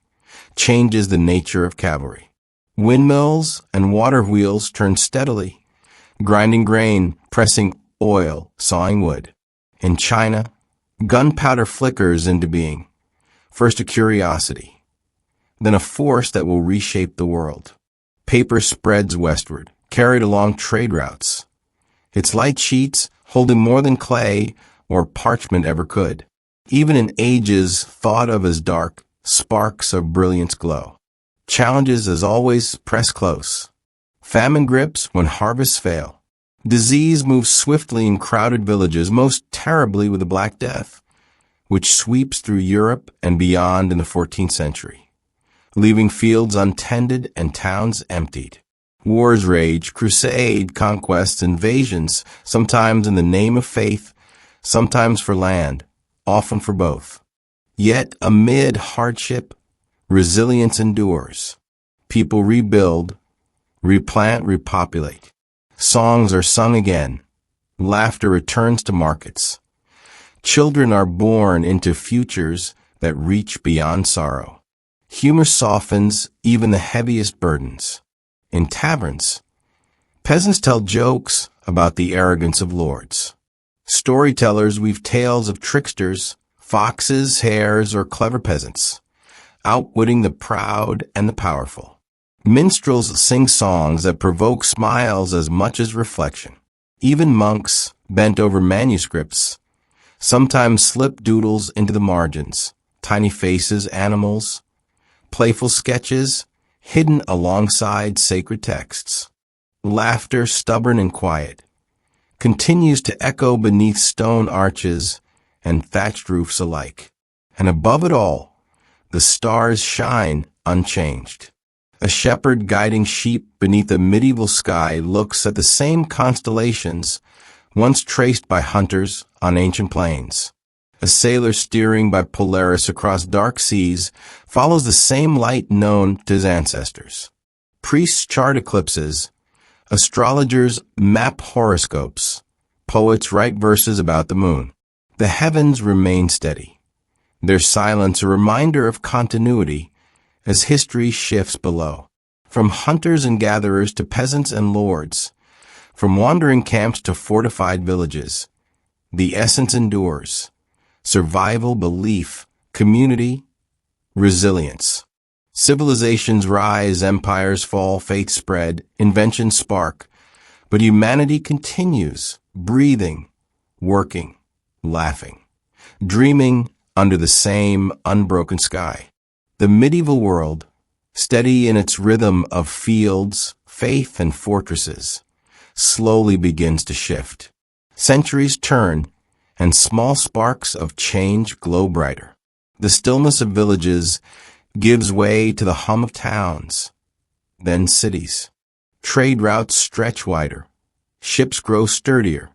changes the nature of cavalry. Windmills and water wheels turn steadily, grinding grain, pressing oil, sawing wood. In China, gunpowder flickers into being, first a curiosity, then a force that will reshape the world. Paper spreads westward, carried along trade routes, its light sheets holding more than clay or parchment ever could. Even in ages thought of as dark, sparks of brilliance glow. Challenges, as always, press close. Famine grips when harvests fail. Disease moves swiftly in crowded villages, most terribly with the Black Death, which sweeps through Europe and beyond in the 14th century, leaving fields untended and towns emptied. Wars rage, crusade, conquests, invasions, sometimes in the name of faith, sometimes for land, often for both. Yet amid hardship, resilience endures. People rebuild, replant, repopulate. Songs are sung again. Laughter returns to markets. Children are born into futures that reach beyond sorrow. Humor softens even the heaviest burdens. In taverns, peasants tell jokes about the arrogance of lords. Storytellers weave tales of tricksters, foxes, hares, or clever peasants, outwitting the proud and the powerful. Minstrels sing songs that provoke smiles as much as reflection. Even monks, bent over manuscripts, sometimes slip doodles into the margins, tiny faces, animals, playful sketches, hidden alongside sacred texts. Laughter, stubborn and quiet, continues to echo beneath stone arches and thatched roofs alike. And above it all, the stars shine unchanged. A shepherd guiding sheep beneath a medieval sky looks at the same constellations once traced by hunters on ancient plains. A sailor steering by Polaris across dark seas follows the same light known to his ancestors. Priests chart eclipses, astrologers map horoscopes, poets write verses about the moon. The heavens remain steady, their silence a reminder of continuity as history shifts below. From hunters and gatherers to peasants and lords, from wandering camps to fortified villages, the essence endures. Survival, belief, community, resilience. Civilizations rise, empires fall, faiths spread, inventions spark, but humanity continues, breathing, working, laughing, dreaming under the same unbroken sky. The medieval world, steady in its rhythm of fields, faith, and fortresses, slowly begins to shift. Centuries turn, and small sparks of change glow brighter. The stillness of villages gives way to the hum of towns, then cities. Trade routes stretch wider, ships grow sturdier,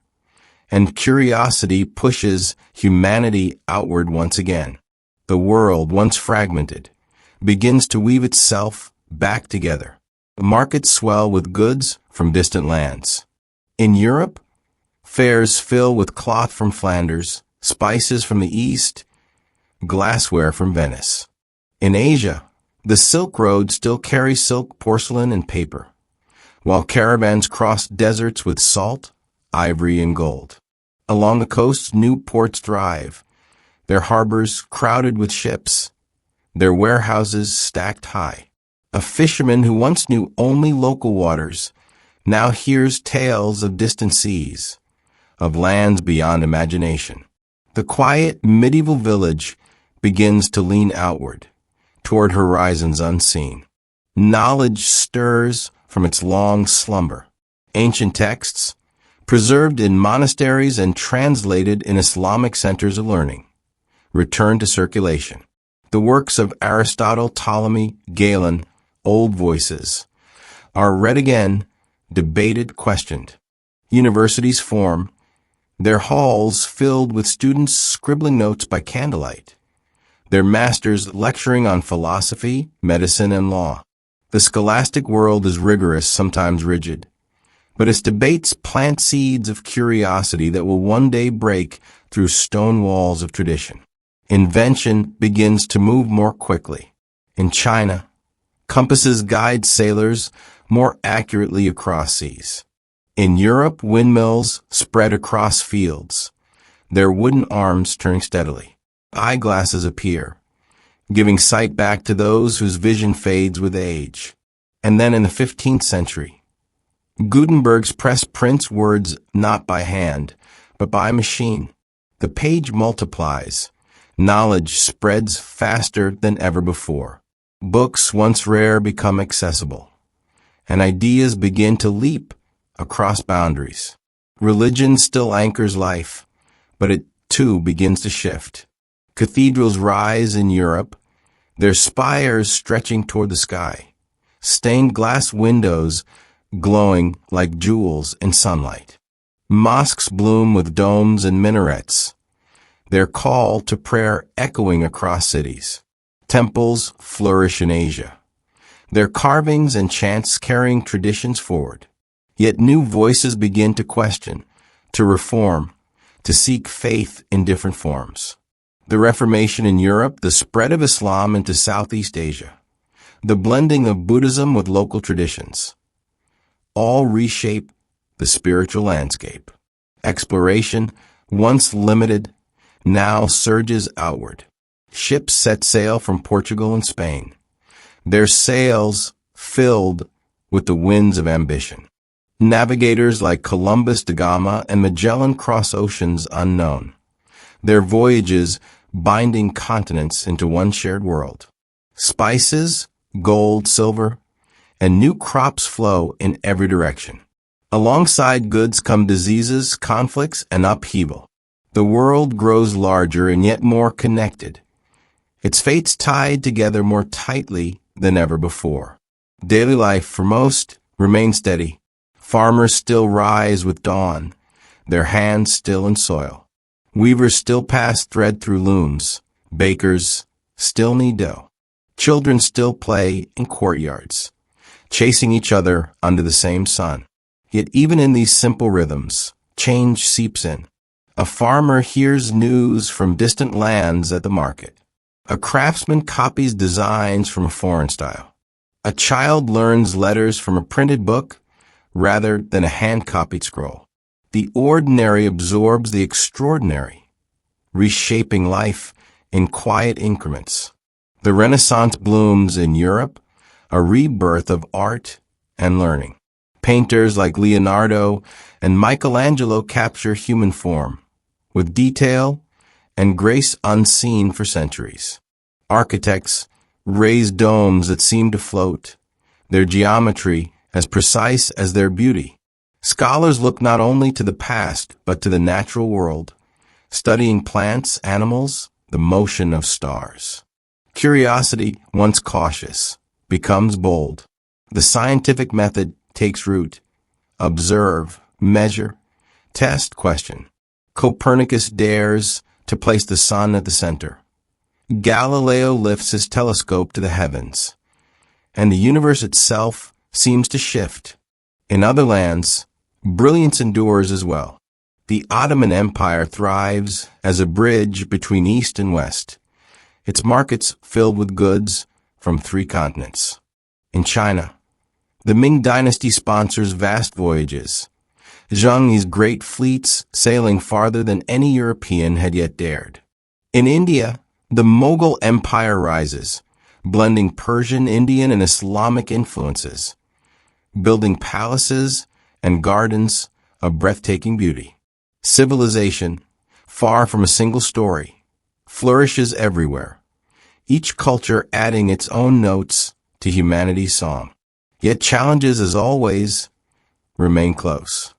and curiosity pushes humanity outward once again. The world, once fragmented, begins to weave itself back together. The markets swell with goods from distant lands. In Europe, fairs fill with cloth from Flanders, spices from the East, glassware from Venice. In Asia, the Silk Road still carries silk, porcelain, and paper, while caravans cross deserts with salt, ivory, and gold. Along the coasts, new ports thrive, their harbors crowded with ships, their warehouses stacked high. A fisherman who once knew only local waters now hears tales of distant seas, of lands beyond imagination. The quiet medieval village begins to lean outward, toward horizons unseen. Knowledge stirs from its long slumber. Ancient texts, preserved in monasteries and translated in Islamic centers of learning, return to circulation. The works of Aristotle, Ptolemy, Galen, old voices, are read again, debated, questioned. Universities form, their halls filled with students scribbling notes by candlelight, their masters lecturing on philosophy, medicine, and law. The scholastic world is rigorous, sometimes rigid, but its debates plant seeds of curiosity that will one day break through stone walls of tradition. Invention begins to move more quickly. In China, compasses guide sailors more accurately across seas. In Europe, windmills spread across fields, their wooden arms turning steadily. Eyeglasses appear, giving sight back to those whose vision fades with age. And then in the 15th century, Gutenberg's press prints words not by hand, but by machine. The page multiplies. Knowledge spreads faster than ever before. Books, once rare, become accessible, and ideas begin to leap across boundaries. Religion still anchors life, but it too begins to shift. Cathedrals rise in Europe, their spires stretching toward the sky, stained glass windows glowing like jewels in sunlight. Mosques bloom with domes and minarets, their call to prayer echoing across cities. Temples flourish in Asia, their carvings and chants carrying traditions forward. Yet new voices begin to question, to reform, to seek faith in different forms. The Reformation in Europe, the spread of Islam into Southeast Asia, the blending of Buddhism with local traditions, all reshape the spiritual landscape. Exploration, once limited, now surges outward. Ships set sail from Portugal and Spain, their sails filled with the winds of ambition. Navigators like Columbus da Gama and Magellan cross oceans unknown, their voyages binding continents into one shared world. Spices, gold, silver, and new crops flow in every direction. Alongside goods come diseases, conflicts, and upheaval. The world grows larger and yet more connected, its fates tied together more tightly than ever before. Daily life, for most, remains steady. Farmers still rise with dawn, their hands still in soil. Weavers still pass thread through looms. Bakers still knead dough. Children still play in courtyards, chasing each other under the same sun. Yet even in these simple rhythms, change seeps in. A farmer hears news from distant lands at the market. A craftsman copies designs from a foreign style. A child learns letters from a printed book rather than a hand-copied scroll. The ordinary absorbs the extraordinary, reshaping life in quiet increments. The Renaissance blooms in Europe, a rebirth of art and learning. Painters like Leonardo and Michelangelo capture human form, with detail and grace unseen for centuries. Architects raise domes that seem to float, their geometry as precise as their beauty. Scholars look not only to the past, but to the natural world, studying plants, animals, the motion of stars. Curiosity, once cautious, becomes bold. The scientific method takes root. Observe, measure, test, question. Copernicus dares to place the sun at the center. Galileo lifts his telescope to the heavens, and the universe itself seems to shift. In other lands, brilliance endures as well. The Ottoman Empire thrives as a bridge between East and West, its markets filled with goods from 3 continents. In China, the Ming Dynasty sponsors vast voyages, Zheng Yi's great fleets sailing farther than any European had yet dared. In India, the Mughal Empire rises, blending Persian, Indian, and Islamic influences, building palaces and gardens of breathtaking beauty. Civilization, far from a single story, flourishes everywhere, each culture adding its own notes to humanity's song. Yet challenges, as always, remain close.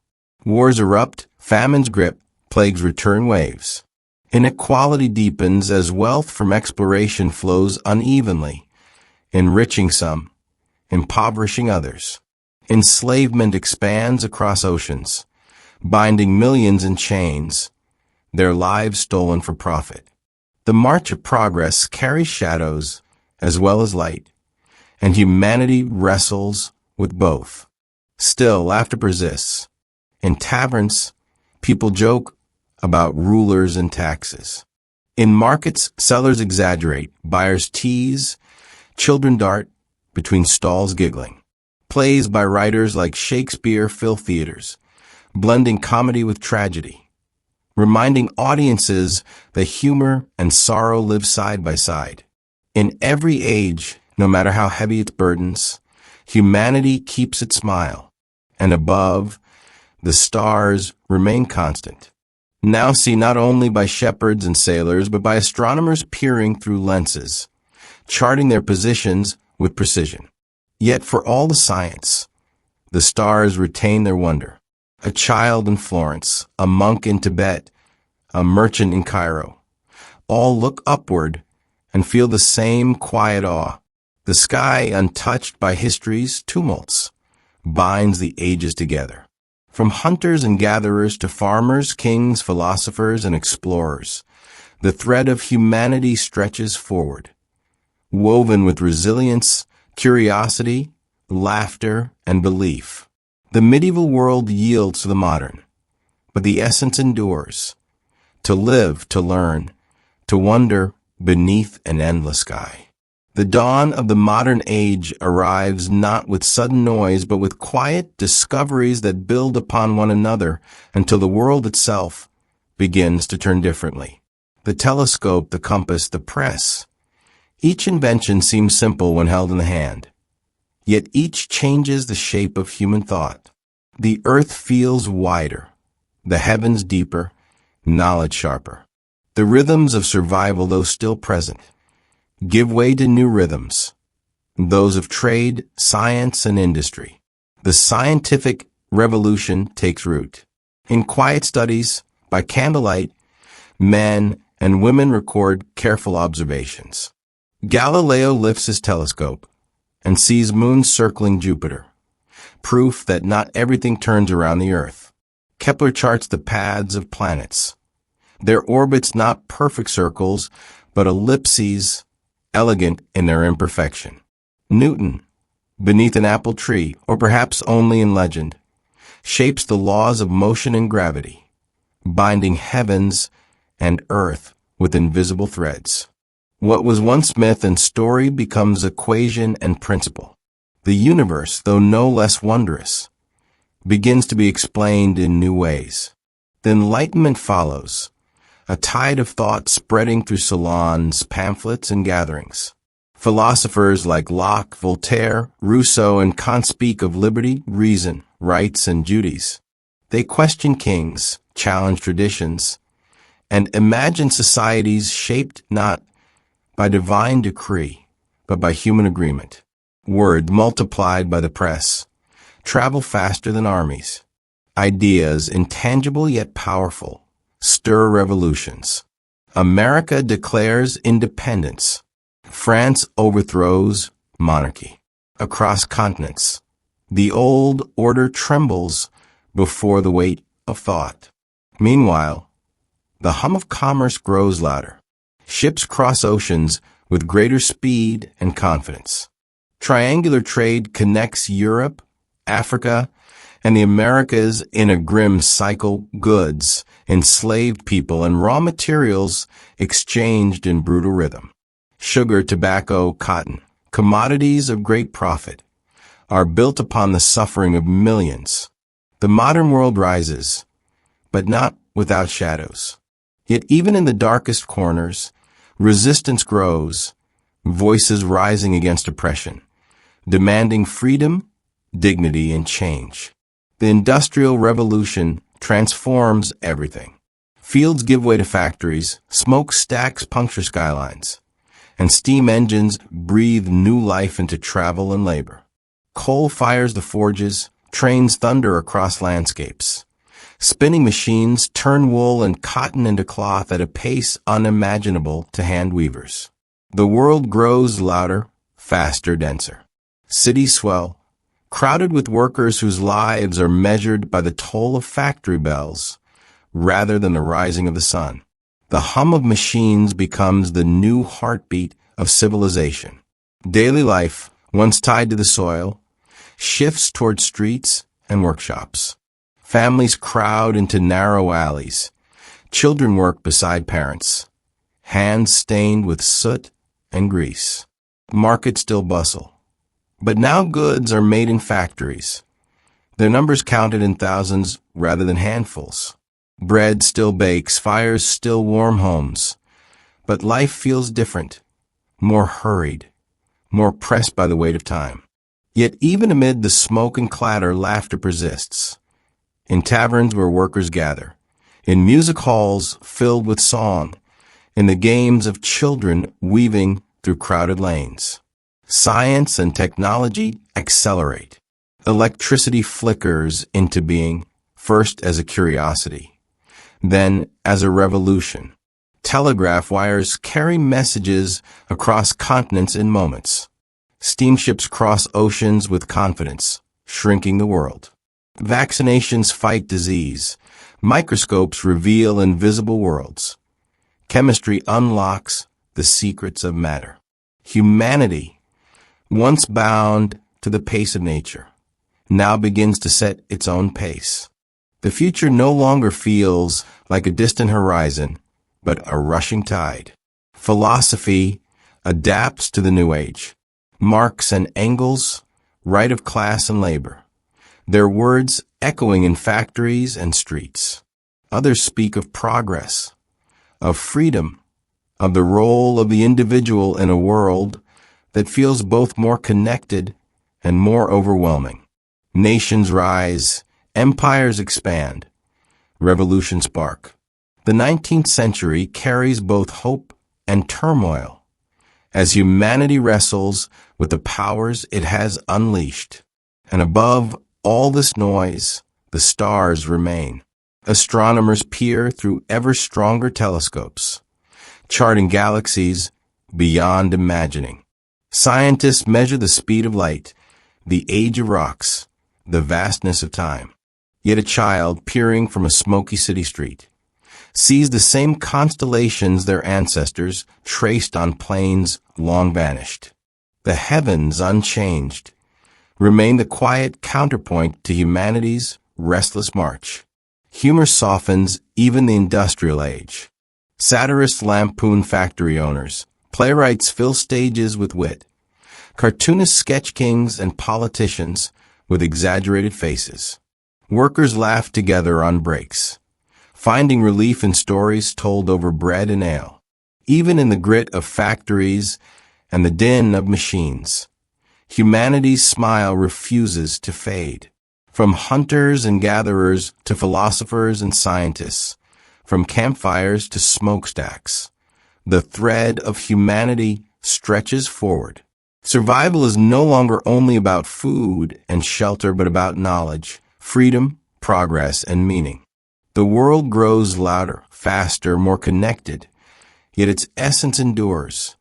Wars erupt, famines grip, plagues return waves. Inequality deepens as wealth from exploration flows unevenly, enriching some, impoverishing others. Enslavement expands across oceans, binding millions in chains, their lives stolen for profit. The march of progress carries shadows as well as light, and humanity wrestles with both. Still, laughter persists. In taverns, people joke about rulers and taxes. In markets, sellers exaggerate, buyers tease, children dart between stalls giggling. Plays by writers like Shakespeare fill theaters, blending comedy with tragedy, reminding audiences that humor and sorrow live side by side. In every age, no matter how heavy its burdens, humanity keeps its smile, and above, the stars remain constant. Now seen not only by shepherds and sailors, but by astronomers peering through lenses, charting their positions with precision. Yet for all the science, the stars retain their wonder. A child in Florence, a monk in Tibet, a merchant in Cairo, all look upward and feel the same quiet awe. The sky, untouched by history's tumults, binds the ages together. From hunters and gatherers to farmers, kings, philosophers, and explorers, the thread of humanity stretches forward, woven with resilience, curiosity, laughter, and belief. The medieval world yields to the modern, but the essence endures. To live, to learn, to wonder beneath an endless sky. The dawn of the modern age arrives not with sudden noise, but with quiet discoveries that build upon one another until the world itself begins to turn differently. The telescope, the compass, the press. Each invention seems simple when held in the hand, yet each changes the shape of human thought. The earth feels wider, the heavens deeper, knowledge sharper. The rhythms of survival, though still present, give way to new rhythms, those of trade, science, and industry. The scientific revolution takes root. In quiet studies, by candlelight, men and women record careful observations. Galileo lifts his telescope and sees moons circling Jupiter, proof that not everything turns around the Earth. Kepler charts the paths of planets, their orbits not perfect circles, but ellipses, elegant in their imperfection. Newton, beneath an apple tree, or perhaps only in legend, shapes the laws of motion and gravity, binding heavens and earth with invisible threads. What was once myth and story becomes equation and principle. The universe, though no less wondrous, begins to be explained in new ways. The Enlightenment follows, a tide of thought spreading through salons, pamphlets, and gatherings. Philosophers like Locke, Voltaire, Rousseau, and Kant speak of liberty, reason, rights, and duties. They question kings, challenge traditions, and imagine societies shaped not by divine decree, but by human agreement. Word multiplied by the press travel faster than armies. Ideas, intangible yet powerful, stir revolutions. America declares independence. France overthrows monarchy. Across continents, the old order trembles before the weight of thought. Meanwhile, the hum of commerce grows louder. Ships cross oceans with greater speed and confidence. Triangular trade connects Europe, Africa, and the Americas in a grim cycle. Goods, enslaved people, and raw materials exchanged in brutal rhythm. Sugar, tobacco, cotton, commodities of great profit, are built upon the suffering of millions. The modern world rises, but not without shadows. Yet even in the darkest corners, resistance grows, voices rising against oppression, demanding freedom, dignity, and change. The Industrial Revolution transforms everything. Fields give way to factories, smokestacks puncture skylines, and steam engines breathe new life into travel and labor. Coal fires the forges, trains thunder across landscapes, Spinning machines turn wool and cotton into cloth at a pace unimaginable to hand weavers. The world grows louder, faster, denser. Cities swell, crowded with workers whose lives are measured by the toll of factory bells rather than the rising of the sun. The hum of machines becomes the new heartbeat of civilization. Daily life, once tied to the soil, shifts toward streets and workshops. Families crowd into narrow alleys. Children work beside parents, hands stained with soot and grease. Markets still bustle. But now goods are made in factories, their numbers counted in thousands rather than handfuls. Bread still bakes, fires still warm homes. But life feels different, more hurried, more pressed by the weight of time. Yet even amid the smoke and clatter, laughter persists. In taverns where workers gather, in music halls filled with song, in the games of children weaving through crowded lanes. Science and technology accelerate. Electricity flickers into being, first as a curiosity, then as a revolution. Telegraph wires carry messages across continents in moments. Steamships cross oceans with confidence, shrinking the world. Vaccinations fight disease. Microscopes reveal invisible worlds. Chemistry unlocks the secrets of matter. Humanity, once bound to the pace of nature, now begins to set its own pace. The future no longer feels like a distant horizon, but a rushing tide. Philosophy adapts to the new age. Marx and Engels write of class and labor, their words echoing in factories and streets. Others speak of progress, of freedom, of the role of the individual in a world that feels both more connected and more overwhelming. Nations rise, empires expand, revolutions spark. The 19th century carries both hope and turmoil as humanity wrestles with the powers it has unleashed. And above all this noise, the stars remain. Astronomers peer through ever stronger telescopes, charting galaxies beyond imagining. Scientists measure the speed of light, the age of rocks, the vastness of time. Yet a child peering from a smoky city street sees the same constellations their ancestors traced on plains long vanished. The heavens, unchanged, remain the quiet counterpoint to humanity's restless march. Humor softens even the industrial age. Satirists lampoon factory owners. Playwrights fill stages with wit. Cartoonists sketch kings and politicians with exaggerated faces. Workers laugh together on breaks, finding relief in stories told over bread and ale. Even in the grit of factories and the din of machines, humanity's smile refuses to fade. From hunters and gatherers to philosophers and scientists, from campfires to smokestacks, the thread of humanity stretches forward. Survival is no longer only about food and shelter, but about knowledge, freedom, progress, and meaning. The world grows louder, faster, more connected, yet its essence endures.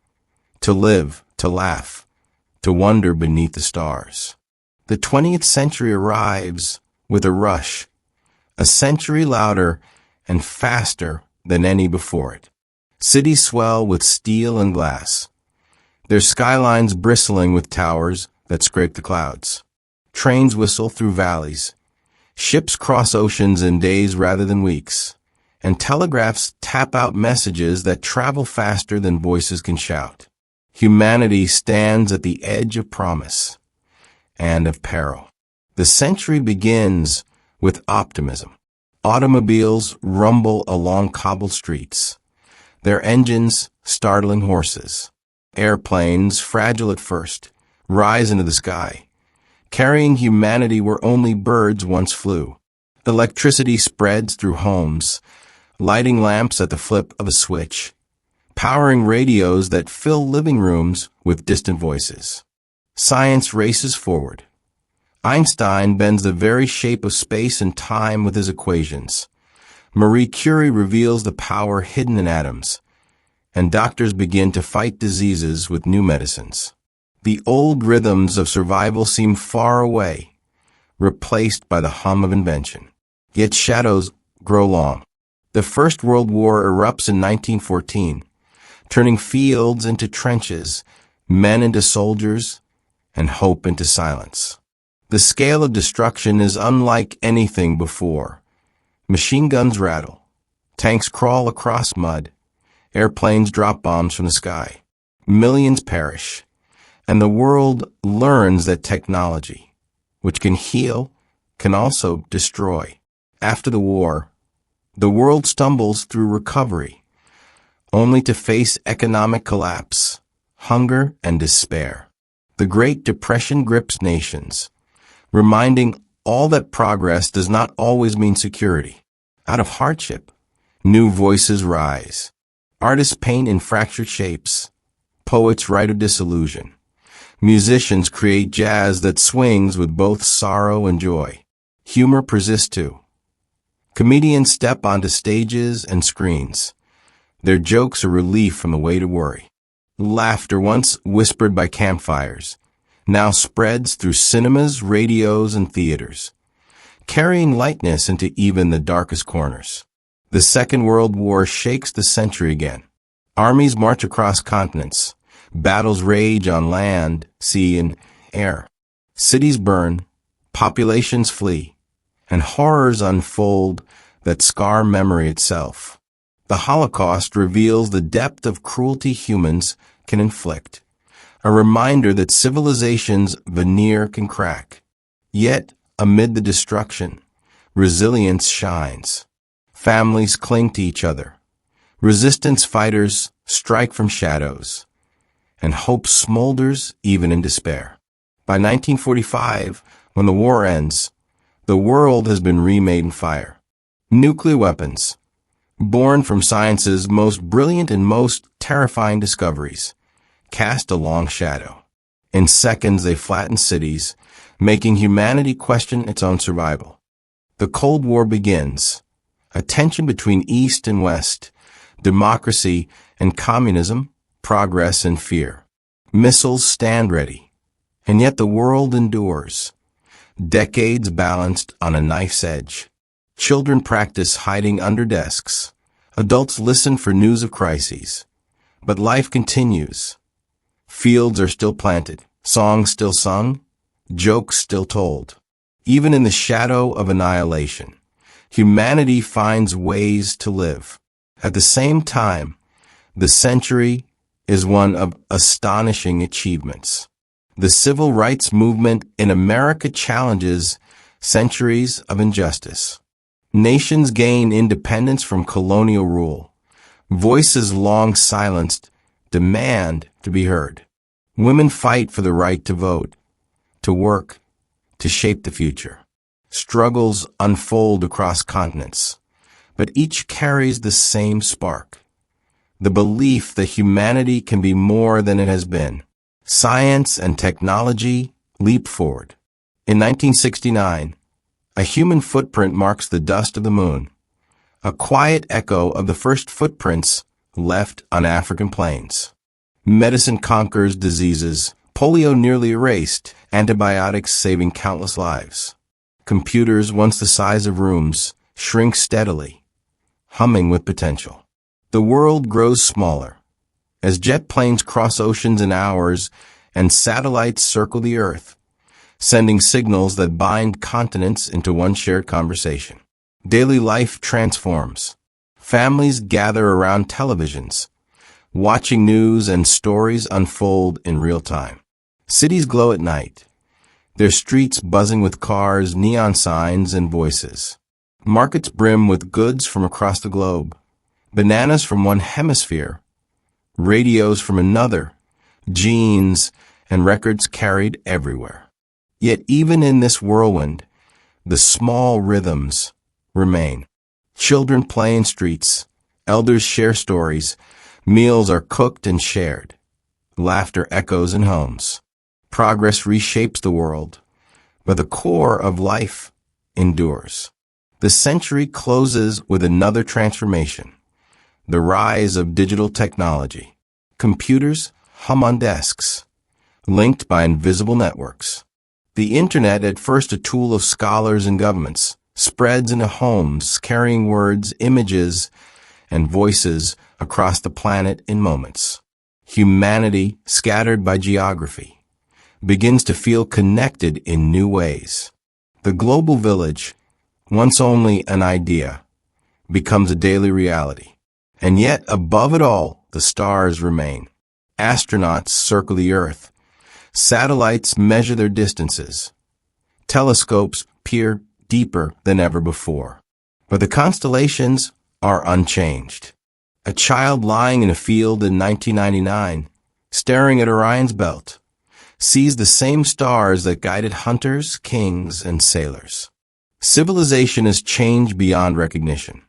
To live, to laugh, to wonder beneath the stars. The 20th century arrives with a rush, a century louder and faster than any before it. Cities swell with steel and glass, their skylines bristling with towers that scrape the clouds. Trains whistle through valleys, ships cross oceans in days rather than weeks, and telegraphs tap out messages that travel faster than voices can shout. Humanity stands at the edge of promise and of peril. The century begins with optimism. Automobiles rumble along cobbled streets, their engines startling horses. Airplanes, fragile at first, rise into the sky, carrying humanity where only birds once flew. Electricity spreads through homes, lighting lamps at the flip of a switch, powering radios that fill living rooms with distant voices. Science races forward, Einstein bends the very shape of space and time with his equations. Marie Curie reveals the power hidden in atoms, and doctors begin to fight diseases with new medicines. The old rhythms of survival seem far away, replaced by the hum of invention. Yet shadows grow long. The First World War erupts in 1914, turning fields into trenches, men into soldiers, and hope into silence. The scale of destruction is unlike anything before. Machine guns rattle, tanks crawl across mud, airplanes drop bombs from the sky. Millions perish, and the world learns that technology, which can heal, can also destroy. After the war, the world stumbles through recovery, only to face economic collapse, hunger, and despair. The Great Depression grips nations, reminding all that progress does not always mean security. Out of hardship, new voices rise. Artists paint in fractured shapes. Poets write of disillusion. Musicians create jazz that swings with both sorrow and joy. Humor persists too. Comedians step onto stages and screens. Their jokes are relief from the weight of worry. Laughter, once whispered by campfires, now spreads through cinemas, radios, and theaters, carrying lightness into even the darkest corners. The Second World War shakes the century again. Armies march across continents. Battles rage on land, sea, and air. Cities burn, populations flee, and horrors unfold that scar memory itself. The Holocaust reveals the depth of cruelty humans can inflict, a reminder that civilization's veneer can crack. Yet, amid the destruction, resilience shines. Families cling to each other. Resistance fighters strike from shadows, and hope smolders even in despair. By 1945, when the war ends, the world has been remade in fire. Nuclear weapons, born from science's most brilliant and most terrifying discoveries, cast a long shadow. In seconds, they flatten cities, making humanity question its own survival. The Cold War begins, a tension between East and West, democracy and communism, progress and fear. Missiles stand ready, and yet the world endures. Decades balanced on a knife's edge. Children practice hiding under desks. Adults listen for news of crises. But life continues. Fields are still planted, songs still sung, jokes still told. Even in the shadow of annihilation, humanity finds ways to live. At the same time, the century is one of astonishing achievements. The civil rights movement in America challenges centuries of injustice. Nations gain independence from colonial rule. Voices long silenced demand to be heard. Women fight for the right to vote, to work, to shape the future. Struggles unfold across continents, but each carries the same spark: the belief that humanity can be more than it has been. Science and technology leap forward. In 1969, a human footprint marks the dust of the moon, a quiet echo of the first footprints left on African plains. Medicine conquers diseases, polio nearly erased, antibiotics saving countless lives. Computers, once the size of rooms, shrink steadily, humming with potential. The world grows smaller as jet planes cross oceans in hours and satellites circle the Earth, sending signals that bind continents into one shared conversation. Daily life transforms. Families gather around televisions, watching news and stories unfold in real time. Cities glow at night, their streets buzzing with cars, neon signs, and voices. Markets brim with goods from across the globe. Bananas from one hemisphere, radios from another, jeans and records carried everywhere. Yet even in this whirlwind, the small rhythms remain. Children play in streets, elders share stories, meals are cooked and shared. Laughter echoes in homes. Progress reshapes the world, but the core of life endures. The century closes with another transformation, the rise of digital technology. Computers hum on desks, linked by invisible networks. The internet, at first a tool of scholars and governments, spreads into homes, carrying words, images, and voices across the planet in moments. Humanity, scattered by geography, begins to feel connected in new ways. The global village, once only an idea, becomes a daily reality. And yet, above it all, the stars remain. Astronauts circle the Earth. Satellites measure their distances. Telescopes peer deeper than ever before. But the constellations are unchanged. A child lying in a field in 1999, staring at Orion's belt, sees the same stars that guided hunters, kings, and sailors. Civilization has changed beyond recognition,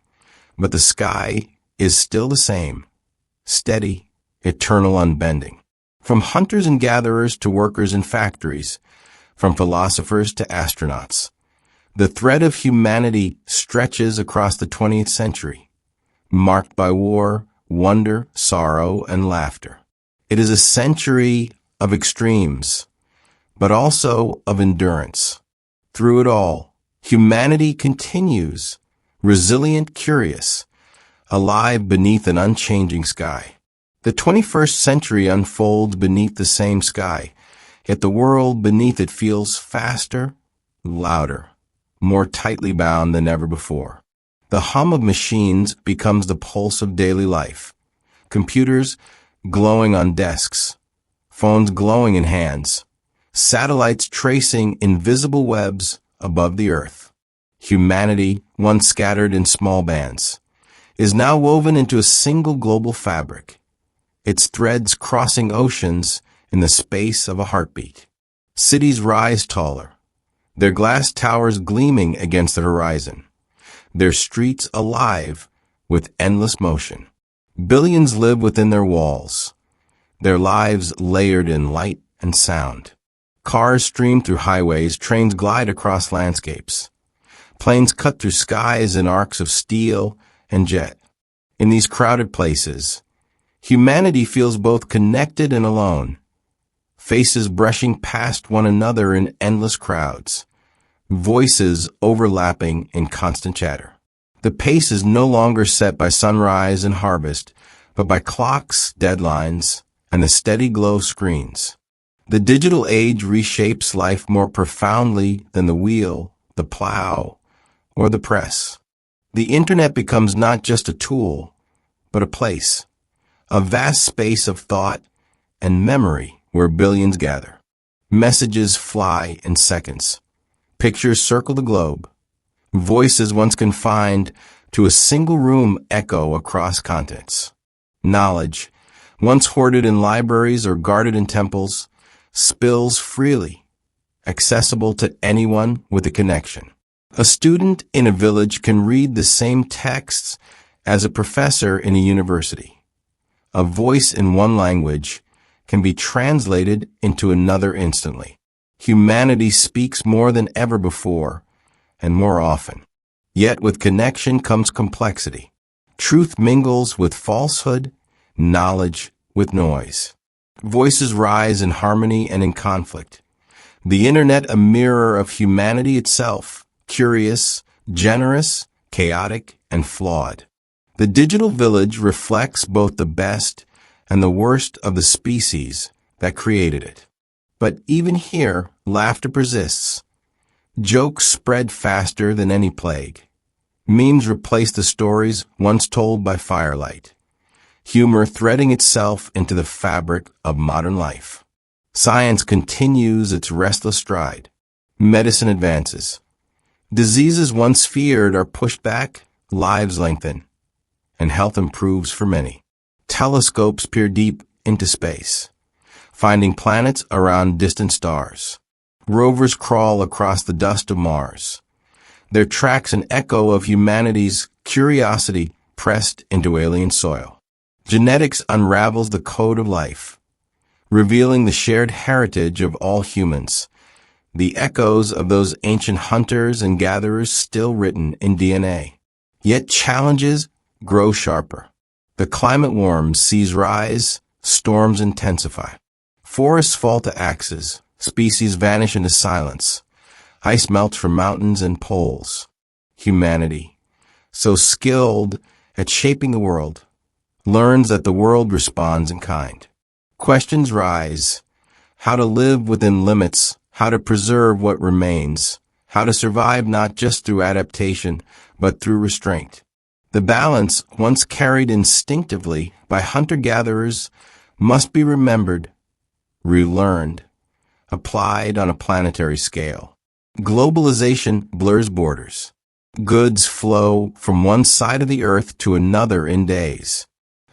but the sky is still the same, steady, eternal, unbending. From hunters and gatherers to workers in factories, from philosophers to astronauts, the thread of humanity stretches across the 20th century, marked by war, wonder, sorrow, and laughter. It is a century of extremes, but also of endurance. Through it all, humanity continues, resilient, curious, alive beneath an unchanging sky. The 21st century unfolds beneath the same sky, yet the world beneath it feels faster, louder, more tightly bound than ever before. The hum of machines becomes the pulse of daily life. Computers glowing on desks, phones glowing in hands, satellites tracing invisible webs above the earth. Humanity, once scattered in small bands, is now woven into a single global fabric, its threads crossing oceans in the space of a heartbeat. Cities rise taller, their glass towers gleaming against the horizon, their streets alive with endless motion. Billions live within their walls, their lives layered in light and sound. Cars stream through highways, trains glide across landscapes. Planes cut through skies in arcs of steel and jet. In these crowded places, humanity feels both connected and alone, faces brushing past one another in endless crowds, voices overlapping in constant chatter. The pace is no longer set by sunrise and harvest, but by clocks, deadlines, and the steady glow of screens. The digital age reshapes life more profoundly than the wheel, the plow, or the press. The internet becomes not just a tool, but a place, a vast space of thought and memory where billions gather. Messages fly in seconds. Pictures circle the globe. Voices once confined to a single room echo across continents. Knowledge, once hoarded in libraries or guarded in temples, spills freely, accessible to anyone with a connection. A student in a village can read the same texts as a professor in a university. A voice in one language can be translated into another instantly. Humanity speaks more than ever before, and more often. Yet with connection comes complexity. Truth mingles with falsehood, knowledge with noise. Voices rise in harmony and in conflict. The internet, a mirror of humanity itself, curious, generous, chaotic, and flawed. The digital village reflects both the best and the worst of the species that created it. But even here, laughter persists. Jokes spread faster than any plague. Memes replace the stories once told by firelight. Humor threading itself into the fabric of modern life. Science continues its restless stride. Medicine advances. Diseases once feared are pushed back, lives lengthen, and health improves for many. Telescopes peer deep into space, finding planets around distant stars. Rovers crawl across the dust of Mars, their tracks an echo of humanity's curiosity pressed into alien soil. Genetics unravels the code of life, revealing the shared heritage of all humans, the echoes of those ancient hunters and gatherers still written in DNA. Yet challenges grow sharper. The climate warms, seas rise, storms intensify. Forests fall to axes, species vanish into silence. Ice melts from mountains and poles. Humanity, so skilled at shaping the world, learns that the world responds in kind. Questions rise: how to live within limits, how to preserve what remains, how to survive not just through adaptation, but through restraint. The balance, once carried instinctively by hunter-gatherers, must be remembered, relearned, applied on a planetary scale. Globalization blurs borders. Goods flow from one side of the earth to another in days.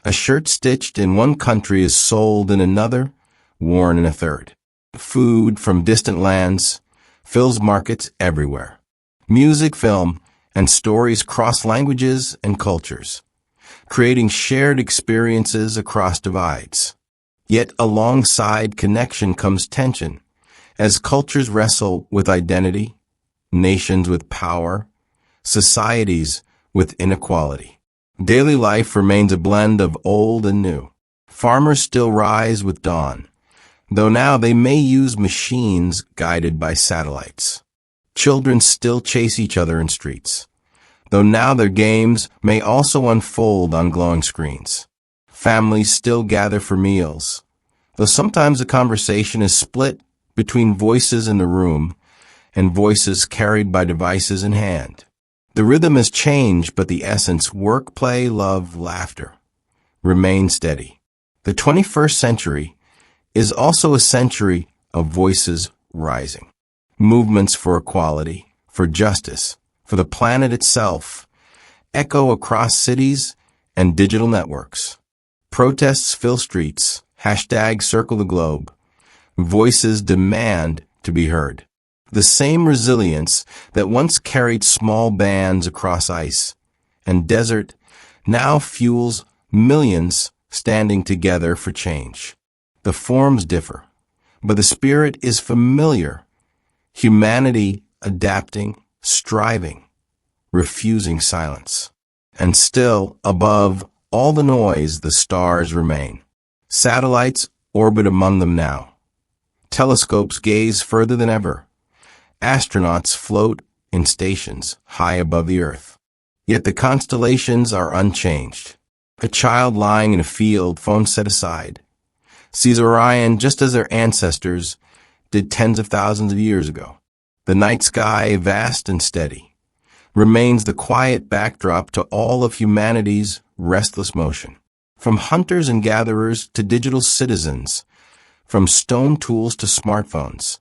A shirt stitched in one country is sold in another, worn in a third. Food from distant lands fills markets everywhere. Music, film, and stories cross languages and cultures, creating shared experiences across divides. Yet alongside connection comes tension, as cultures wrestle with identity, nations with power, societies with inequality. Daily life remains a blend of old and new. Farmers still rise with dawn, though now they may use machines guided by satellites. Children still chase each other in streets, though now their games may also unfold on glowing screens. Families still gather for meals, though sometimes the conversation is split between voices in the room and voices carried by devices in hand. The rhythm has changed, but the essence, work, play, love, laughter, remain steady. The 21st century is also a century of voices rising. Movements for equality, for justice, for the planet itself, echo across cities and digital networks. Protests fill streets, hashtags circle the globe. Voices demand to be heard. The same resilience that once carried small bands across ice and desert now fuels millions standing together for change. The forms differ, but the spirit is familiar. Humanity adapting, striving, refusing silence. And still, above all the noise, the stars remain. Satellites orbit among them now. Telescopes gaze further than ever. Astronauts float in stations high above the earth. Yet the constellations are unchanged. A child lying in a field, phone set aside, sees Orion just as their ancestors did tens of thousands of years ago. The night sky, vast and steady, remains the quiet backdrop to all of humanity's restless motion. From hunters and gatherers to digital citizens, from stone tools to smartphones,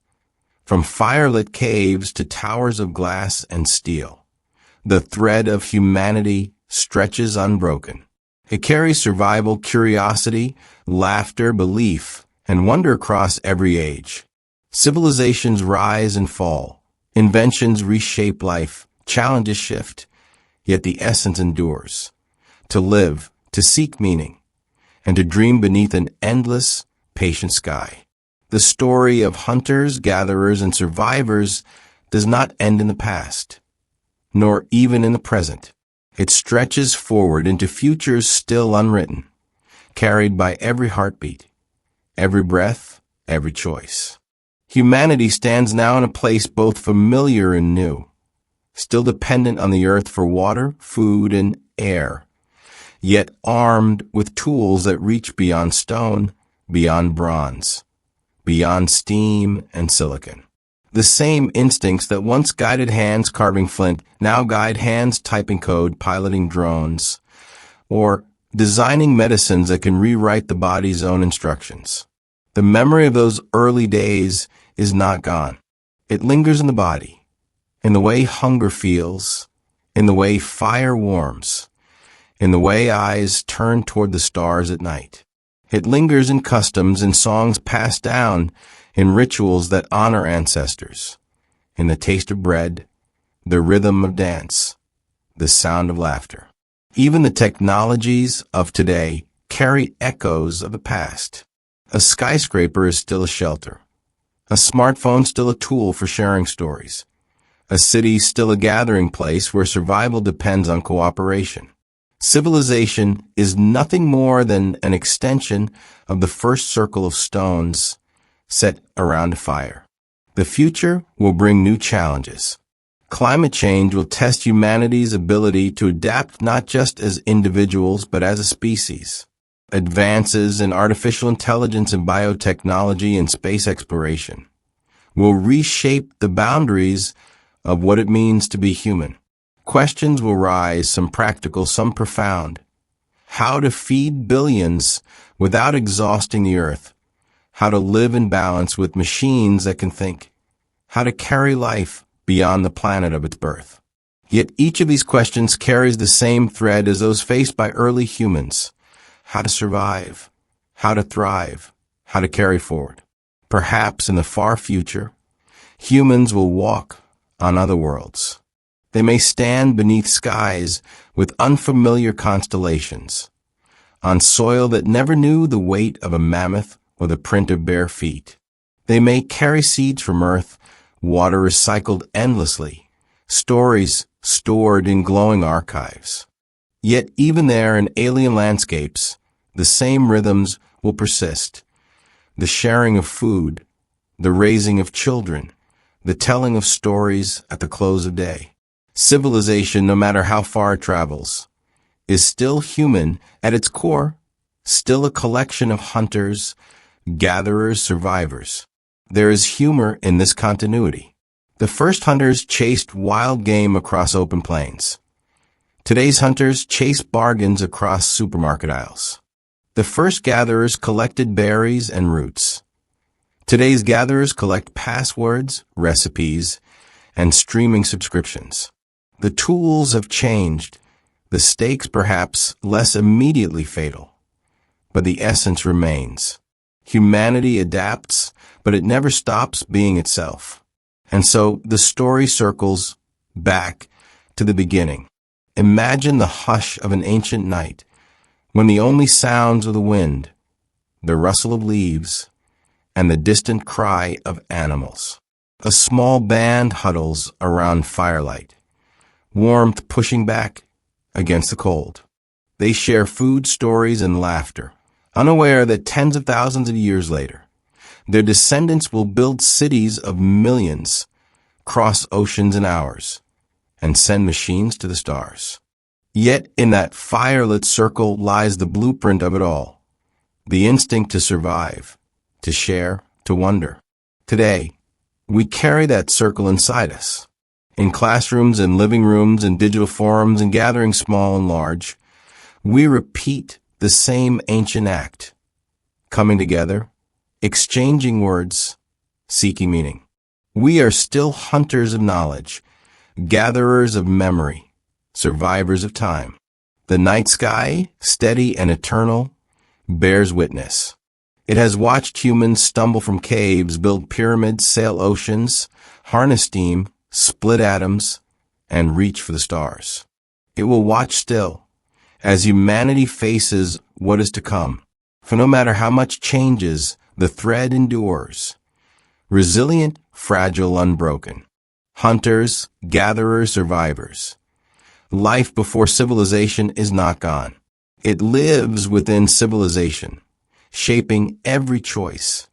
from firelit caves to towers of glass and steel, the thread of humanity stretches unbroken. It carries survival, curiosity, laughter, belief, and wonder across every age. Civilizations rise and fall. Inventions reshape life. Challenges shift. Yet the essence endures. To live, to seek meaning, and to dream beneath an endless, patient sky. The story of hunters, gatherers, and survivors does not end in the past, nor even in the present. It stretches forward into futures still unwritten, carried by every heartbeat, every breath, every choice. Humanity stands now in a place both familiar and new, still dependent on the earth for water, food, and air, yet armed with tools that reach beyond stone, beyond bronze, beyond steam and silicon. The same instincts that once guided hands carving flint now guide hands typing code, piloting drones, or designing medicines that can rewrite the body's own instructions. The memory of those early days is not gone. It lingers in the body, in the way hunger feels, in the way fire warms, in the way eyes turn toward the stars at night. It lingers in customs and songs passed down, in rituals that honor ancestors, in the taste of bread, the rhythm of dance, the sound of laughter. Even the technologies of today carry echoes of the past. A skyscraper is still a shelter. A smartphone still a tool for sharing stories. A city still a gathering place where survival depends on cooperation. Civilization is nothing more than an extension of the first circle of stones set around a fire. The future will bring new challenges. Climate change will test humanity's ability to adapt not just as individuals but as a species. Advances in artificial intelligence and biotechnology and space exploration will reshape the boundaries of what it means to be human. Questions will rise, some practical, some profound. How to feed billions without exhausting the earth. How to live in balance with machines that can think. How to carry life beyond the planet of its birth. Yet each of these questions carries the same thread as those faced by early humans. How to survive, how to thrive, how to carry forward. Perhaps in the far future, humans will walk on other worlds. They may stand beneath skies with unfamiliar constellations, on soil that never knew the weight of a mammoth or the print of bare feet. They may carry seeds from earth, water recycled endlessly, stories stored in glowing archives. Yet even there in alien landscapes, the same rhythms will persist. The sharing of food, the raising of children, the telling of stories at the close of day. Civilization, no matter how far it travels, is still human at its core, still a collection of hunters, gatherers, survivors. There is humor in this continuity. The first hunters chased wild game across open plains. Today's hunters chase bargains across supermarket aisles. The first gatherers collected berries and roots. Today's gatherers collect passwords, recipes, and streaming subscriptions. The tools have changed, the stakes perhaps less immediately fatal, but the essence remains. Humanity adapts, but it never stops being itself. And so the story circles back to the beginning. Imagine the hush of an ancient night, when the only sounds of the wind, the rustle of leaves, and the distant cry of animals. A small band huddles around firelight, warmth pushing back against the cold. They share food, stories, and laughter, unaware that tens of thousands of years later, their descendants will build cities of millions, cross oceans in hours, and send machines to the stars. Yet in that firelit circle lies the blueprint of it all, the instinct to survive, to share, to wonder. Today, we carry that circle inside us. In classrooms and living rooms and digital forums and gatherings small and large, we repeat the same ancient act, coming together, exchanging words, seeking meaning. We are still hunters of knowledge, gatherers of memory, survivors of time. The night sky, steady and eternal, bears witness. It has watched humans stumble from caves, build pyramids, sail oceans, harness steam, split atoms, and reach for the stars. It will watch still as humanity faces what is to come. For no matter how much changes, the thread endures. Resilient, fragile, unbroken. Hunters, gatherers, survivors. Life before civilization is not gone. It lives within civilization, shaping every choice,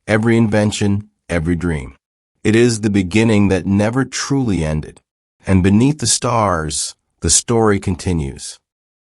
every invention, every dream. It is the beginning that never truly ended. And beneath the stars, the story continues.